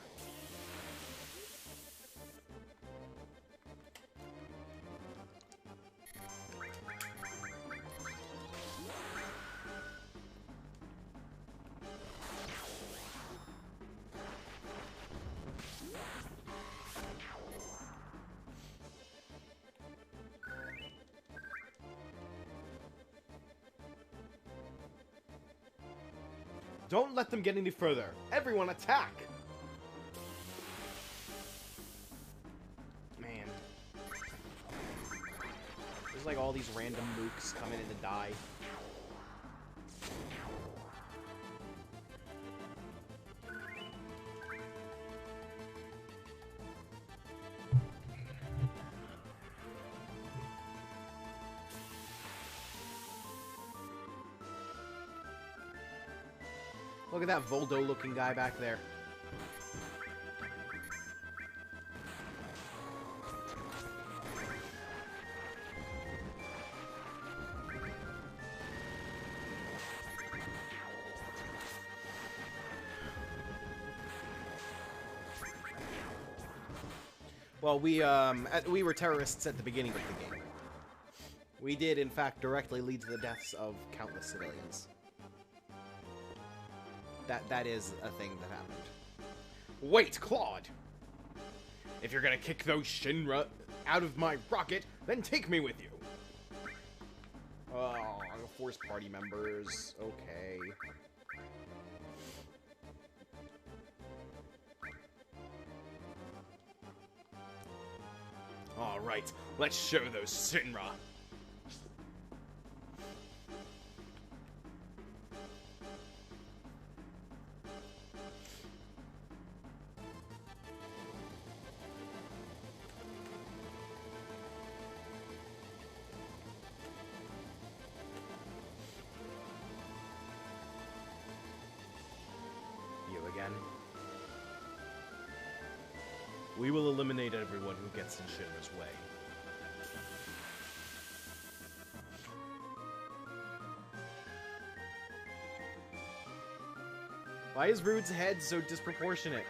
Don't let them get any further. Everyone attack! Man. There's like all these random mooks coming in to die. Look at that Voldo-looking guy back there. Well, we were terrorists at the beginning of the game. We did, in fact, directly lead to the deaths of countless civilians. That is a thing that happened. Wait, Claude! If you're gonna kick those Shinra out of my rocket, then take me with you. Oh, force party members. Okay. Alright, let's show those Shinra. Again. We will eliminate everyone who gets in Shinra's way. Why is Rude's head so disproportionate?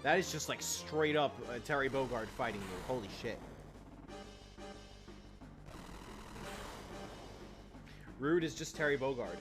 That is just like straight up Terry Bogard fighting you. Holy shit. Rude is just Terry Bogard.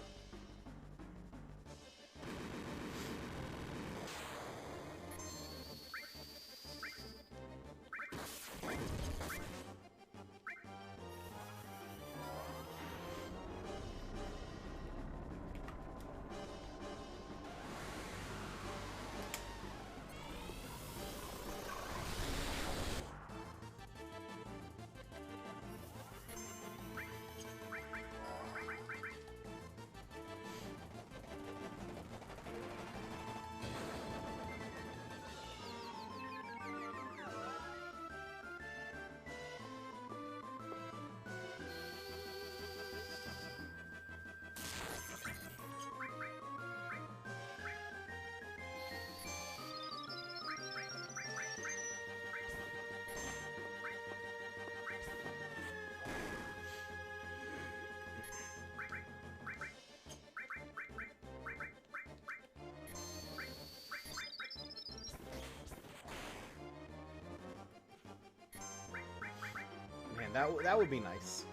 That would be nice.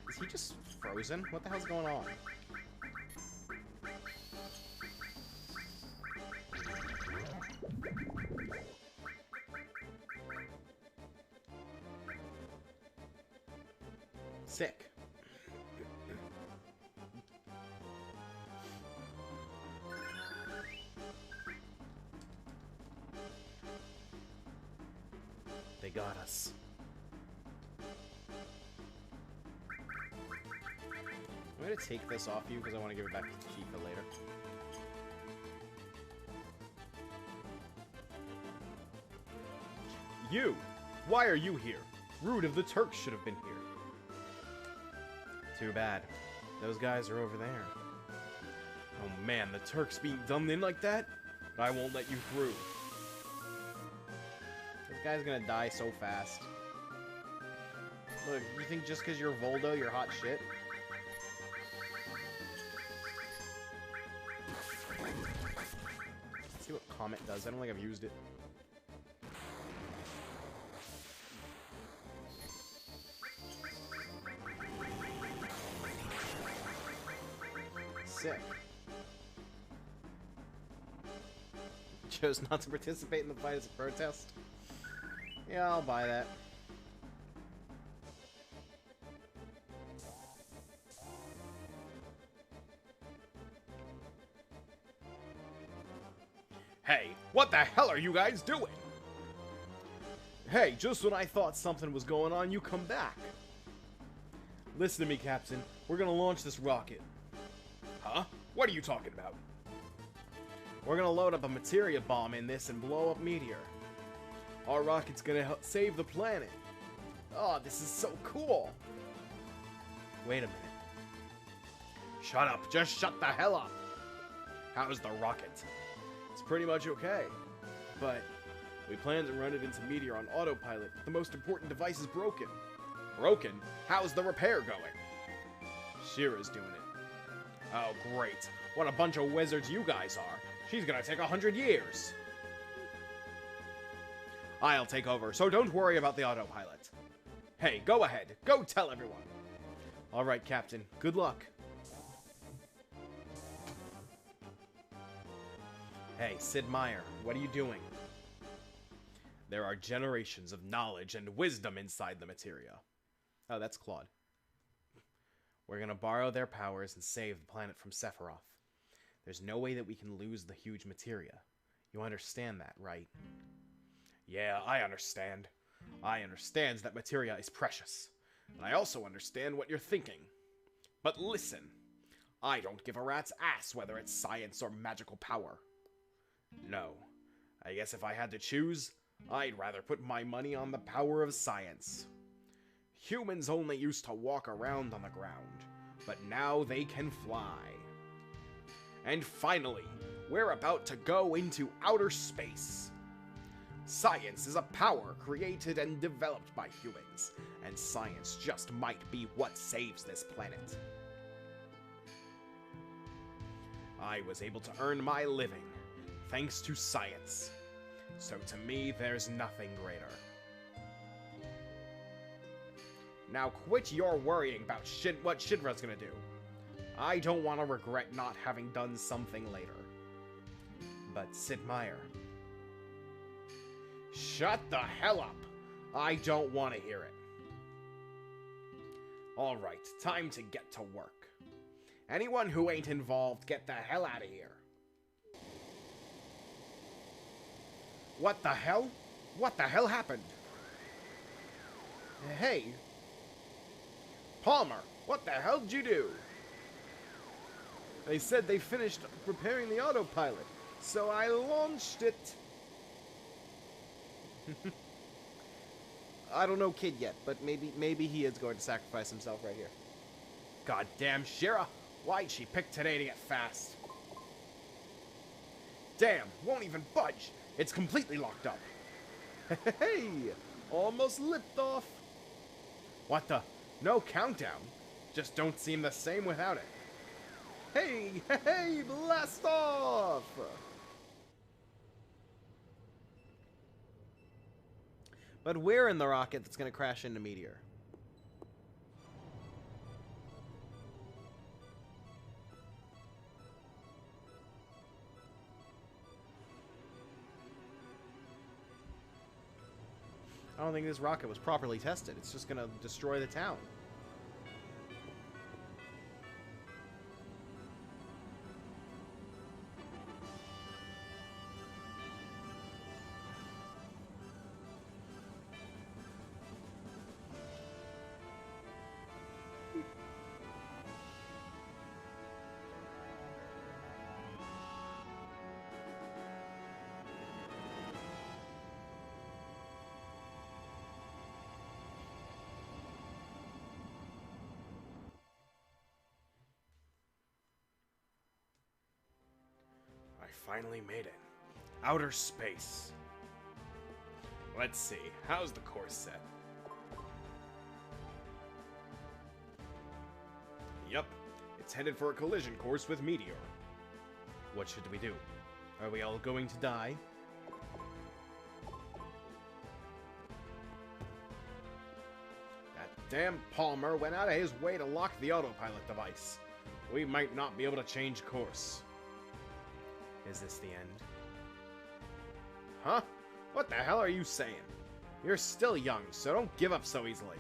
Is he just frozen? What the hell's going on? Sick. They got us. I'm gonna take this off you because I want to give it back to Tifa later. You! Why are you here? Rude of the Turks should have been here. Too bad. Those guys are over there. Oh man, the Turks being done in like that? I won't let you through. This guy's gonna die so fast. Look, you think just because you're Voldo, you're hot shit? Let's see what Comet does. I don't think I've used it. Sick. Chose not to participate in the fight as a protest. Yeah, I'll buy that. Hey, what the hell are you guys doing? Hey, just when I thought something was going on, you come back. Listen to me, Captain. We're gonna launch this rocket. Huh? What are you talking about? We're gonna load up a materia bomb in this and blow up Meteor. Our rocket's gonna help save the planet. Oh, this is so cool. Wait a minute. Shut up. Just shut the hell up. How's the rocket? It's pretty much okay. But we plan to run it into Meteor on autopilot. The most important device is broken. Broken? How's the repair going? Shira's doing it. Oh, great. What a bunch of wizards you guys are. She's gonna take 100 years. I'll take over, so don't worry about the autopilot. Hey, go ahead. Go tell everyone. All right, Captain. Good luck. Hey, Sid Meier, what are you doing? There are generations of knowledge and wisdom inside the materia. Oh, that's Claude. We're gonna borrow their powers and save the planet from Sephiroth. There's no way that we can lose the huge materia. You understand that, right? Yeah, I understand. I understand that materia is precious. And I also understand what you're thinking. But listen, I don't give a rat's ass whether it's science or magical power. No, I guess if I had to choose, I'd rather put my money on the power of science. Humans only used to walk around on the ground, but now they can fly. And finally, we're about to go into outer space. Science is a power created and developed by humans, and science just might be what saves this planet. I was able to earn my living, thanks to science. So to me, there's nothing greater. Now quit your worrying about what Shinra's gonna do. I don't want to regret not having done something later. But Sid Meier... Shut the hell up! I don't want to hear it. Alright, time to get to work. Anyone who ain't involved, get the hell out of here. What the hell? What the hell happened? Hey. Palmer, what the hell did you do? They said they finished repairing the autopilot, so I launched it. I don't know Kid yet, but maybe he is going to sacrifice himself right here. Goddamn Shira, why'd she pick today to get fast? Damn, won't even budge. It's completely locked up. Hey, almost lipped off. What the? No countdown. Just don't seem the same without it. Hey, blast off! But where in the rocket that's going to crash into Meteor? I don't think this rocket was properly tested. It's just going to destroy the town. I finally made it. Outer space. Let's see, how's the course set? Yup, it's headed for a collision course with Meteor. What should we do? Are we all going to die? That damn Palmer went out of his way to lock the autopilot device. We might not be able to change course. Is this the end? Huh? What the hell are you saying? You're still young, so don't give up so easily.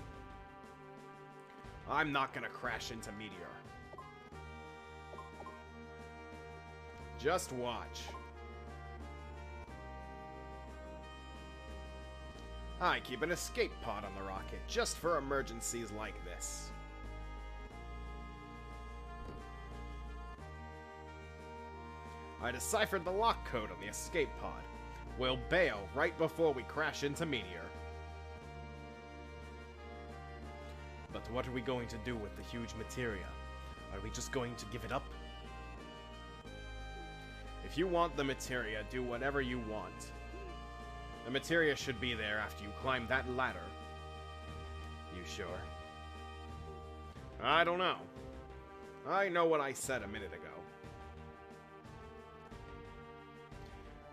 I'm not gonna crash into Meteor. Just watch. I keep an escape pod on the rocket, just for emergencies like this. I deciphered the lock code on the escape pod. We'll bail right before we crash into Meteor. But what are we going to do with the huge materia? Are we just going to give it up? If you want the materia, do whatever you want. The materia should be there after you climb that ladder. You sure? I don't know. I know what I said a minute ago.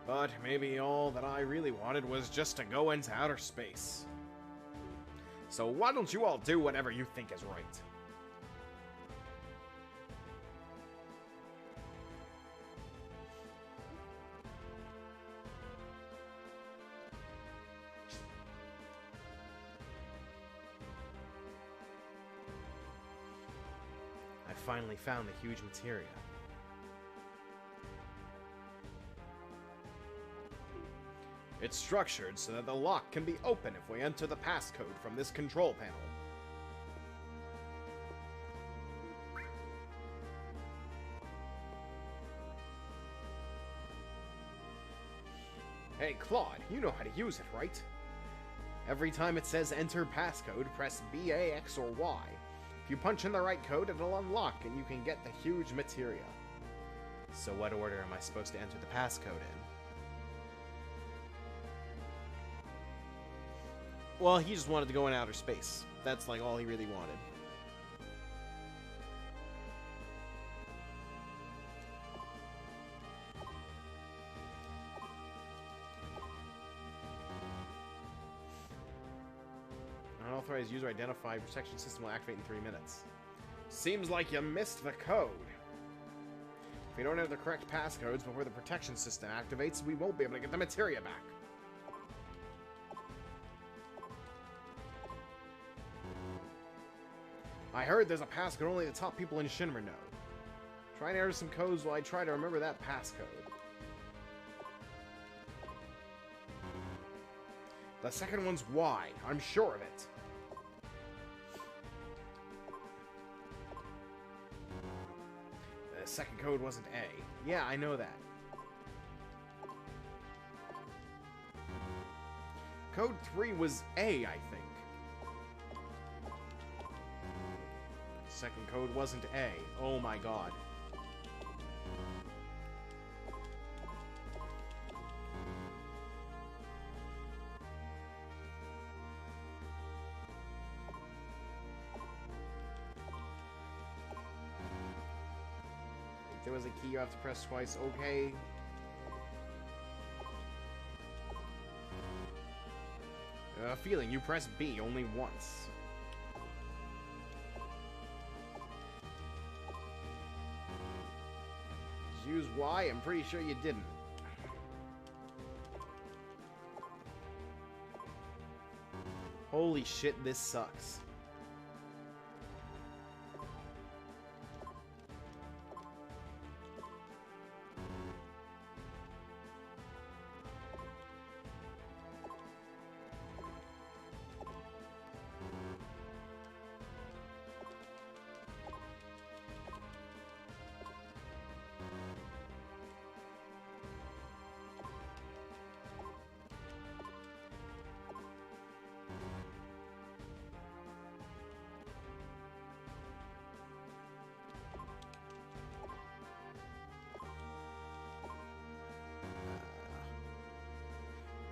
But maybe all that I really wanted was just to go into outer space. So why don't you all do whatever you think is right? I finally found the huge materia. It's structured so that the lock can be open if we enter the passcode from this control panel. Hey Claude, you know how to use it, right? Every time it says enter passcode, press B, A, X, or Y. If you punch in the right code, it'll unlock and you can get the huge materia. So what order am I supposed to enter the passcode in? Well, he just wanted to go in outer space. That's like all he really wanted. Unauthorized user identified. Protection system will activate in 3 minutes. Seems like you missed the code. If we don't have the correct passcodes before the protection system activates, we won't be able to get the materia back. I heard there's a passcode only the top people in Shinra know. Try and enter some codes while I try to remember that passcode. The second one's Y. I'm sure of it. The second code wasn't A. Yeah, I know that. Code 3 was A, I think. Second code wasn't A. Oh my god. If there was a key you have to press twice, okay. A feeling you pressed B only once. Did you use Y? I'm pretty sure you didn't. Holy shit, this sucks.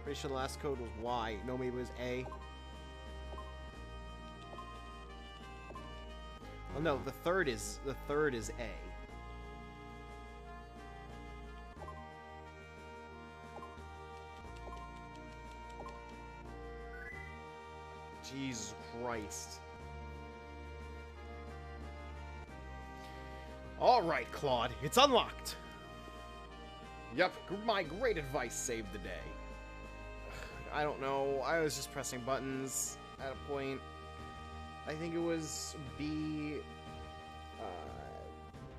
Pretty sure the last code was Y. No, maybe it was A. Well, no, the third is A. Jesus Christ. All right, Claude, it's unlocked. Yep, my great advice saved the day. I don't know. I was just pressing buttons at a point. I think it was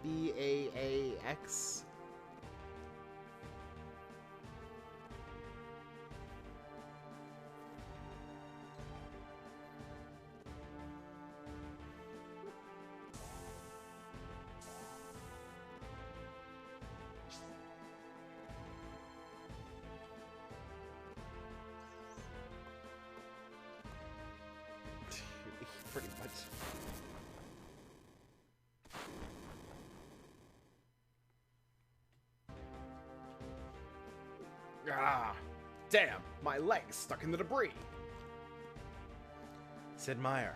BAAX. Pretty much. Ah, damn, my leg's stuck in the debris. Sid Meier.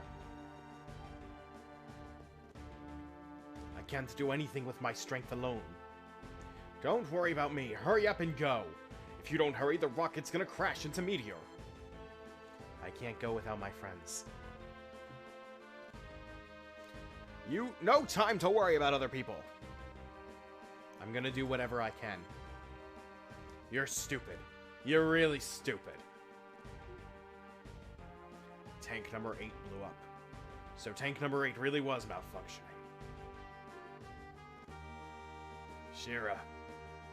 I can't do anything with my strength alone. Don't worry about me. Hurry up and go. If you don't hurry, the rocket's gonna crash into Meteor. I can't go without my friends. No time to worry about other people. I'm gonna do whatever I can. You're stupid. You're really stupid. Tank number 8 blew up. So tank number 8 really was malfunctioning. Shira,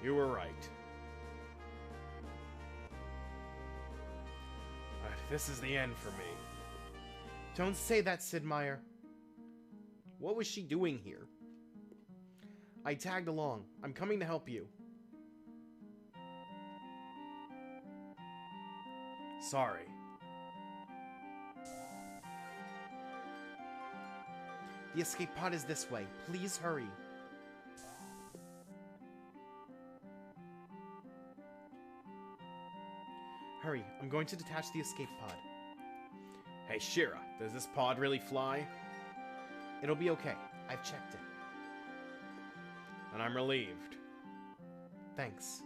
you were right. But this is the end for me. Don't say that, Sid Meier. What was she doing here? I tagged along. I'm coming to help you. Sorry. The escape pod is this way. Please hurry. Hurry, I'm going to detach the escape pod. Hey, Shira, does this pod really fly? It'll be okay. I've checked it. And I'm relieved. Thanks.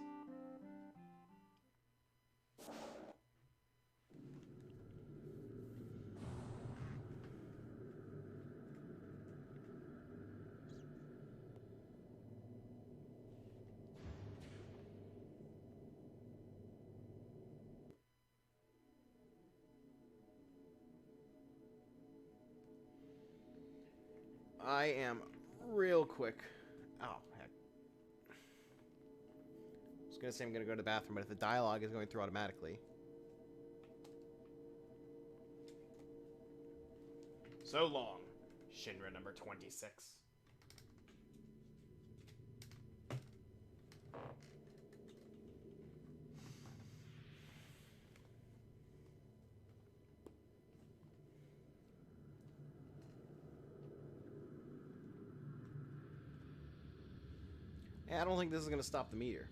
I am real quick. Oh, heck. I was gonna say I'm gonna go to the bathroom, but if the dialogue is going through automatically. So long, Shinra number 26. Yeah, I don't think this is gonna stop the meteor.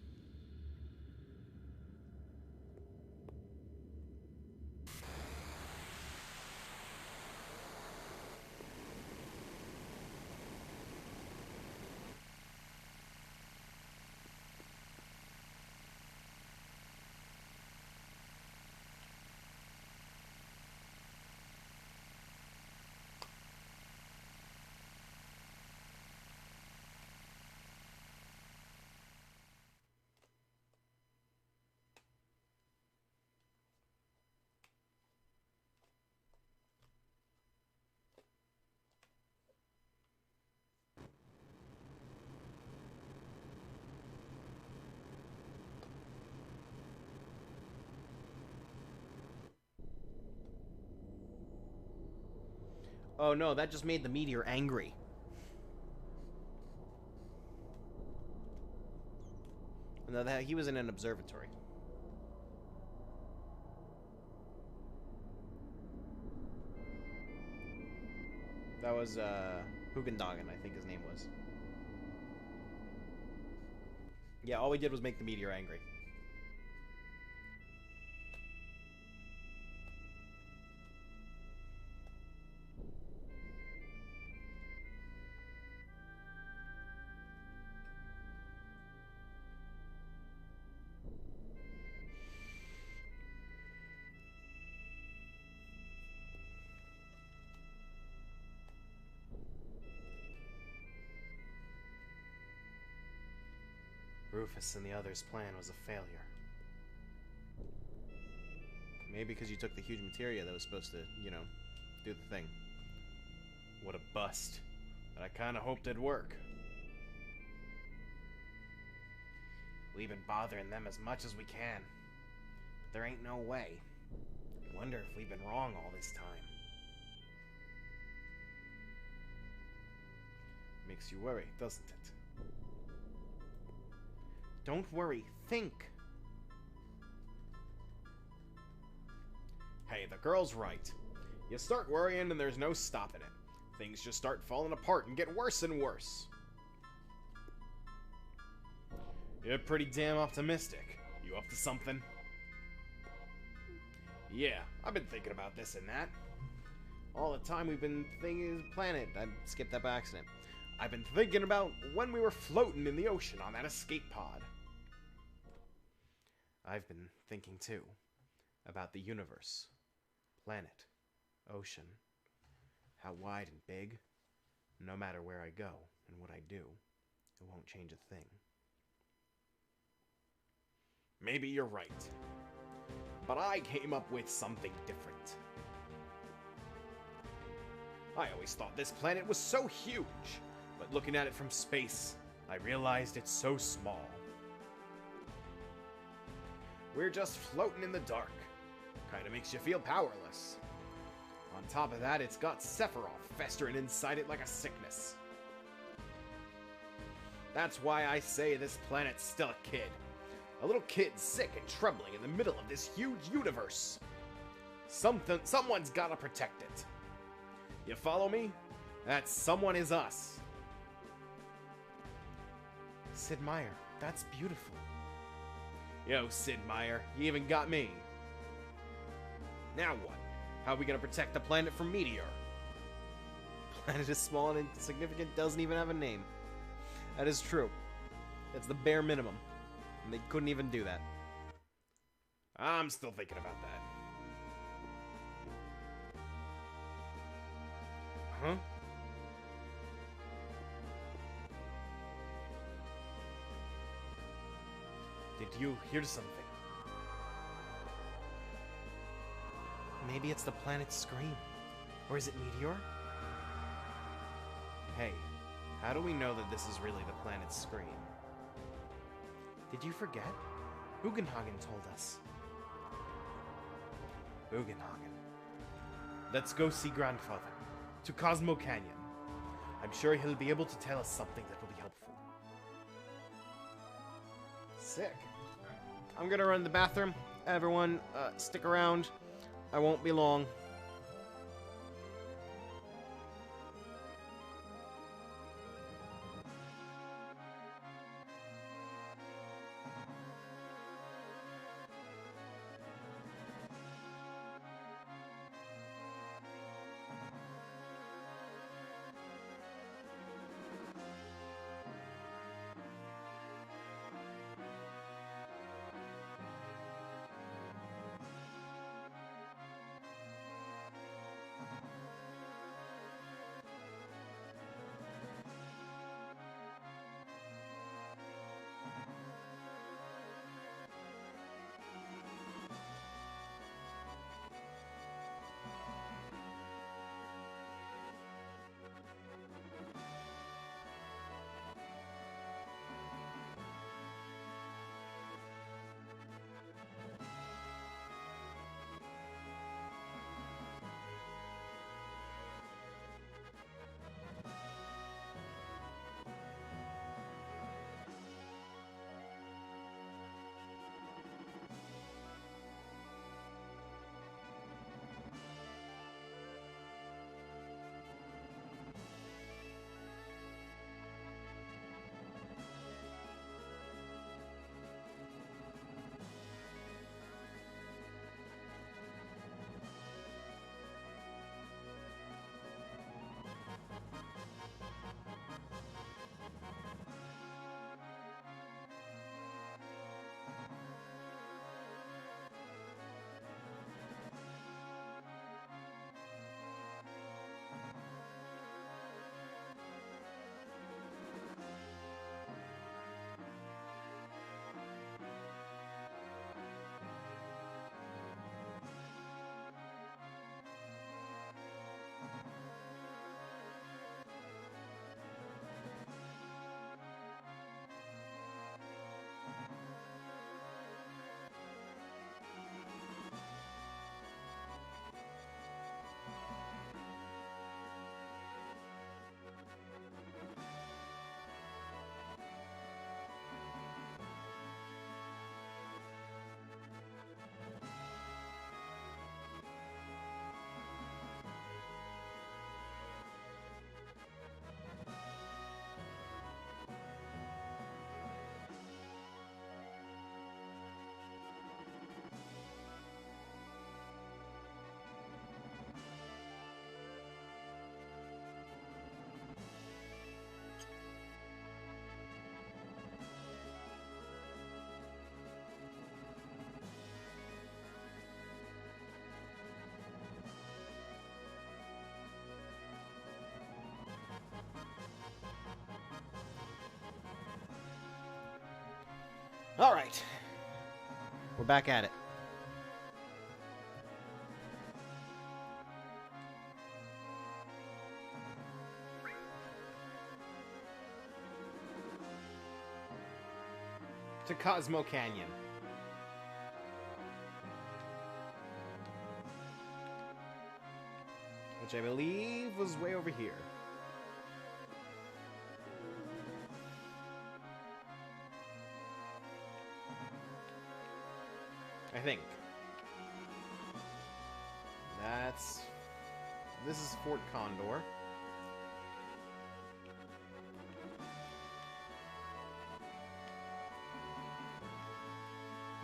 Oh no, that just made the meteor angry. No, he was in an observatory. That was, Hugendagen, I think his name was. Yeah, all we did was make the meteor angry. Rufus and the others' plan was a failure. Maybe because you took the huge materia that was supposed to, you know, do the thing. What a bust. But I kinda hoped it'd work. We've been bothering them as much as we can. But there ain't no way. I wonder if we've been wrong all this time. Makes you worry, doesn't it? Don't worry, think. Hey, the girl's right. You start worrying and there's no stopping it. Things just start falling apart and get worse and worse. You're pretty damn optimistic. You up to something? Yeah, I've been thinking about this and that. All the time we've been thinking planet. I skipped that by accident. I've been thinking about when we were floating in the ocean on that escape pod. I've been thinking too about the universe, planet, ocean, how wide and big, no matter where I go and what I do, it won't change a thing. Maybe you're right, but I came up with something different. I always thought this planet was so huge, but looking at it from space, I realized it's so small. We're just floating in the dark. Kinda makes you feel powerless. On top of that, it's got Sephiroth festering inside it like a sickness. That's why I say this planet's still a kid. A little kid sick and trembling in the middle of this huge universe. Someone's gotta protect it. You follow me? That someone is us. Sid Meier, that's beautiful. Yo, Sid Meier, you even got me. Now what? How are we gonna protect the planet from meteor? Planet is small and insignificant, doesn't even have a name. That is true. It's the bare minimum. And they couldn't even do that. I'm still thinking about that. Huh? Did you hear something? Maybe it's the planet's scream. Or is it meteor? Hey, how do we know that this is really the planet's scream? Did you forget? Bugenhagen told us. Bugenhagen. Let's go see grandfather. To Cosmo Canyon. I'm sure he'll be able to tell us something that will be helpful. Sick. I'm gonna run to the bathroom. Everyone, stick around. I won't be long. Alright. We're back at it. To Cosmo Canyon. Which I believe was way over here. I think. This is Fort Condor.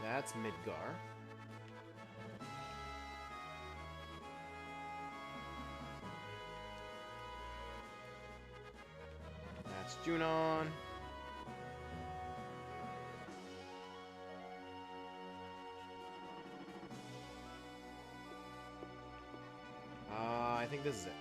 That's Midgar. That's Junon. I think this is it.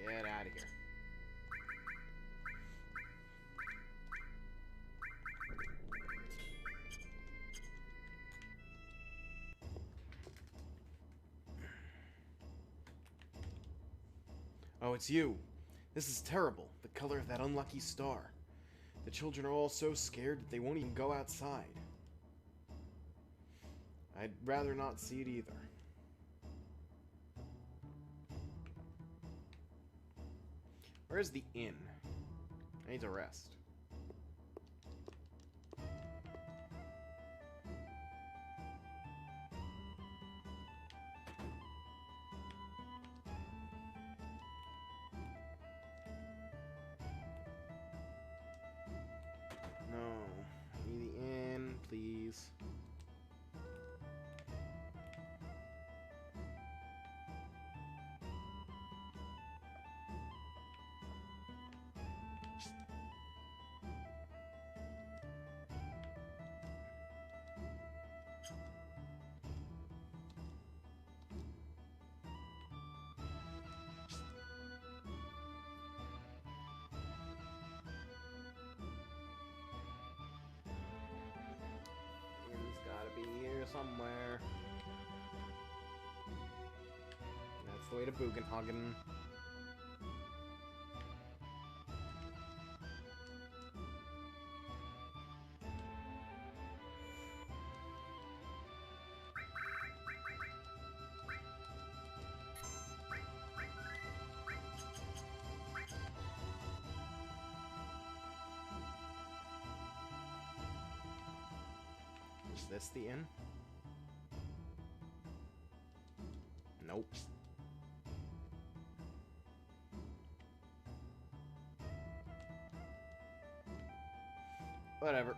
Get out of here. Oh, it's you. This is terrible. The color of that unlucky star. The children are all so scared that they won't even go outside. I'd rather not see it either. Where's the inn? I need to rest. No. I need the inn, please. Somewhere. That's the way to Bugenhagen. Is this the inn? Nope. Whatever.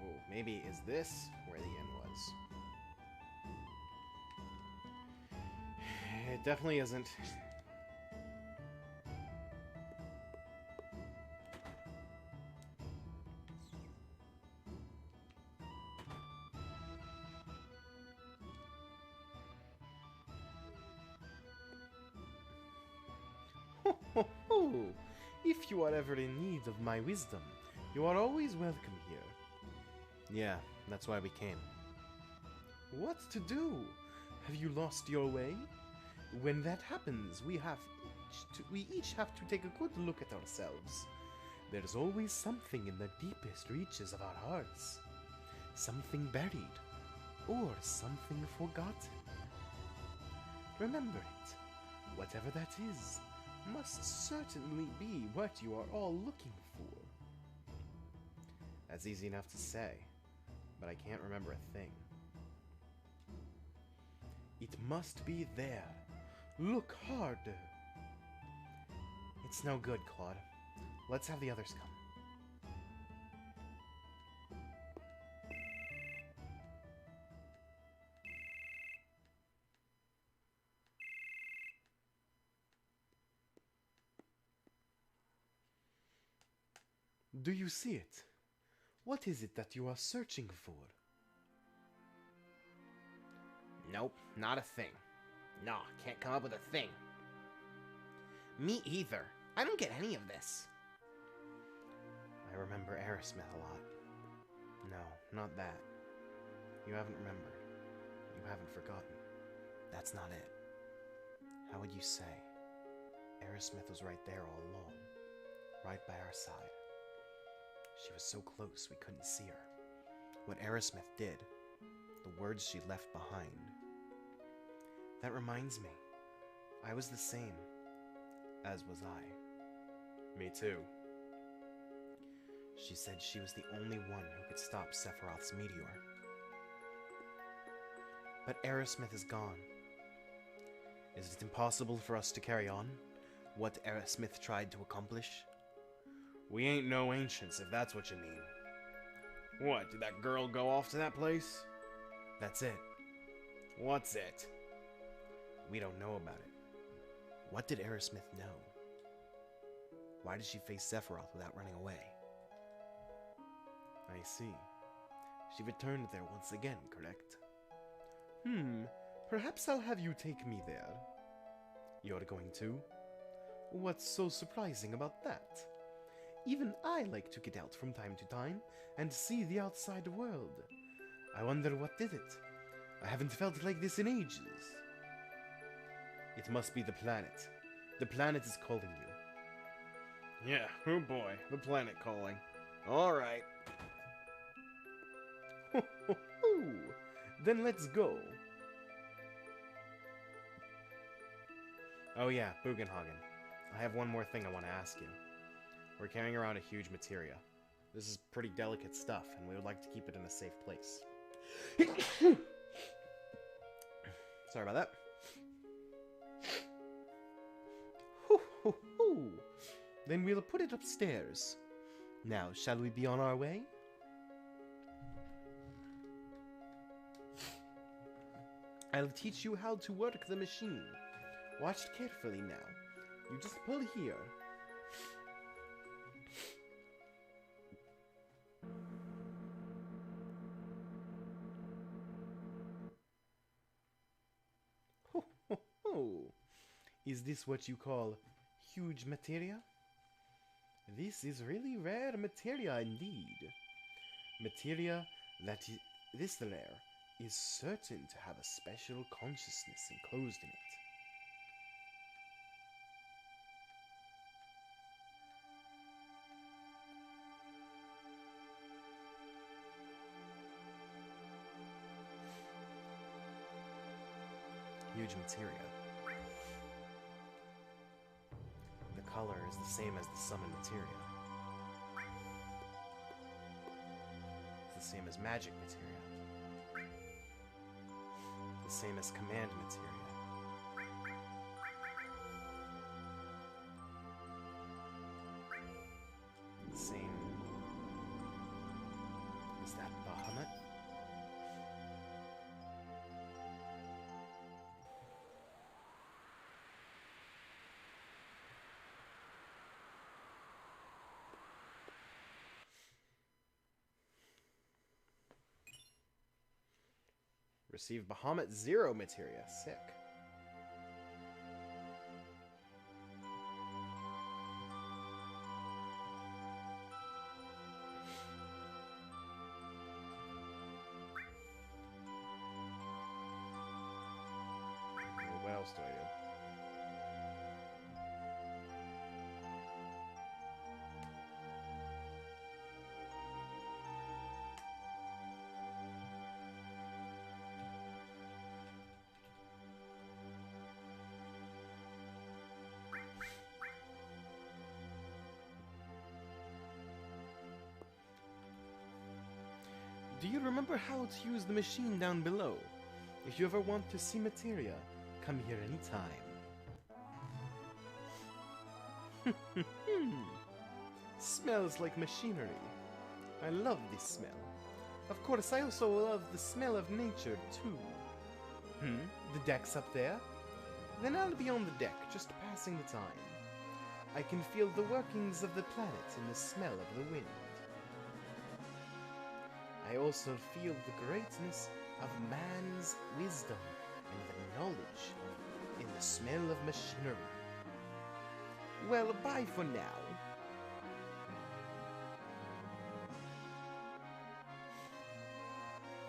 Oh, maybe is this where the inn was? It definitely isn't. Ho, ho, ho. If you are ever in need of my wisdom, you are always welcome here. Yeah, that's why we came. What to do? Have you lost your way? When that happens, we each have to take a good look at ourselves. There's always something in the deepest reaches of our hearts. Something buried, or something forgotten. Remember it. Whatever that is, must certainly be what you are all looking for. That's easy enough to say, but I can't remember a thing. It must be there. Look harder. It's no good, Claude. Let's have the others come. Do you see it? What is it that you are searching for? Nope, not a thing. Nah, can't come up with a thing. Me either. I don't get any of this. I remember Aerosmith a lot. No, not that. You haven't remembered. You haven't forgotten. That's not it. How would you say? Aerosmith was right there all along. Right by our side. She was so close we couldn't see her. What Aerosmith did, the words she left behind. That reminds me, I was the same, as was I. Me too. She said she was the only one who could stop Sephiroth's meteor. But Aerosmith is gone. Is it impossible for us to carry on what Aerosmith tried to accomplish? We ain't no ancients, if that's what you mean. What, did that girl go off to that place? That's it. What's it? We don't know about it. What did Aerosmith know? Why did she face Sephiroth without running away? I see. She returned there once again, correct? Perhaps I'll have you take me there. You're going to? What's so surprising about that? Even I like to get out from time to time and see the outside world. I wonder what did it. I haven't felt like this in ages. It must be the planet. The planet is calling you. Yeah, oh boy, the planet calling. Alright. Then let's go. Oh yeah, Bugenhagen. I have one more thing I want to ask you. We're carrying around a huge materia. This is pretty delicate stuff, and we would like to keep it in a safe place. Sorry about that. Then we'll put it upstairs. Now, shall we be on our way? I'll teach you how to work the machine. Watch carefully now. You just pull here. Is this what you call huge materia? This is really rare materia indeed. Materia that this layer is certain to have a special consciousness enclosed in it. Huge materia. The color is the same as the summoned materia. It's the same as magic materia. The same as command materia. The same as that Bahamut. Receive Bahamut 0 materia. Sick. What else do I do? Do you remember how to use the machine down below? If you ever want to see materia, come here anytime. Smells like machinery. I love this smell. Of course, I also love the smell of nature, too. The deck's up there? Then I'll be on the deck, just passing the time. I can feel the workings of the planet in the smell of the wind. I also feel the greatness of man's wisdom and the knowledge in the smell of machinery. Well, bye for now.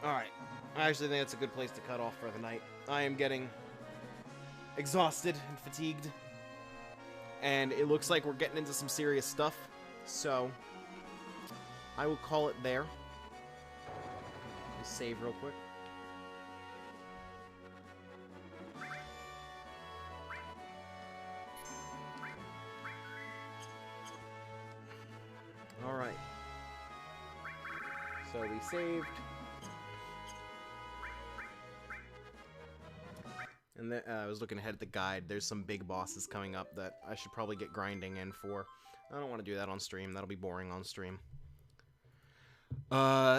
Alright, I actually think that's a good place to cut off for the night. I am getting exhausted and fatigued, and it looks like we're getting into some serious stuff, so I will call it there. Just save real quick. Alright. So we saved. And then, I was looking ahead at the guide. There's some big bosses coming up that I should probably get grinding in for. I don't want to do that on stream. That'll be boring on stream.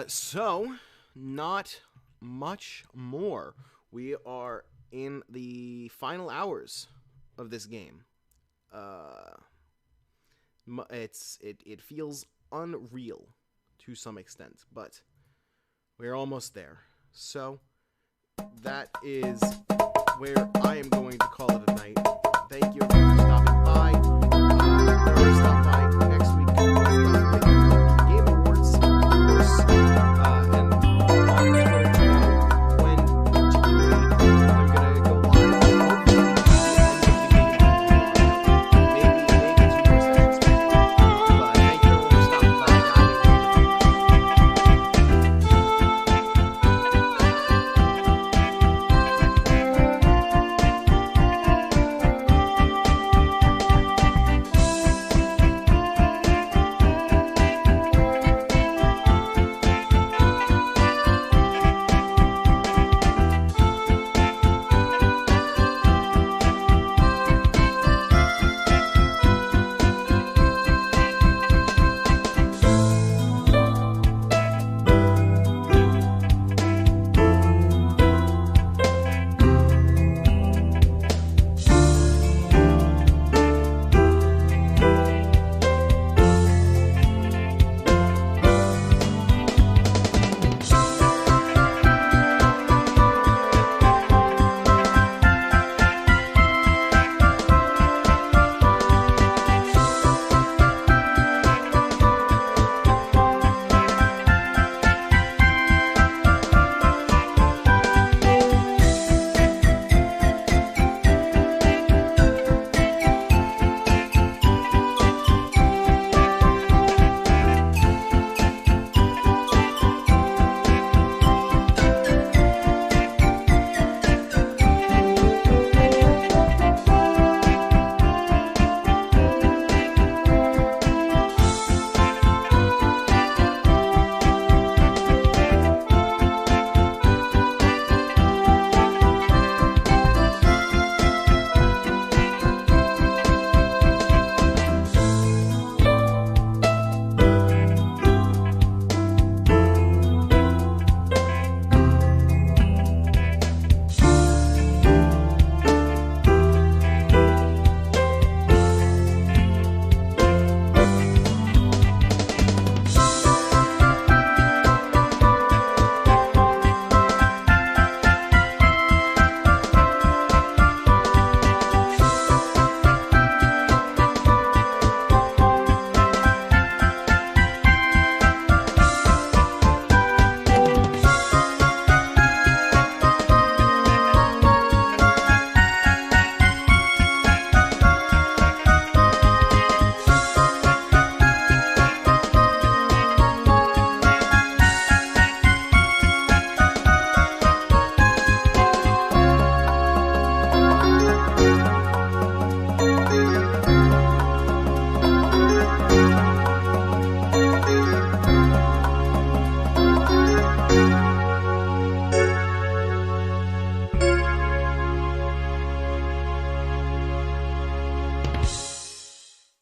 So, not much more. We are in the final hours of this game. It feels unreal to some extent, but we're almost there. So, that is where I am going to call it a night. Thank you everyone for stopping by. Stop by.